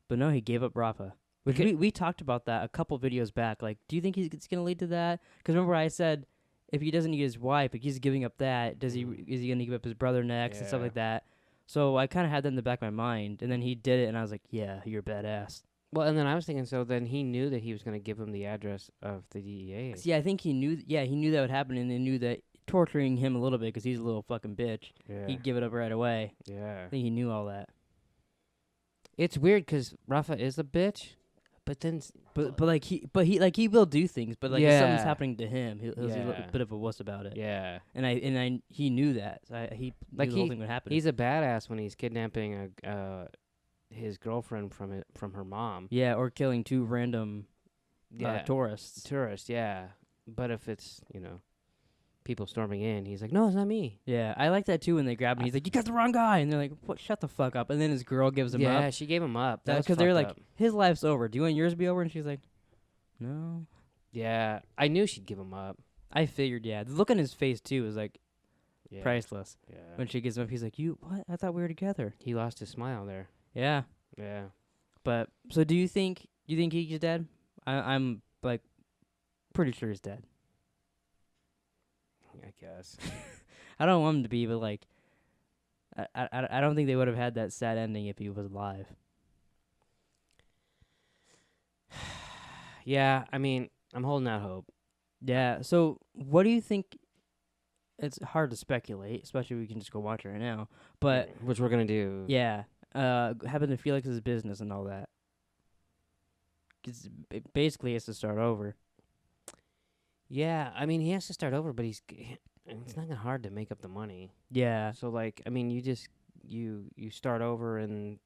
But no, he gave up Rafa. Which we talked about that a couple videos back. Like, do you think it's gonna lead to that? Because remember, I said if he doesn't get his wife, like he's giving up that. Is he gonna give up his brother next and stuff Yeah. like that? So I kind of had that in the back of my mind, and then he did it, and I was like, "Yeah, you're badass." Well, and then I was thinking, so then he knew that he was going to give him the address of the DEA. See, I think he knew. Yeah, he knew that would happen, and they knew that torturing him a little bit because he's a little fucking bitch. Yeah. He'd give it up right away. Yeah. I think he knew all that. It's weird because Rafa is a bitch, but then But he will do things. But like if something's Yeah. happening to him, he'll be a Yeah. little bit of a wuss about it. yeah, And he knew that. So he Like knew the whole thing would happen. he's a badass when he's kidnapping his girlfriend from her mom. Yeah, or killing two random tourists. Tourists, yeah. But if it's, people storming in, he's like, no, it's not me. Yeah, I like that too when they grab him. He's like, you got the wrong guy. And they're like, what? Shut the fuck up. And then his girl gives him up. Yeah, she gave him up. That was Because they're like, fucked up. his life's over. Do you want yours to be over? And she's like, no. Yeah, I knew she'd give him up. I figured, yeah. The look on his face too was like Yeah. priceless. Yeah. When she gives him up, he's like, you, what? I thought we were together. He lost his smile there. Yeah. Yeah. But, so do you think he's dead? I'm like, pretty sure he's dead. I guess. I don't want him to be, but like, I don't think they would have had that sad ending if he was alive. Yeah, I mean, I'm holding out hope. Yeah. So, what do you think? It's hard to speculate, especially if we can just go watch it right now. But which we're gonna do. yeah, happened to Felix's business and all that. 'Cause basically, he has to start over. Yeah, I mean, he has to start over, but it's not gonna hard to make up the money. Yeah. So like, I mean, you just you start over, and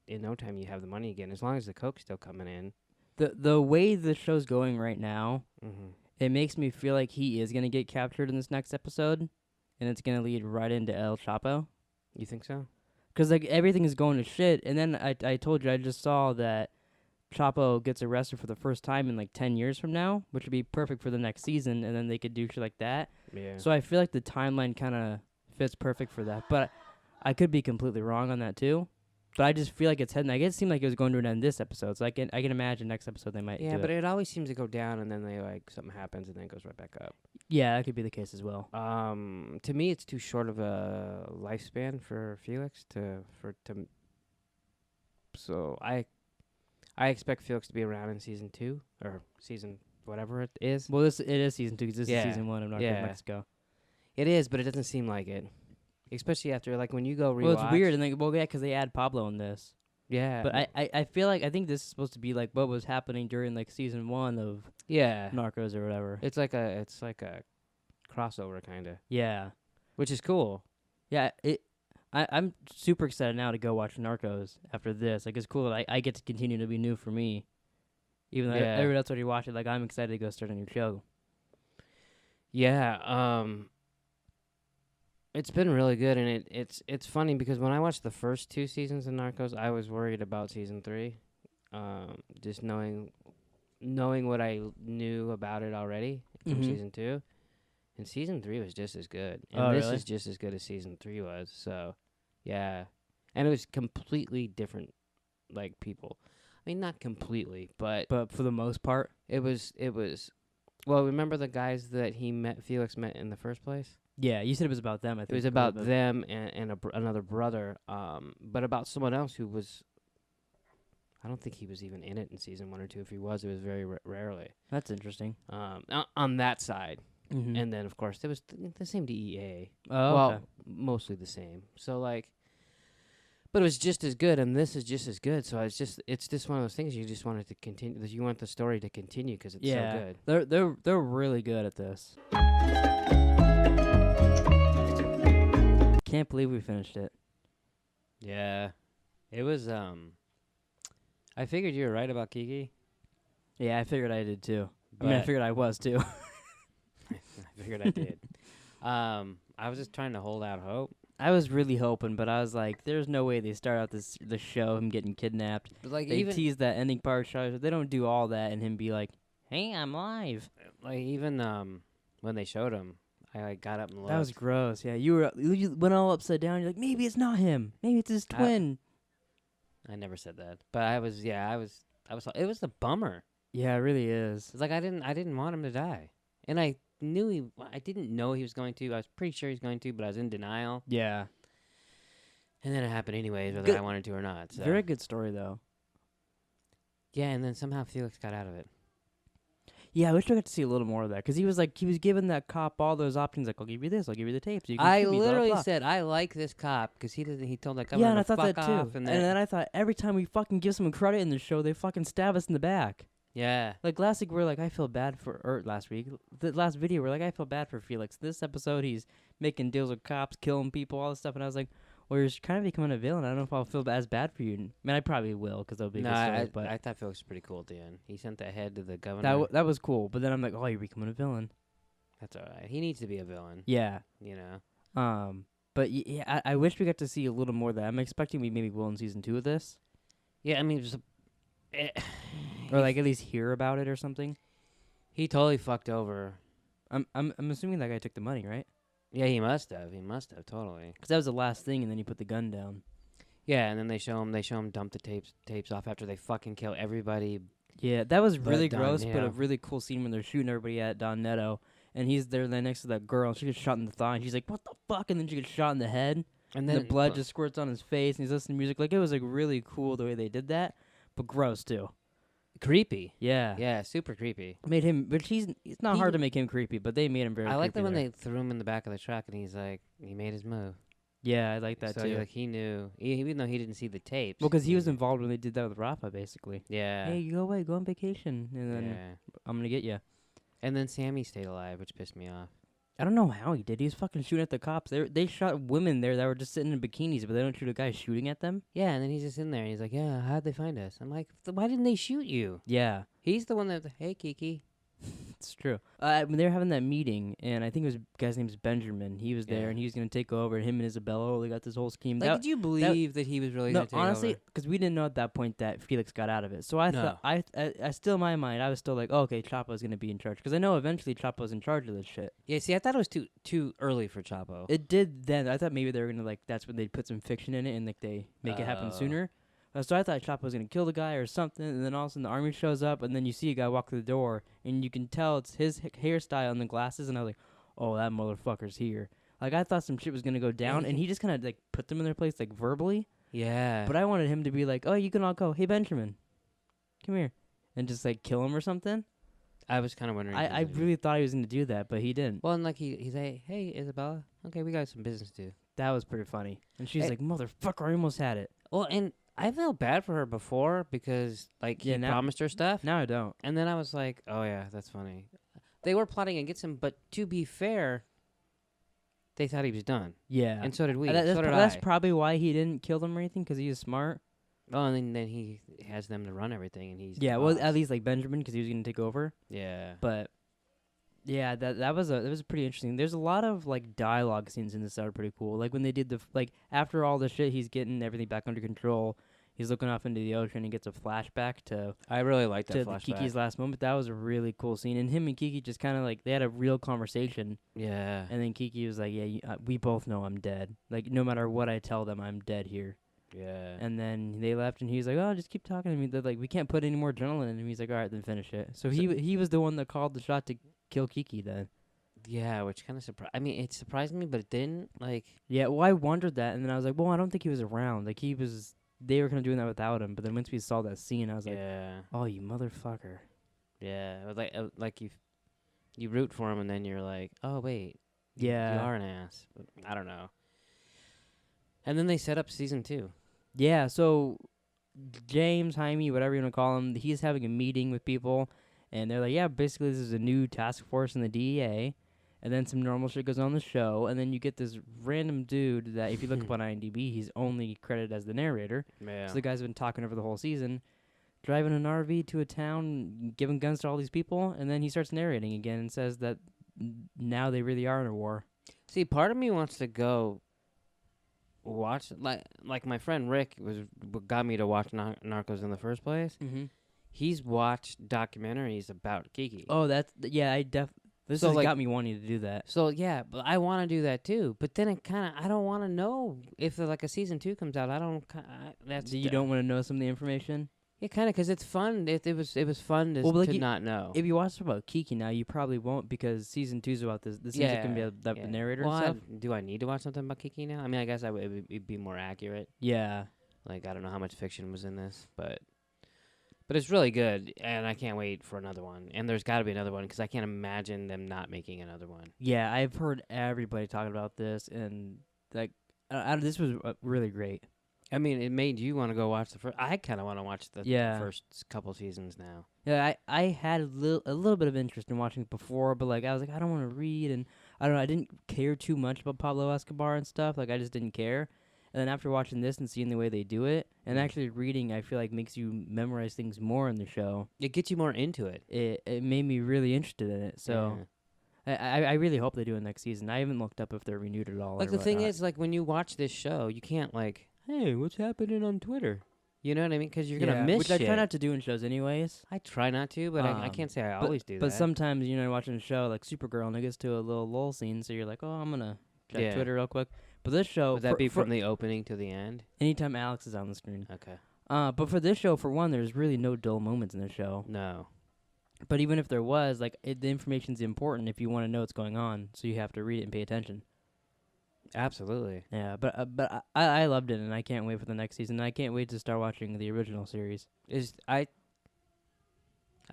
in no time you have the money again, as long as the coke's still coming in. The way the show's going right now, Mm-hmm. it makes me feel like he is gonna get captured in this next episode, and it's gonna lead right into El Chapo. You think so? 'Cause like everything is going to shit, and then I told you I just saw that Chapo gets arrested for the first time in like 10 years from now, which would be perfect for the next season, and then they could do shit like that. Yeah. So I feel like the timeline kind of fits perfect for that, but I could be completely wrong on that too. But I just feel like it's heading. Like it seemed like it was going to end this episode, so I can imagine next episode they might. Yeah, do but it. it always seems to go down, and then they like something happens, and then it goes right back up. Yeah, that could be the case as well. To me, it's too short of a lifespan for Felix to. So I expect Felix to be around in season 2 or season whatever it is. Well, it is season 2 because this Yeah. is season 1 of Narcos Yeah. Mexico. It is, but it doesn't seem like it, especially after like when you go rewatch. Well, it's weird, and like, well, yeah, because they add Pablo in this. Yeah, But I feel like I think this is supposed to be like what was happening during like season 1 of yeah, Narcos or whatever. it's like a crossover kind of, Yeah, which is cool. yeah. I'm super excited now to go watch Narcos after this. Like, it's cool that I get to continue to be new for me, even though Yeah. everyone else already watched it. Like, I'm excited to go start a new show. Yeah, it's been really good, and it's funny because when I watched the first 2 seasons of Narcos, I was worried about season 3, just knowing what I knew about it already from Mhm. season 2, and season 3 was just as good, and Oh, this really? is just as good as season 3 was. So, yeah, and it was completely different, like people. I mean, not completely, but But for the most part, it was. Well, remember the guys that Felix met in the first place? yeah, you said it was about them. I think It was a about little bit. them and another brother, but about someone else who was. I don't think he was even in it in season 1 or 2. If he was, it was very rarely. That's interesting. On that side, Mm-hmm. and then of course there was the same DEA. Oh, Well, okay. mostly the same. So like, but it was just as good, and this is just as good. So it's just one of those things you just wanted to continue. You want the story to continue because it's Yeah, so good. they're really good at this. Can't believe we finished it. Yeah, it was. I figured you were right about Kiki. Yeah, I figured I did too. I mean, I but- figured I was too. I figured I did. I was just trying to hold out hope. I was really hoping, but I was like, "There's no way they start out the show him getting kidnapped. But like They tease that ending part, show. They don't do all that, and him be like, "Hey, I'm live." when they showed him, I like got up and looked. That was gross. Yeah, you went all upside down. You're like, maybe it's not him. Maybe it's his twin. I never said that, but I was. It was a bummer. Yeah, it really is. It's like I didn't want him to die, and I knew I didn't know he was going to. I was pretty sure he was going to, but I was in denial. Yeah, And then it happened anyways, whether Good. I wanted to or not. So. very good story though. Yeah, and then somehow Felix got out of it. Yeah, I wish I got to see a little more of that because he was giving that cop all those options. Like, I'll give you this, I'll give you the tapes. You can I shoot me, blah, literally blah. said I like this cop because he told that Yeah, governor and I to thought fuck that too. off, And then I thought every time we fucking give someone credit in the show, they fucking stab us in the back. yeah. Like last week, we're like, I feel bad for. Or last week, the last video, we're like, I feel bad for Felix. This episode, he's making deals with cops, killing people, all this stuff, and I was like, well, you're kind of becoming a villain. I don't know if I'll feel as bad for you. I mean, I probably will because that'll be a No, good story. But I thought Felix was pretty cool at the end. He sent that head to the that governor. that was cool. But then I'm like, oh, you're becoming a villain. That's all right. He needs to be a villain. Yeah. You know. But yeah, I wish we got to see a little more of that. I'm expecting we maybe will in season 2 of this, Yeah, I mean, or like at least hear about it or something. he totally fucked over. I'm assuming that guy took the money, right? Yeah, he must have. He must have totally. Because that was the last thing, and then he put the gun down. Yeah, and then they show him dump the tapes off after they fucking kill everybody. Yeah, that was But really Don, gross, but yeah. a really cool scene when they're shooting everybody at Don Netto, and he's there next to that girl, and she gets shot in the thigh, and she's like, what the fuck? And then she gets shot in the head, And and then the blood just squirts on his face, and he's listening to music. Like, it was like really cool the way they did that, but gross too. creepy. Yeah. Yeah, super creepy. Made him, but it's not He- hard to make him creepy, but they made him very I like creepy that when there. they threw him in the back of the truck and he's like, he made his move. Yeah, I like that so too. like he knew, even though he didn't see the tapes. Well, because he was involved when they did that with Rafa, basically. Yeah. Hey, you go away, go on vacation, and then Yeah. I'm gonna get you. And then Sammy stayed alive, which pissed me off. I don't know how he did. He was fucking shooting at the cops. They shot women there that were just sitting in bikinis, but they don't shoot a guy shooting at them. Yeah, and then he's just in there and he's like, yeah, how'd they find us? I'm like, why didn't they shoot you? Yeah, He's the one that, hey, Kiki. it's true. When they were having that meeting, and I think it was guy's name's Benjamin. He was there, Yeah. and he was gonna take over. Him and Isabella, they got this whole scheme. Like, That- did you believe that he was really no, going to take honestly, over? because we didn't know at that point that Felix got out of it. So I No. thought, I still in my mind, I was still like, oh, okay, Chapo's gonna be in charge, because I know eventually Chapo's in charge of this shit. Yeah, see, I thought it was too early for Chapo. It did then. I thought maybe they were gonna like that's when they'd put some fiction in it and like they make it happen Oh. sooner. So I thought Chapo was gonna kill the guy or something, and then all of a sudden the army shows up, and then you see a guy walk through the door, and you can tell it's his hairstyle and the glasses, and I was like, oh, that motherfucker's here. Like I thought some shit was gonna go down, and he just kind of like put them in their place like verbally. Yeah. But I wanted him to be like, oh, you can all go. Hey, Benjamin, come here, and just like kill him or something. I was kind of wondering. I really thought he was gonna do that, but he didn't. Well, and like he's like, hey, Isabella, okay, we got some business to do. That was pretty funny. And she's Hey. like, motherfucker, I almost had it. Well, and I felt bad for her before because like Yeah, he now- promised her stuff, Now I don't. and then I was like, oh yeah, that's funny. They were plotting against him, but to be fair, they thought he was done, Yeah. and so did we. That's, so did that's I. probably why he didn't kill them or anything, because he was smart. Oh, and then he has them to run everything, and he's the Yeah, well, boss. at least like Benjamin, because he was going to take over. Yeah. But yeah, that was pretty interesting. There's a lot of like dialogue scenes in this that are pretty cool. Like when they did like after all the shit, he's getting everything back under control. He's looking off into the ocean. He gets a flashback to I really like that to flashback. Kiki's last moment. That was a really cool scene. And him and Kiki just kind of like they had a real conversation. Yeah. And then Kiki was like, "Yeah, we both know I'm dead. Like no matter what I tell them, I'm dead here." Yeah. And then they left, and he's like, "Oh, just keep talking to me." They're like, "We can't put any more adrenaline in him." He's like, "All right, then finish it." So he was the one that called the shot to kill Kiki. Then Yeah, which kind of surprised. I mean, it surprised me, but it didn't. Like, yeah, well, I wondered that, and then I was like, "Well, I don't think he was around. Like he was. They were kind of doing that without him." But then once we saw that scene, I was like, yeah, "Oh, you motherfucker!" yeah. It was like you root for him, and then you're like, oh wait, you Yeah. are an ass. But I don't know. And then they set up season 2. Yeah. So James, Jaime, whatever you want to call him, he's having a meeting with people, and they're like, "Yeah, basically this is a new task force in the DEA." And then some normal shit goes on the show, and then you get this random dude that, if you look up on IMDb, he's only credited as the narrator. Yeah. So the guy's been talking over the whole season, driving an RV to a town, giving guns to all these people, and then he starts narrating again and says that now they really are in a war. See, part of me wants to go watch like my friend Rick got me to watch Narcos in the first place. Mm-hmm. He's watched documentaries about Kiki. Oh, this So, has like- got me wanting to do that. So yeah, but I want to do that too. But then it kind of I don't want to know if like a season 2 comes out. I don't. That's You don't want to know some of the information? Yeah, kind of, because it's fun. It was fun to, Well, but like to not know. If you watch about Kiki now, you probably won't, because season 2's about this. This season can be about the narrator well, and stuff. do I need to watch something about Kiki now? I mean, I guess it'd be more accurate. Yeah. Like, I don't know how much fiction was in this, but it's really good, and I can't wait for another one. And there's got to be another one, because I can't imagine them not making another one. Yeah, I've heard everybody talking about this, and like, this was really great. I mean, it made you want to go watch the first. I kind of want to watch the Yeah. first couple seasons now. Yeah, I had a little bit of interest in watching it before, but like I was like, I don't want to read, and I don't know, I didn't care too much about Pablo Escobar and stuff. Like I just didn't care. And then after watching this and seeing the way they do it, and actually reading, I feel like makes you memorize things more in the show. It gets you more into it. It made me really interested in it. So I really hope they do it next season. I haven't looked up if they're renewed at all. Like, or the thing whatnot. is, like, when you watch this show, you can't, like, hey, what's happening on Twitter? You know what I mean? Because you're going to miss which shit. I try not to do in shows anyways. I try not to, but I can't say I always do that. But sometimes, you're watching a show like Supergirl and it gets to a little lull scene, so you're like, oh, I'm going to check Twitter real quick. But this show... Would that be from the opening to the end? Anytime Alex is on the screen. Okay. But for this show, for one, there's really no dull moments in the show. No. But even if there was, like, the information's important if you want to know what's going on, so you have to read it and pay attention. Absolutely. Yeah, but I loved it, and I can't wait for the next season. I can't wait to start watching the original series. I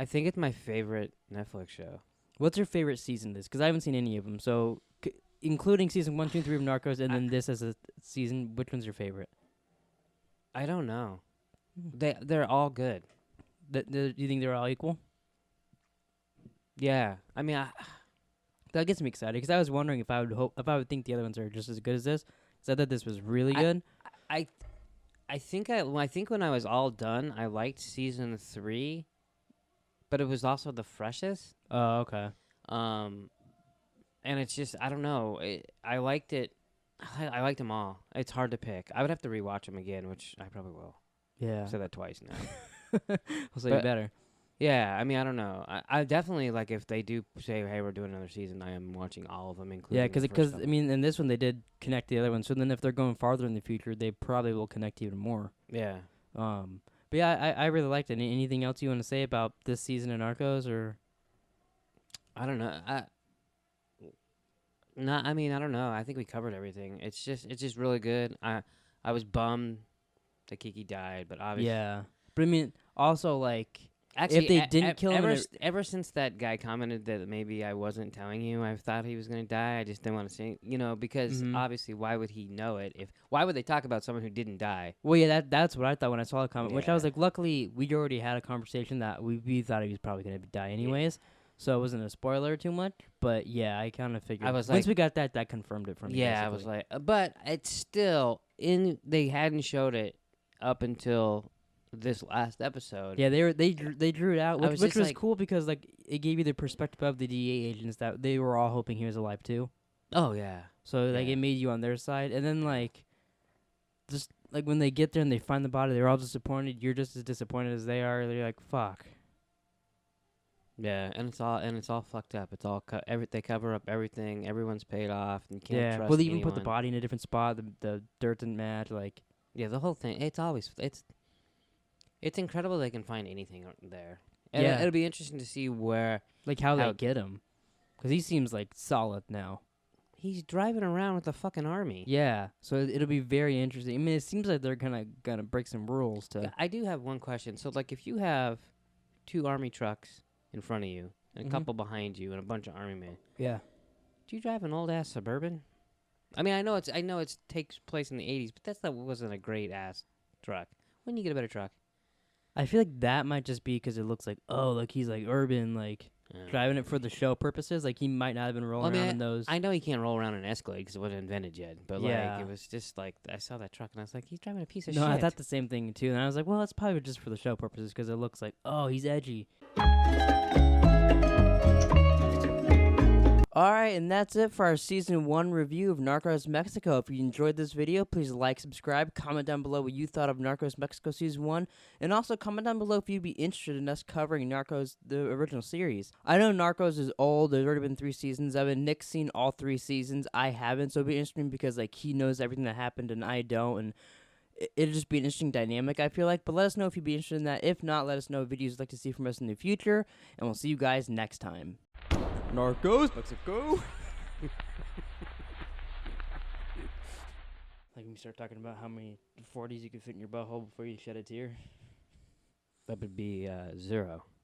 think it's my favorite Netflix show. What's your favorite season of this? Because I haven't seen any of them. So, including season 1, 2, and 3 of Narcos, and then this as a season, which one's your favorite? I don't know. They're all good. Do you think they're all equal? Yeah. I mean, That gets me excited because I was wondering if I would think the other ones are just as good as this. Because I thought this was really good. I think when I was all done, I liked season 3, but it was also the freshest. Oh, okay. And it's just, I don't know. I liked it. I liked them all. It's hard to pick. I would have to rewatch them again, which I probably will. Yeah. I've said that twice now. I'll say it better. Yeah, I mean, I don't know. I definitely, like, if they do say, hey, we're doing another season, I am watching all of them, including Yeah, the first because one. I mean, in this one they did connect the other one. So then, if they're going farther in the future, they probably will connect even more. Yeah. But yeah, I really liked it. Anything else you want to say about this season of Narcos, or? I don't know. I mean, I don't know. I think we covered everything. It's just really good. I was bummed that Kiki died, but obviously. Yeah, but I mean, also like. Actually, if they didn't kill him, ever since that guy commented that maybe I wasn't telling you, I thought he was gonna die. I just didn't want to say, because obviously, why would he know it? Why would they talk about someone who didn't die? Well, yeah, that's what I thought when I saw the comment. Which I was Yeah. like, luckily, we already had a conversation that we thought he was probably gonna die anyways, so it wasn't a spoiler too much. But yeah, I kind of figured. I was once like, we got that confirmed it for me. Yeah, basically. I was like, but it's still they hadn't showed it up until this last episode. Yeah, they drew it out, which was like, cool because like it gave you the perspective of the DEA agents that they were all hoping he was alive too. Oh yeah. So like Yeah. it made you on their side, and then like just like when they get there and they find the body, they're all disappointed. You're just as disappointed as they are. They're like, "Fuck." Yeah, and it's all fucked up. It's all they cover up everything. Everyone's paid off, and you can't trust well, they even put the anyone. body in a different spot. The dirt didn't match. Like, Yeah, the whole thing. It's incredible they can find anything there. And Yeah. it'll be interesting to see where how they How- get him, because he seems like solid now. he's driving around with the fucking army. Yeah, so it'll be very interesting. I mean, it seems like they're gonna break some rules to. I do have one question. So, like, if you have 2 army trucks in front of you, and a Mhm. couple behind you, and a bunch of army men, Yeah. do you drive an old ass Suburban? I mean, I know it takes place in the 80s, but wasn't a great ass truck. When you get a better truck, I feel like that might just be because it looks like, oh, like he's like urban, like driving it for the show purposes. Like he might not have been rolling around in those. I know he can't roll around an Escalade because it wasn't invented yet. But Yeah. like, it was just like I saw that truck and I was like, he's driving a piece of No, shit. I thought the same thing too, and I was like, well, it's probably just for the show purposes because it looks like, oh, he's edgy. Alright, and that's it for our Season 1 review of Narcos Mexico. If you enjoyed this video, please like, subscribe, comment down below what you thought of Narcos Mexico Season 1, and also comment down below if you'd be interested in us covering Narcos, the original series. I know Narcos is old, there's already been 3 seasons of it. Nick's seen all 3 seasons, I haven't, so it'll be interesting because like he knows everything that happened and I don't, and it'll just be an interesting dynamic, I feel like. But let us know if you'd be interested in that. If not, let us know what videos you'd like to see from us in the future, and we'll see you guys next time. Narcos Mexico. Like when you start talking about how many 40s you can fit in your butthole before you shed a tear. That would be 0.